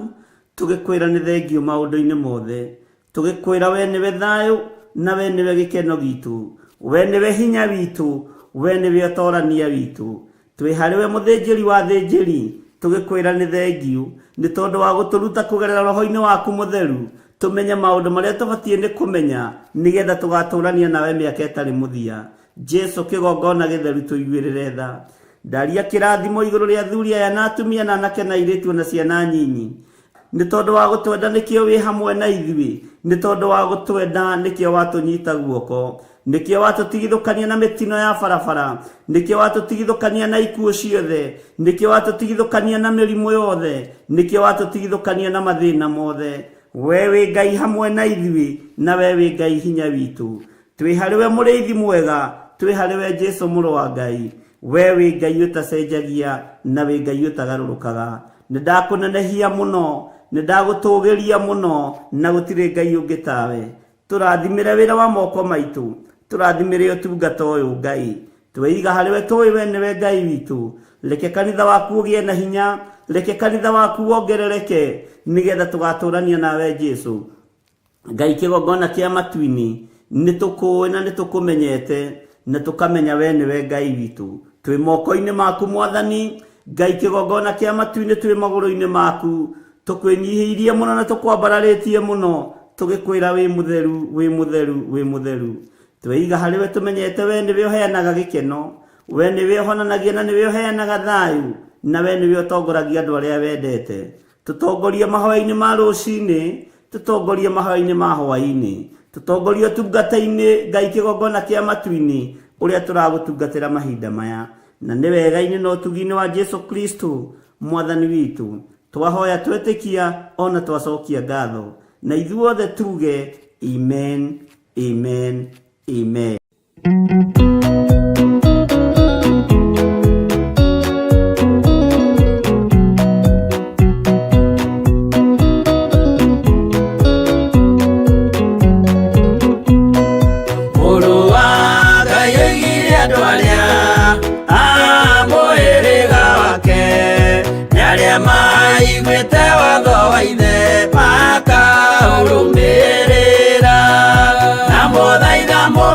tugikwira ni thengio maundu-ini mothe tugikwira we niwe thayo na we niwe gikeno gitu we niwe hinya witu we niwe utorania witu twi hariwe muthinjiri wa thinjiri tugikwira ni thengio ni tondu wa guturuta kugerera roho-ini waku mutheru tumenye maundu maria tubatie ni kumenya nigetha tugaturania nawe miaka itari muthia Jesu kigongona githeru tuiguirire tha ndaria kirathimo iguru ria thuri aya na atumia na anake na iritu na ciana nyinyi ni tondu wa gutwenda nikio wi hamwe na ithui ni tondu wa gutwenda nikio watunyita guoko nikio watutigithukania na mitino ya barabara nikio watutigithukania na ikuo ciothe nikio watutigithukania na mirimu yothe nikio watutigithukania na mathina mothe wewe Ngai hamwe na ithui na wewe Ngai hinya witu twi hariwe muriithi mwega twi hariwe Jesu muru wa Ngai wewe Ngai utacenjagia na we Ngai utagarurukaga nindakunenehia muno nindagutugiria muno na gutire Ngai ungi tawe turathimire wira wa moko maitu turathimire utungata uyu Ngai tweiga hariwe twi we niwe Ngai witu reke kanitha waku ugie na hinya reke kanitha waku wongerereke nigetha tugaturania nawe Jesu Ngai kigongona kia matu-ini nitukuwe na nitukumenyete na tukamenya we niwe Ngai witu twi moko-ini maku Mwathani Ngai kigongona kia matu-ini twi maguru-ini maku tukwinyihirie muno na tukwambararitie muno tugikwira wi mutheru wi mutheru wi mutheru tweiga hariwe tumenyete we niwe uheanaga gikeno we niwe uhonanagia na niwe uheanaga thayu na we niwe utongoragia andu aria wendete tutongorie mahoya-ini ma rucini tutongorie mahoya-ini ma hwaini tutongorie utungata-ini Ngai kigongona kia matu-ini uria turagutungatira mahinda maya na ni wega-ini no tugi-ini wa Jesu Kristo Mwathani witu twahoya twetikia ona twacokia ngatho na ithuothe tuge amen amen amen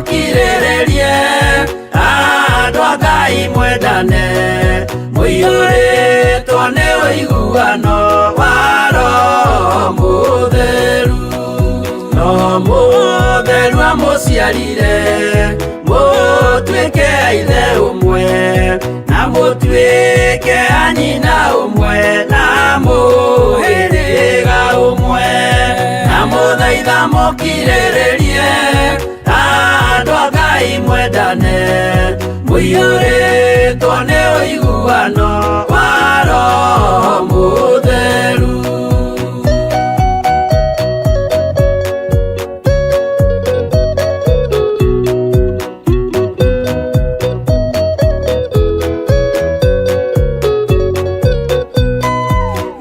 Kirererie andu a Ngai mwendane muiyuritwo ni uiguano wa Roho Mutheru Roho Mutheru amuciarire mutuike a ithe umwe na mutuike a nyina umwe na muhiriga umwe na muthaitha mukirererie andu a Ngai mwendane muiyuritwo ni uiguano wa Roho Mutheru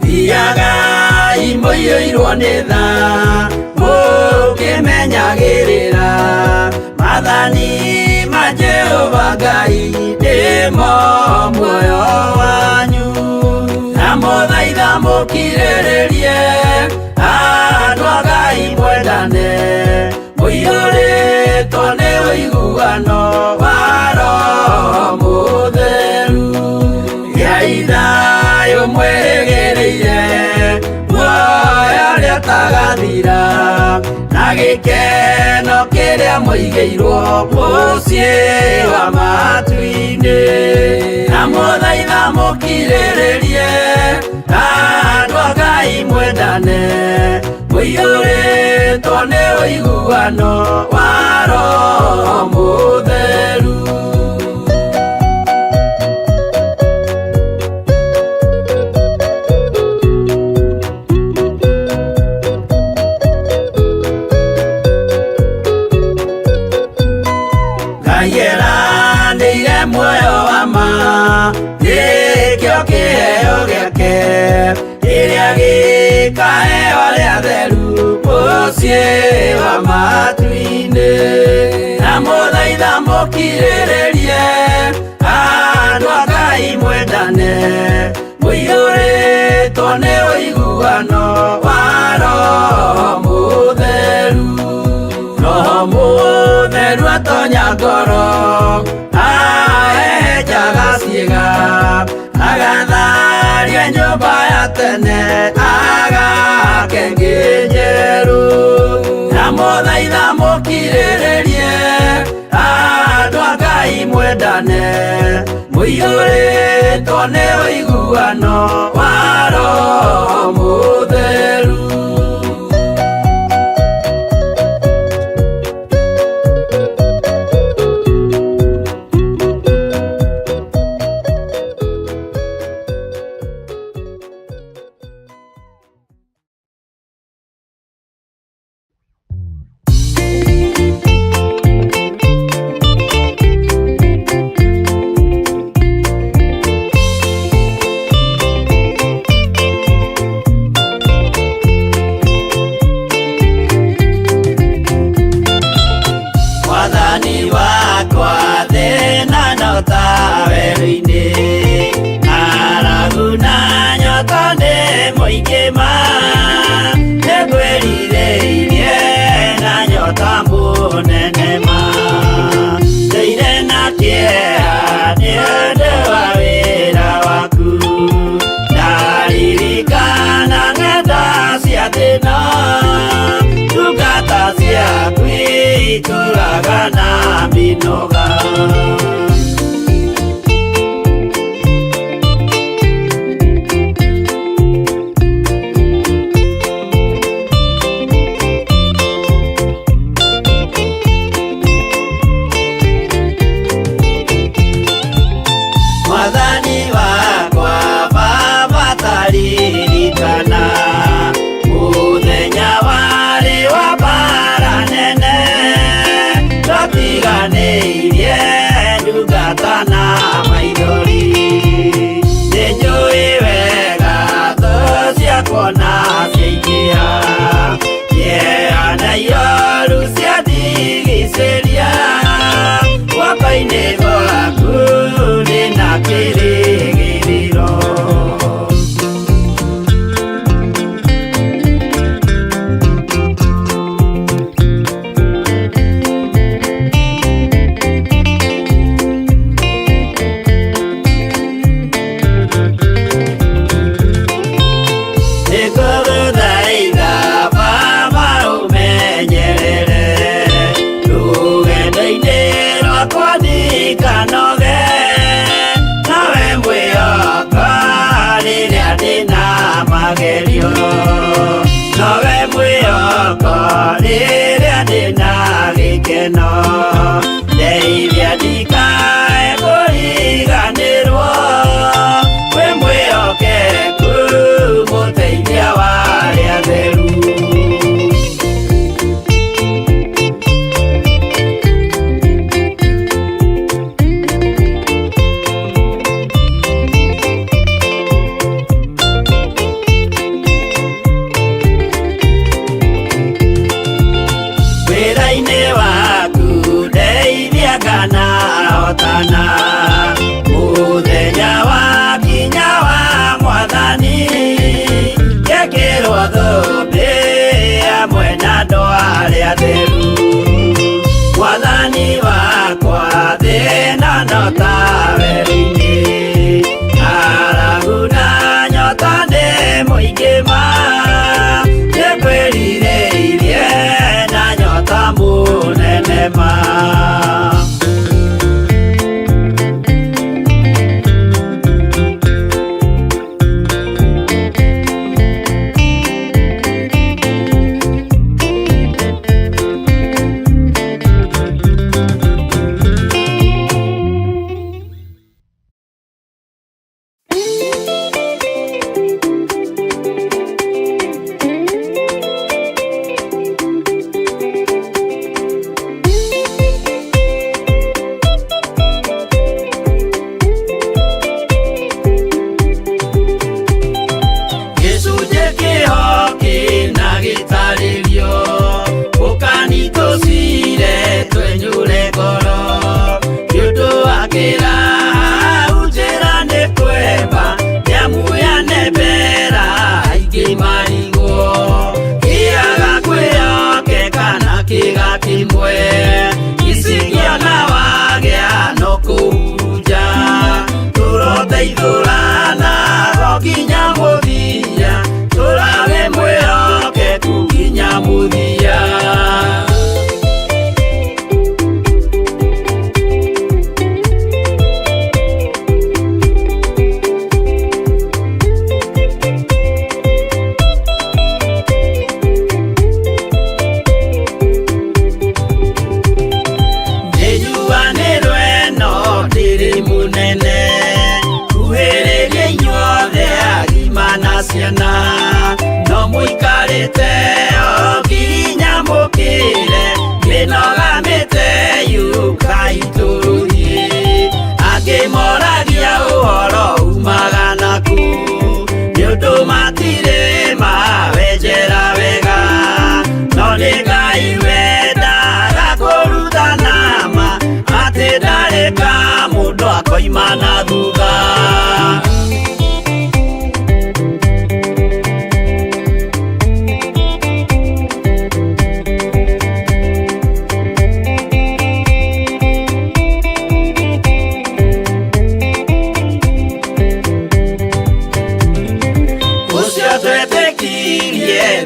thiaga imuiyuirwo ni tha mukimenyagirira mathani ma Jehova Ngai ndimo muoyo wanyu na muthaitha mukirererie andu a Ngai mwendane muiyuritwo ni uiguano wa Roho Mutheru giai thayu mwirigireire muoyo uria utagathira na gikeno kiria muigeirwo mucii wa matu-ini na muthaitha mukiriririe andu a Ngai mwendane muiyuritwo ni uiguano wa Roho Mutheru muoyo wa ma nikio kiheo giake iria gikaheo aria theru mucii wa matu-ini na muthaitha mukirire roho mutheru atonya ngoro ahejaga ciĩga agatharia nyũmba ya tene agakengĩ njerũ na mũthaitha mũkirĩrĩrie andũ a Ngai mwendane mũiyũrĩtwo nĩ ũiguano wa roho mutheru. Turagana binoga Mwathani wakwa baba taririkana muthenya warĩ wa bara nene tũtiganĩirie ndungata na maithori nĩnjũĩ wega thũ ciakwa na ciaingĩha na ihoru ciandigicĩria guoko-inĩ gwaku ndĩna kĩrĩgĩrĩro. Nowe mwĩhoko rĩrĩa ndĩna gĩkeno ndeithia ndikae kũriganĩrwo wĩ mwĩhokeku mũteithia wa arĩa atheru. Muthenya wakinya wa Mwathani gekĩrwo thũmbĩ hamwe na andũ arĩa atheru. Mwathani wakwa thĩna no ta werũ-inĩ ng'aragu na nyota nĩ mũingĩ ma nĩngwĩrirĩirie na nyota mũnene ma. imwe isigio na wagea no kuja turote ithurana gokinya muthia turage mwihoke kuginya muthia no muikarite oginya mukire ginogamite yukaituruthie angimoragia uhoro umaga naku niundu matire mawenjera wega no ni Ngai wendaga kurutana ma ati ndareka mundu akoima na thutha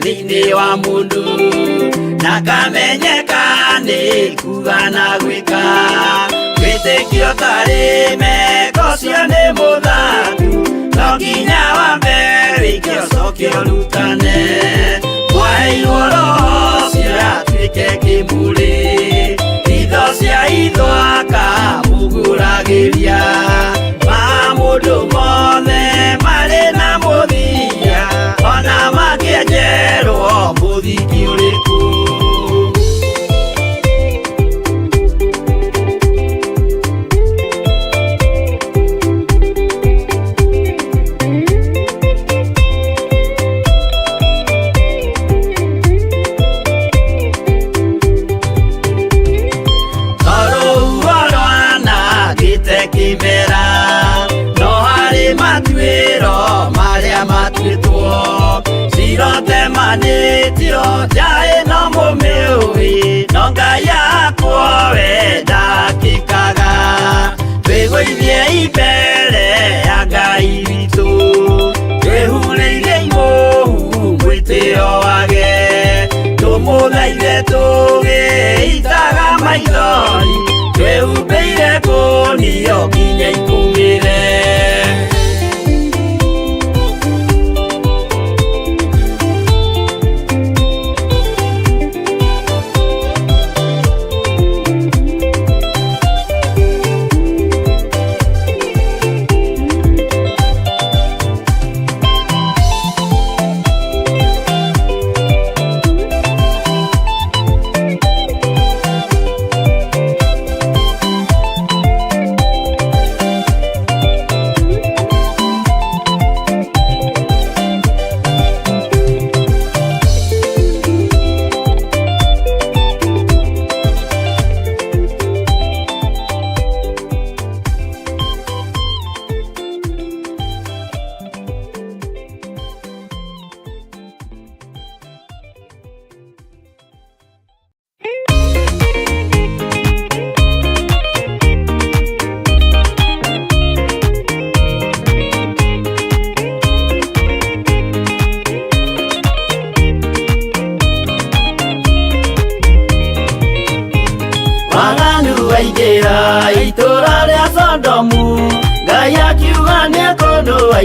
thini wa mundu na kamenyeka ni kuga na gwika witikio tarime kocio ni muthatu no nginya wa mbere ikio cokio rutane kwa igoro cia twike kimuri itho cia ithwaka muguragiria ma mundu mothe mari na muthia ona makienjerwo muthiki uriku sirote manitio jae no mumiui no Ngai yakwa wenda kikaga twiguithie imbere ya Ngai witu twehureirie imuhu mwitio wage tumuthaithe tugiitaga maithori twehumbeire ngunio nginya ikumire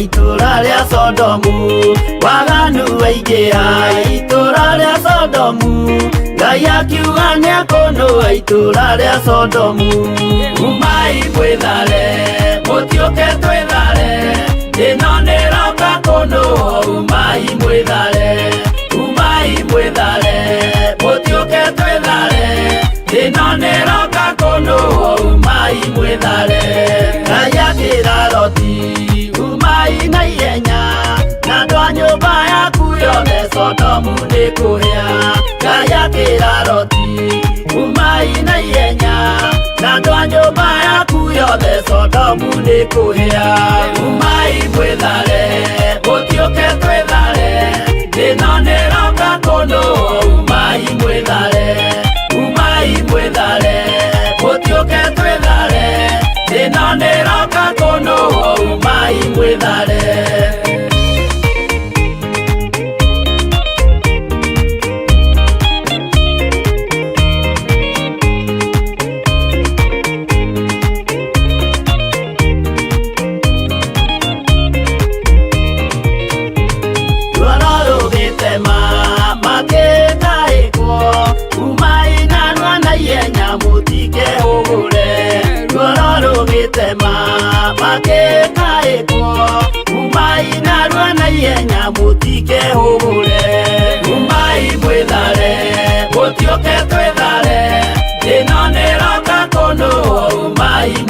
itura ria Sodomu waganu waingira itura ria Sodomu Ngai akiuga ni akono itura ria Sodomu umai mwithare mutioke twithare ino ni roka kono umai mwithare mutioke twithare ino ni roka kono umai mwithare Ngai akira Loti umai na ihenya na andũ a nyũmba yaku yothe Sodomu nĩ kũhĩa Ngai akĩra Loti umai na ihenya na andũ a nyũmba yaku yothe Sodomu nĩ kũhĩa umai mwĩthare mũtiũke twĩthare ĩno nĩ roka kũndũ umai mwĩthare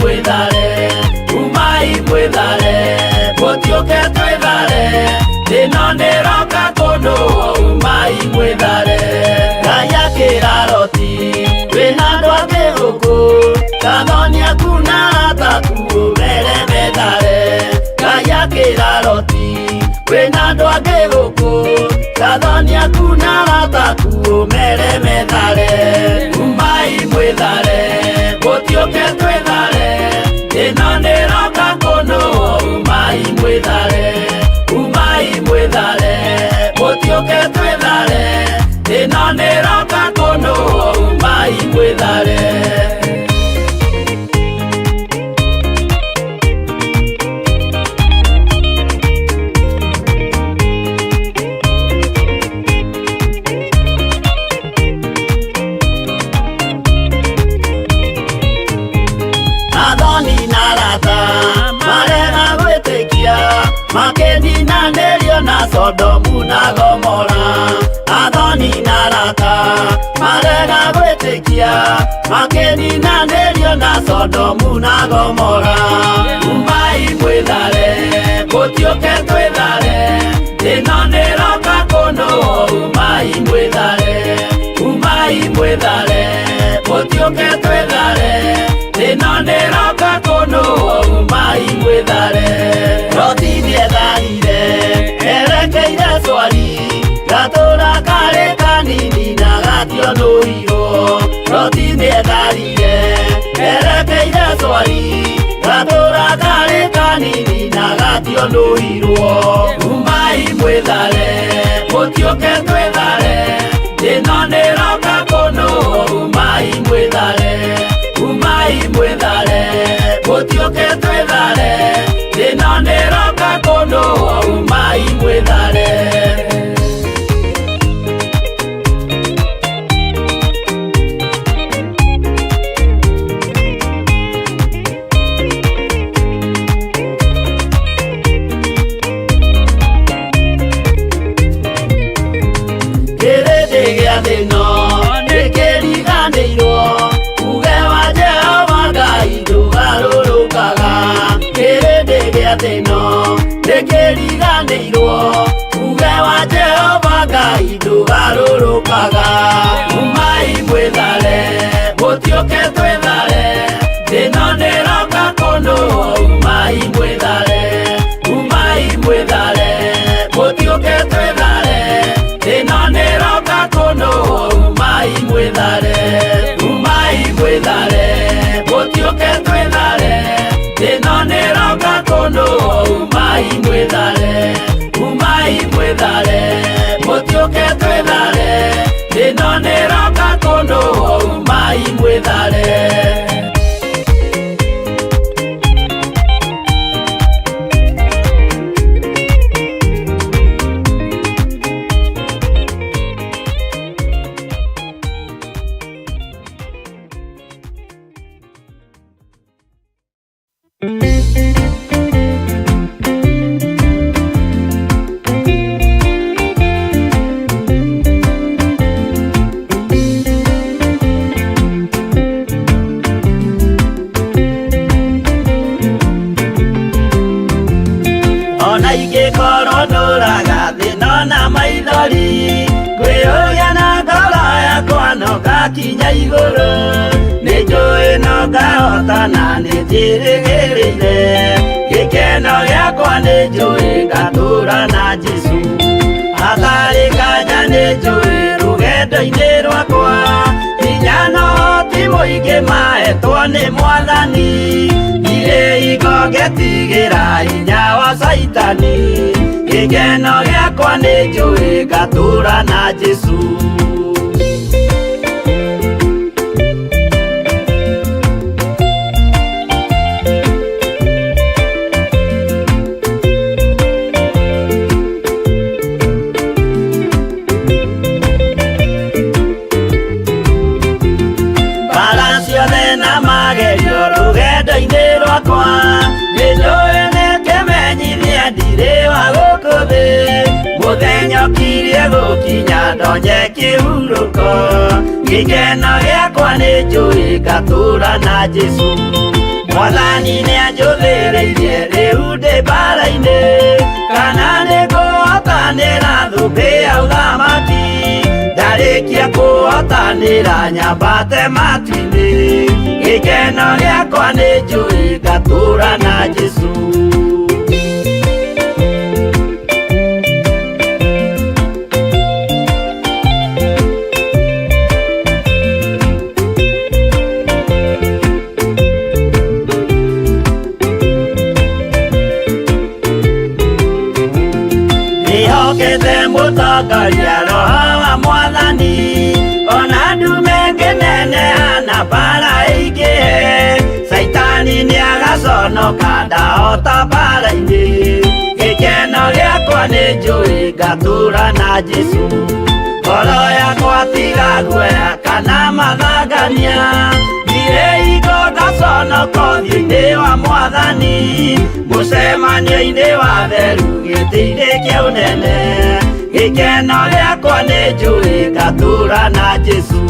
mwithare umai mwithare gutioke twithare thina niroka kundu umai mwithare Ngaya kiraroti wina andu angi guku kathonia kuna taku mere methare Ngaya kiraroti wina andu angi guku kathonia kuna taku mere methare umai mwithare gutioke twithare thina niroka kundu umai mwithare gutioke twithare thina niroka kundu umai mwithare Adoni narata marega gwitikia makeni na nerio na Sodomu na Gomora Adoni narata marega gwitikia makeni na nerio na Sodomu na Gomora umai mwithare gutioke twithare thina niroka kundu umai mwithare gutioke twithare thina niroka kundu umai mwithare Roti nietharire erekeire swari gatura kari kanini na gationuirwo Roti nietharire erekeire swari gatura kari kanini na gationuirwo umai mwithare gutioke twithare thina niroka kundu umai mwithare gutioke twithare thina niroka kundu umai mwithare kirindi gia thino nikiriganirwo uge wa Jehova Ngai ndugarurukaga kirindi gia thino nikiriganirwo uge wa Jehova Ngai ndugarurukaga umai mwithare gutioke twithare thina niroka kundu umai mwithare gutioke twithare thina niroka kundu umai mwithare gutioke twithare thina niroka kundu umai mwithare gutioke twithare thina niroka kundu umai mwithare kinya iguru nijui no ngahotana nijirigirire gikeno giakwa nijui ngatura na Jesu hatari kanya nijui rugendo-ini rwakwa hinya no ti muingi mahetwo ni Mwathani ire igo ngetigira hinya wa Saitani gikeno giakwa nijui ngatura na Jesu muthenya kirie gukinya ndonye kihuruko gikeno giakwa ni njui ngatura na Jesu Mwathani nĩanjũthĩrĩirie rĩu ndĩ mbara-inĩ, kana nĩngũhotanĩra thũmbĩ ya ũthamaki. Ndarĩkia kũhotanĩra nyambate matu-inĩ, gĩkeno gĩakwa nĩ njũĩ ngatũũra na Jesũ. Nĩhokete mũtongoria Roho wa Mwathani, ona ndume ngĩneneha na mbara ĩingĩhe. Saitani nĩagaconoka ndahota mbara-inĩ, gĩkeno gĩakwa nĩ njũĩ ngatũũra na Jesũ. Ngoro yakwa tiga guoya kana mathangania, thire igo ndaconoko ũthiũ-inĩ wa Mwathani. Mũcemanio-inĩ wa theru gĩtĩ-inĩ kĩa ũnene, gĩkeno gĩakwa nĩ njũĩ ngatũũra na Jesũ.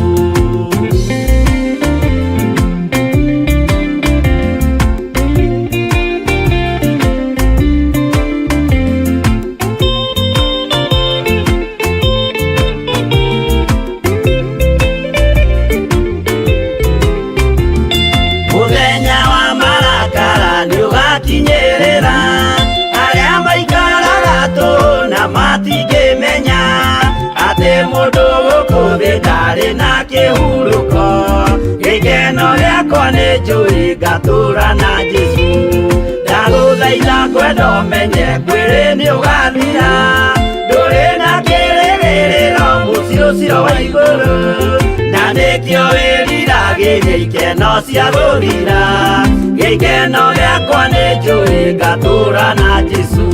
Mũthenya wa marakara nĩũgakinyĩrĩra, arĩa maikaraga tũhũ na matingĩmenya atĩ mũndũ gũkũ thĩ ndarĩ na kĩhurũko. Gĩkeno gĩakwa nĩ njũĩ ngatũũra na Jesũ. Ndagũthaitha ngwenda ũmenye kwĩrĩ nĩũgathira, ndũrĩ na kĩrĩgĩrĩro mũciĩ ũcio wa igũrũ, na nĩkĩo wĩriragĩria ikeno cia gũthira. Gĩkeno gĩakwa nĩ njũĩ ngatũũra na Jesũ.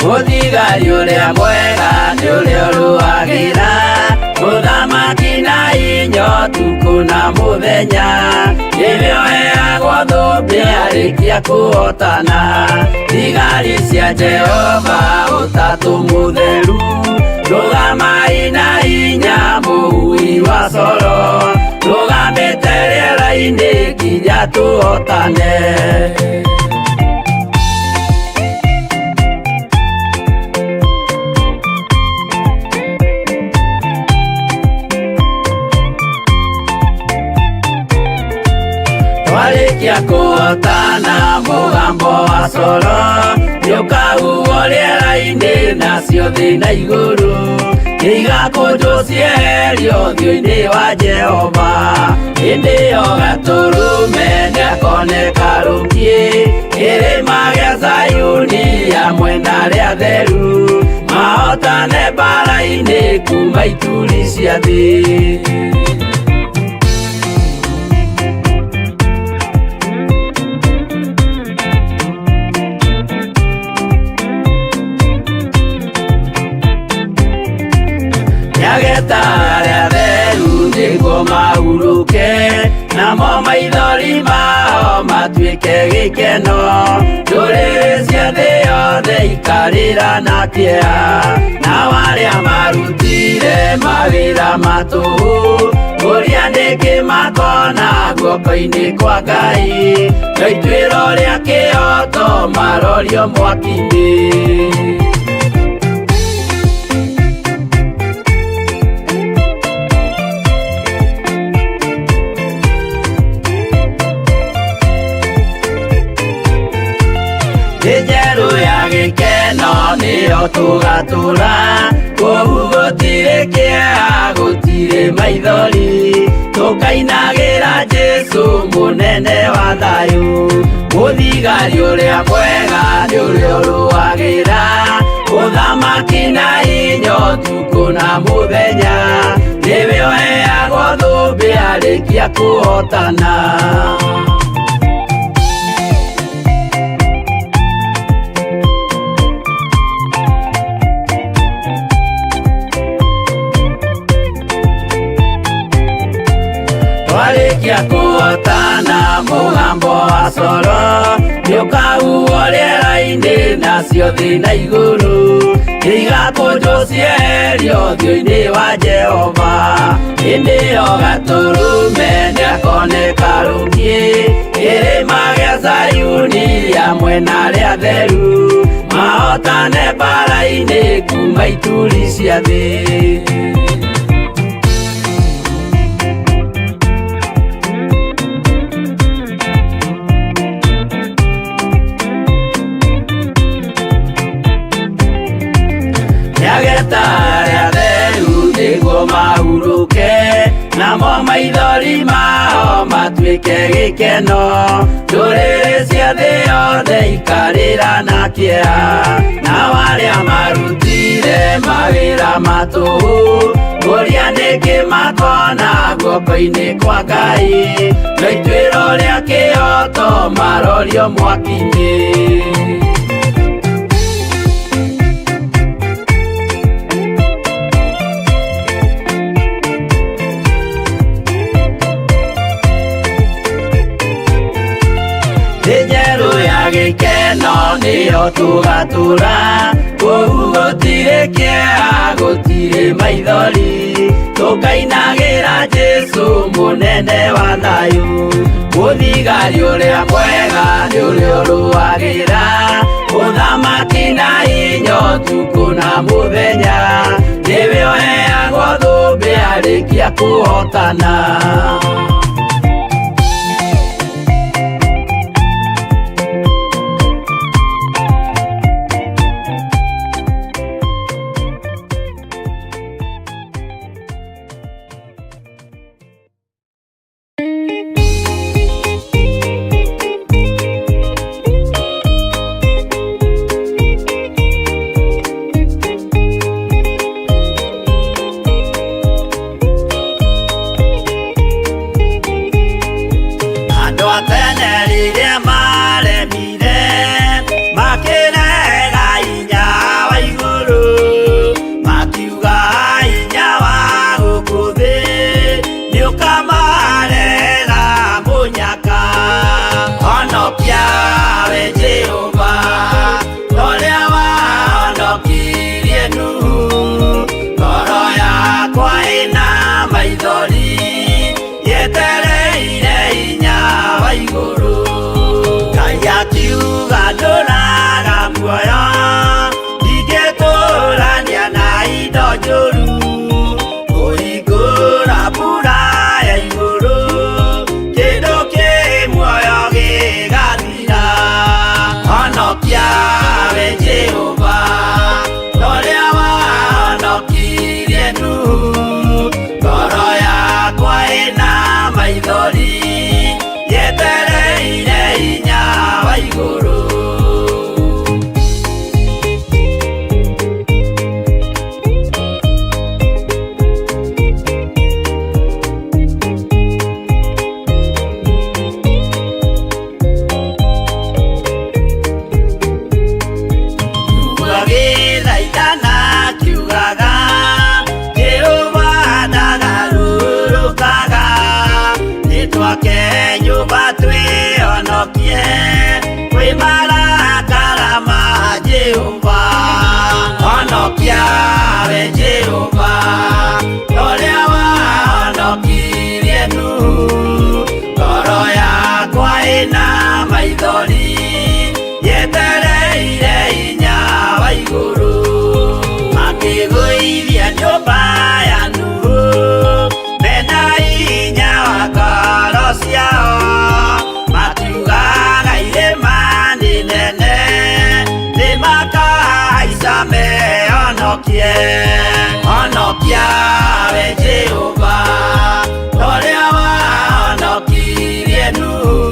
Mũthigari ũrĩa mwega nĩ ũrĩa ũrũagĩra ũthamaki na hinya ũtukũ na mũthenya. Nĩwe ũheagwo thũmbĩ arĩkia kũhotana. Thigari cia Jehova ũtatũ mũtheru, rũgamai na hinya mũhui wa coro, rũgamĩte rĩera-inĩ nginya tũhotane. Twarĩkia kũhotana mũgambo wa coro, nĩũkahuhwo rĩera-inĩ nacio thĩ na igũrũ, igakũnjwo cieherio ũthiũ-inĩ wa Jehova. Hĩndĩ ĩyo gatũrũme nĩakoneka rũngiĩ, kĩrĩma gĩa Zayuni hamwe na rĩa theru, mahotane mbara-inĩ kuma ituri cia thĩ. Nyageta arĩa theru nĩguo mahurũke, namo maithori mao matuĩke gĩkeno. Ndũrĩrĩ cia thĩ yothe ikarĩra na kĩeha, nao arĩa marutire mawĩra matũhũ, ũrĩa nĩkĩ makona guoko-inĩ kwa Ngai. Na ituĩro rĩa kĩhoto marorio mwaki-inĩ. Njerũ ya gĩkeno nĩyo tũgatũra, kũu gũtirĩ kĩeha gũtirĩ maithori, tũkainagĩra Jesũ mũnene wa thayũ. Mũthigari ũrĩa mwega nĩ ũrĩa ũrũagĩra ũthamaki na hinya ũtukũ na mũthenya, nĩwe ũheagwo thũmbĩ arĩkia kũhotana. Twarĩkia kũhotana mũgambo wa coro nĩũkahuo rĩera-inĩ nacio thĩ na igũrũ igakũnjwo cieherio ũthiũ-inĩ wa Jehova. Hĩndĩ ĩyo gatũrũme nĩakoneka rũngĩ kĩrĩma gĩa Zayuni hamwe na arĩa atheru mahotane mbara-inĩ kuma ituri cia thĩ. Nĩageta arĩa atheru nĩguo mahurũke, namo maithori mao matuĩke gĩkeno. Ndũrĩrĩ cia thĩ yothe ikarĩra na kĩeha, nao arĩa marutire mawĩra matũhũ ũrĩa nĩngĩ makona guoko-inĩ kwa Ngai. Na ituĩro rĩa kĩhoto marorio mwaki-inĩ. Njerũ ya gĩkeno nĩyo tũgatũra, kũu gũtirĩ kĩeha gũtirĩ maithori, tũkainagĩra Jesũ mũnene wa thayũ. Mũthigari ũrĩa mwega nĩũrĩa ũrũagĩra ũthamaki na hinya ũtukũ na mũthenya, nĩwe ũheagwo thũmbĩ arĩkia kũhotana. Onokia we Jehova, ũrĩa wahonokirie Nuhu,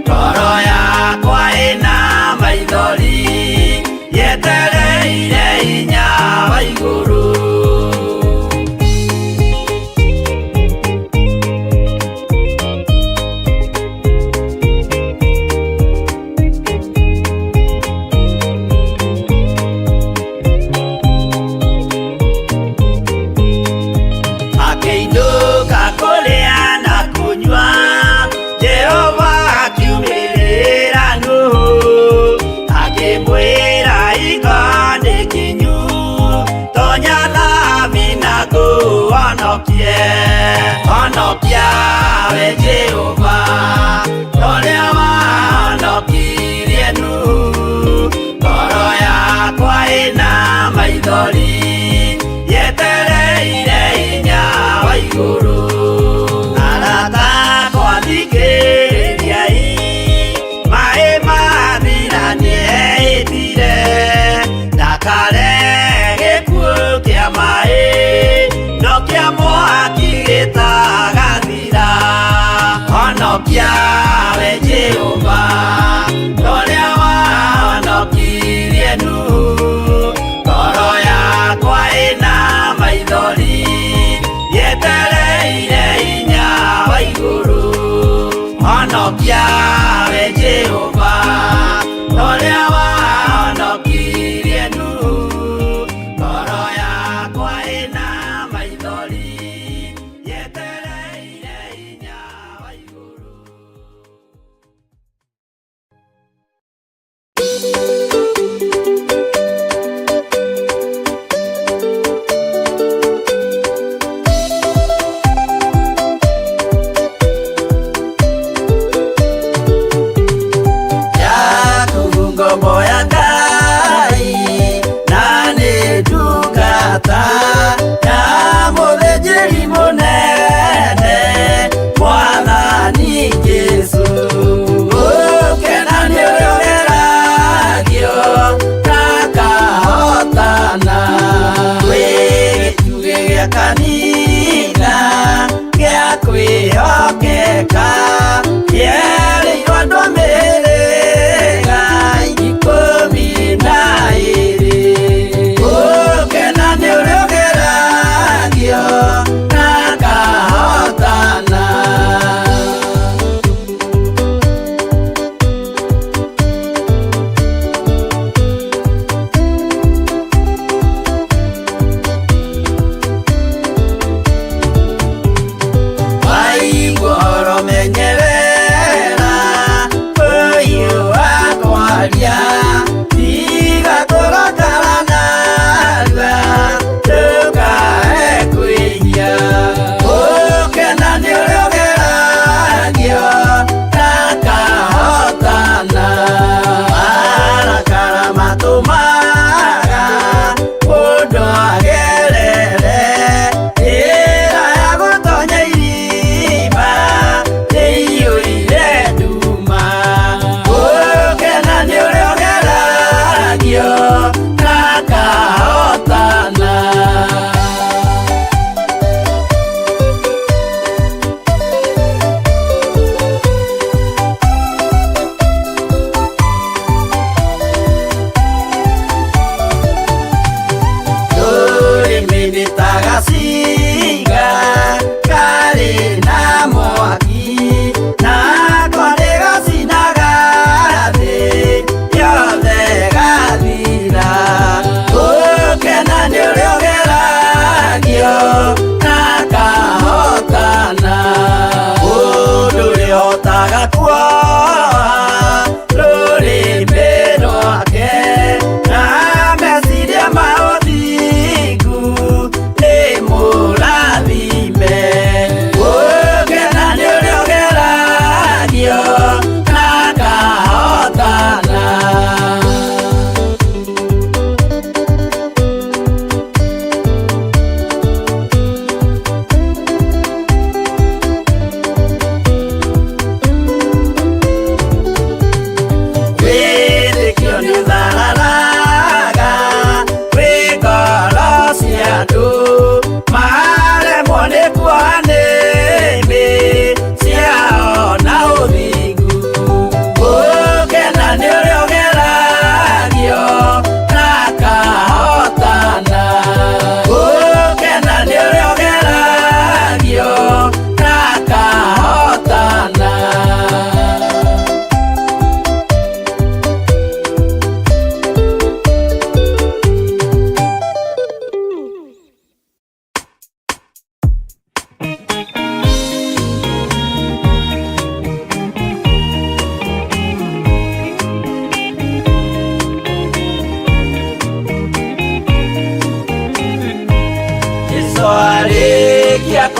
ngoro yakwa ĩna maithori, yetereire hinya wa igũrũ. honokia we Jehova ũrĩa wahonokirie Nuhu ngoro yakwa ĩna maithori yetereire hinya wa igũrũ arata kwathikĩrĩriai maĩ mathira nĩehĩtire ndakare gĩkuũ kĩa maĩ no kĩa mwaki gĩtagathira honokia we Jehova ũrĩa wahonokirie Nuhu ngoro yakwa ĩna maithori yetereire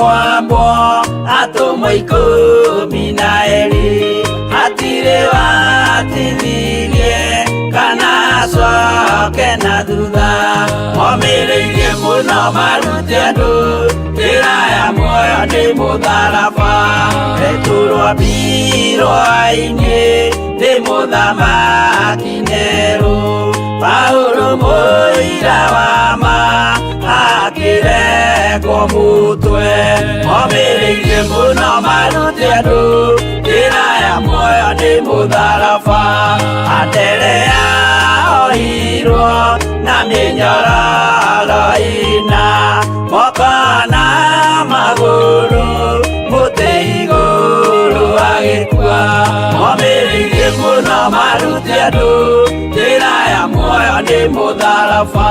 mwambo atumwo 12 hatirĩ watithirie kana acoke na thutha momĩrĩirie mũno marute andũ njĩra ya muoyo nĩ mũtharaba rĩturwo mbirwa-inĩ nĩ mũthamaki Nero Paulo mũira wa ma akĩrekwo mũtwe momĩrĩirie mũno marute andũ njĩra ya muoyo nĩ mũtharaba Anderea ohirwo na mĩnyororo ina moko na magũrũ mũtĩ igũrũ agĩkua momĩrĩirie mũno marute andũ njĩra ya muoyo nĩ mũtharaba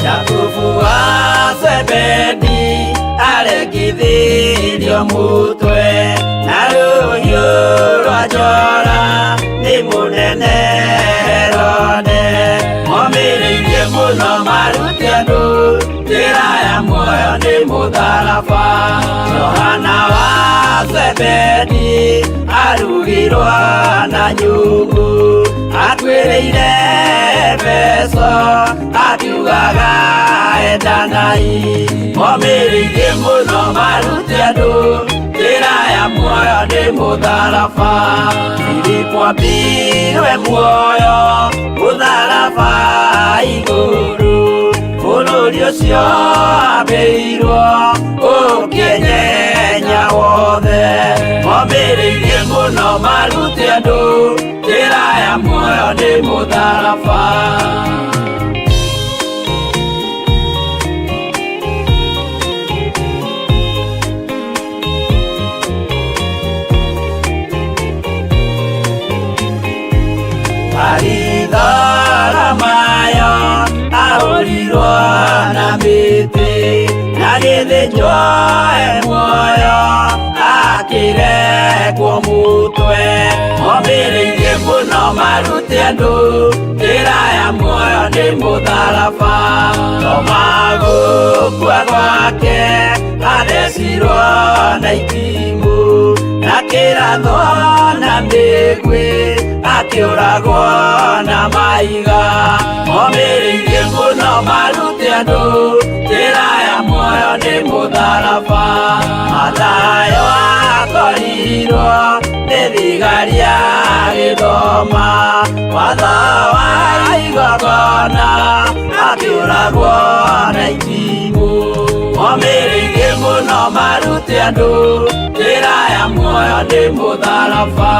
Jakubu wa Zebedi aregithirio mũtwe na rũhiũ rwa njora nĩ mũnene Herode momĩrĩirie mũno marute andũ njĩra ya muoyo nĩ mũtharaba Johana wa Zebedi arugirwo na nyũngũ atuĩrĩire Efeso akiugaga endanai momĩrĩirie mũno marute andũ njĩra ya muoyo nĩ mũtharaba Filipo ambirwe muoyo mũtharaba igũrũ bũrũri ũcio ambĩirwo ũkĩenyenya wothe momĩrĩirie mũno marute andũ njĩra ya muoyo nĩ mũtharaba Maritharamayo ahũrirwo na mĩtĩ na gĩthĩnjwo muoyo akĩrekwo mũtwe momĩrĩirie mũno marute andũ njĩra ya muoyo nĩ mũtharaba tomagũkua gwake athecirwo na itimũ na kĩratho na mĩguĩ akĩũragwo na maiga momĩrĩirie mũno marute andũ njĩra ya muoyo nĩ mũtharaba Mathayo akorirwo nĩ thigari agĩthoma watho wa igongona akĩũragwo na itimũ momĩrĩirie mũno marute andũ njĩra ya muoyo nĩ mũtharaba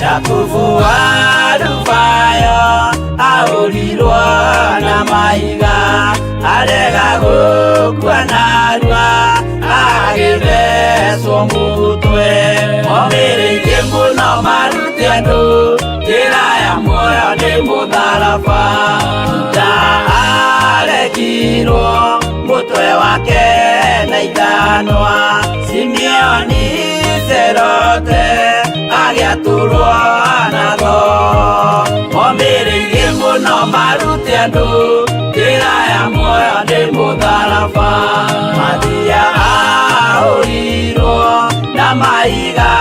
Jakubu wa Rufayo ahũrirwo na maiga arega gũkua narua agĩthecwo mũtwe momĩrĩirie mũno marute andũ njĩra ya muoyo nĩ mũtharaba Juda aregirwo mũtwe wake na ithanwa Simeoni Zelote agĩatũrwo na tho momĩrĩirie mũno marute andũ njĩra ya muoyo nĩ mũtharaba Mathia ahũrirwo na maiga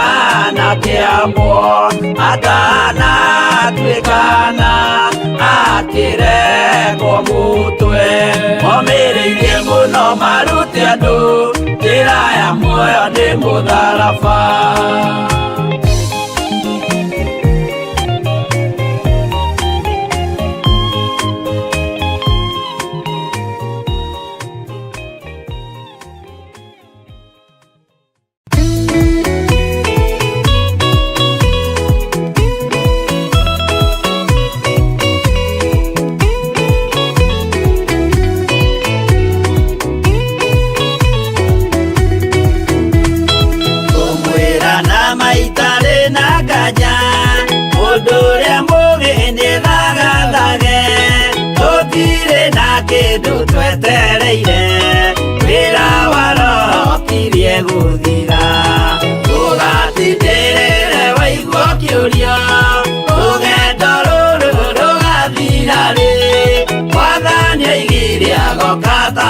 na kĩambo atanatuĩkana akĩrekwo mũtwe momĩrĩirie mũno marute andũ njĩra ya muoyo nĩ mũtharaba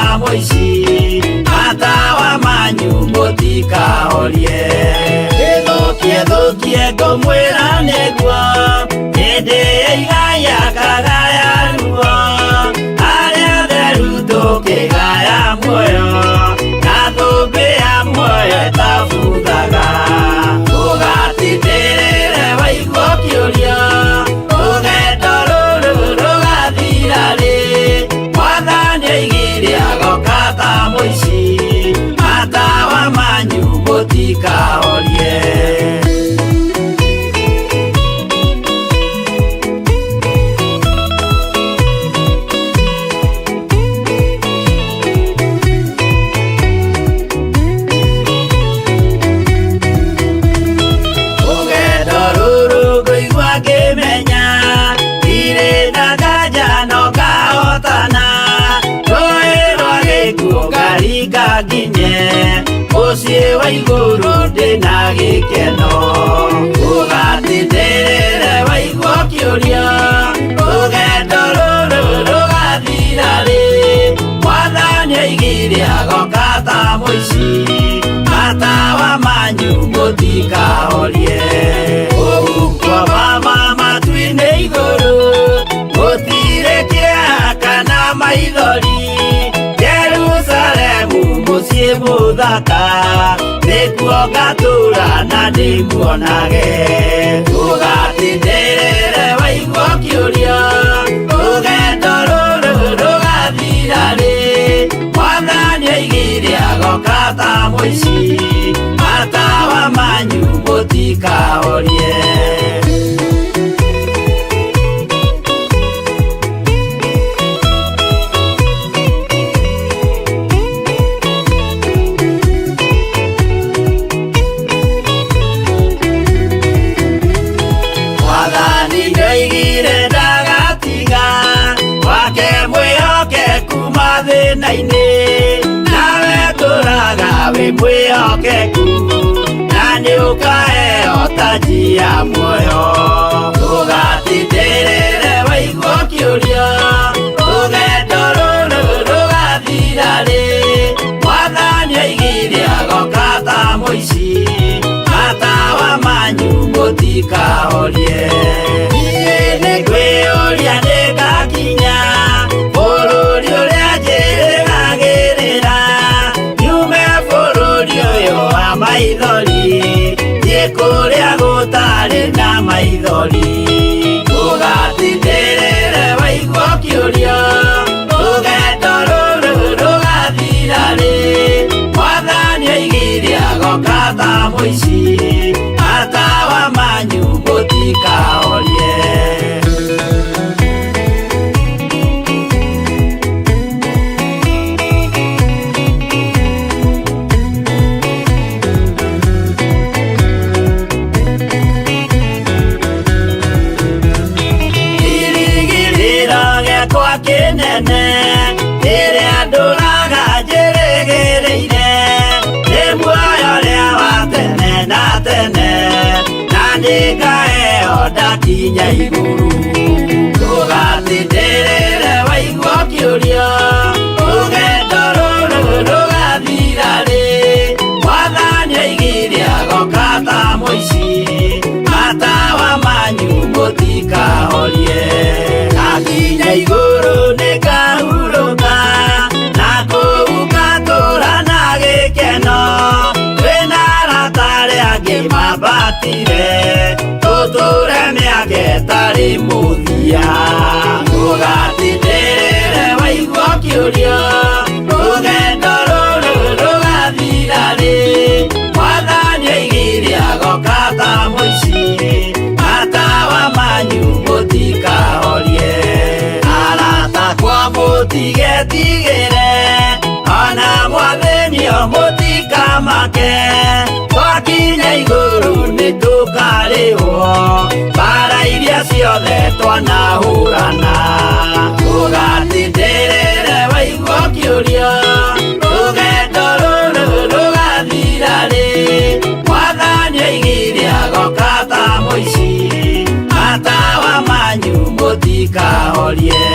ta mũici matawa manyu mũtikahorie gĩthũkie ngũmwĩra nĩguo hĩndĩ ĩigaya kagaya ruo arĩa theru tũkĩgaya muoyo na thũmbĩ ya muoyo ĩtabuthaga ũgatindĩrĩre waigua kĩũria rũgendo rũrũ rũgathira rĩ mwathani oigire agoka ta mũici matawa manyu mũtikahorie Mũciĩ wa igũrũ ndĩna gĩkeno ũgatindĩrĩre waigua kĩũria rũgendo rũrũ rũgathira rĩ mwathani oigire agoka ta mũici matawa manyu mũtikahorie ũgukwo mama matu-inĩ igũrũ gũtirĩ kĩeha kana maithori mũciĩ mũthaka nĩkuo ngatũũra na ndĩmuonage ũgatindĩrĩre waigua kĩũria rũgendo rũrũ rũgathira rĩ mwathani oigire agoka ta mũici matawa manyu mũtikahorie nawe tũraga wĩ mwĩhokeku na nĩ ũkaheo taji ya muoyo ũgatindĩrĩre waigua kĩũria rũgendo rũrũ rũgathira rĩ mwathani oigire agoka ta mũici matawa manyu mũtikahorie niĩ nĩ ngwĩyũria nĩngakinya bũrũri ũrĩa njĩrĩgagĩrĩra nyume bũrũri ũyũ wa maithori thiĩ kũrĩa gũtarĩ na maithori ũgatindĩrĩre waigua kĩũria rũgendo rũrũ rũgathira rĩ mwathani oigire agoka ta mũici matawa manyu mũtikahorie kĩnene ĩrĩa ndũraga njĩrĩgĩrĩire nĩ muoyo ũrĩa wa tene na tene na nĩngaheo ndakinya igũrũ ũgatindĩrĩre waigua kĩũria rũgendo rũrũ rũgathira rĩ mwathani oigire agoka ta mũici matawa manyu mũtikahorie ngakinya igũrũ nĩngahurũka na kũu ngatũũra na gĩkeno kwĩna arata arĩa angĩ mambatire tũtũũre mĩaka ĩtarĩ mũthia ũgatindĩrĩre waigua kĩũria rũgendo rũrũ rũgathira rĩ mwathani oigire agoka ta mũici matawa manyu mũtikahorie arata kwa mũtigetigĩre ona mwathenio mũtikamake twakinya igũrũ nĩtũkarĩhwo mbara iria ciothe twanahũrana ũgatindĩrĩre waigua kĩũria rũgendo rũrũ rũgathira rĩ mwathani oigire agoka ta mũici matawa manyu mũtikahorie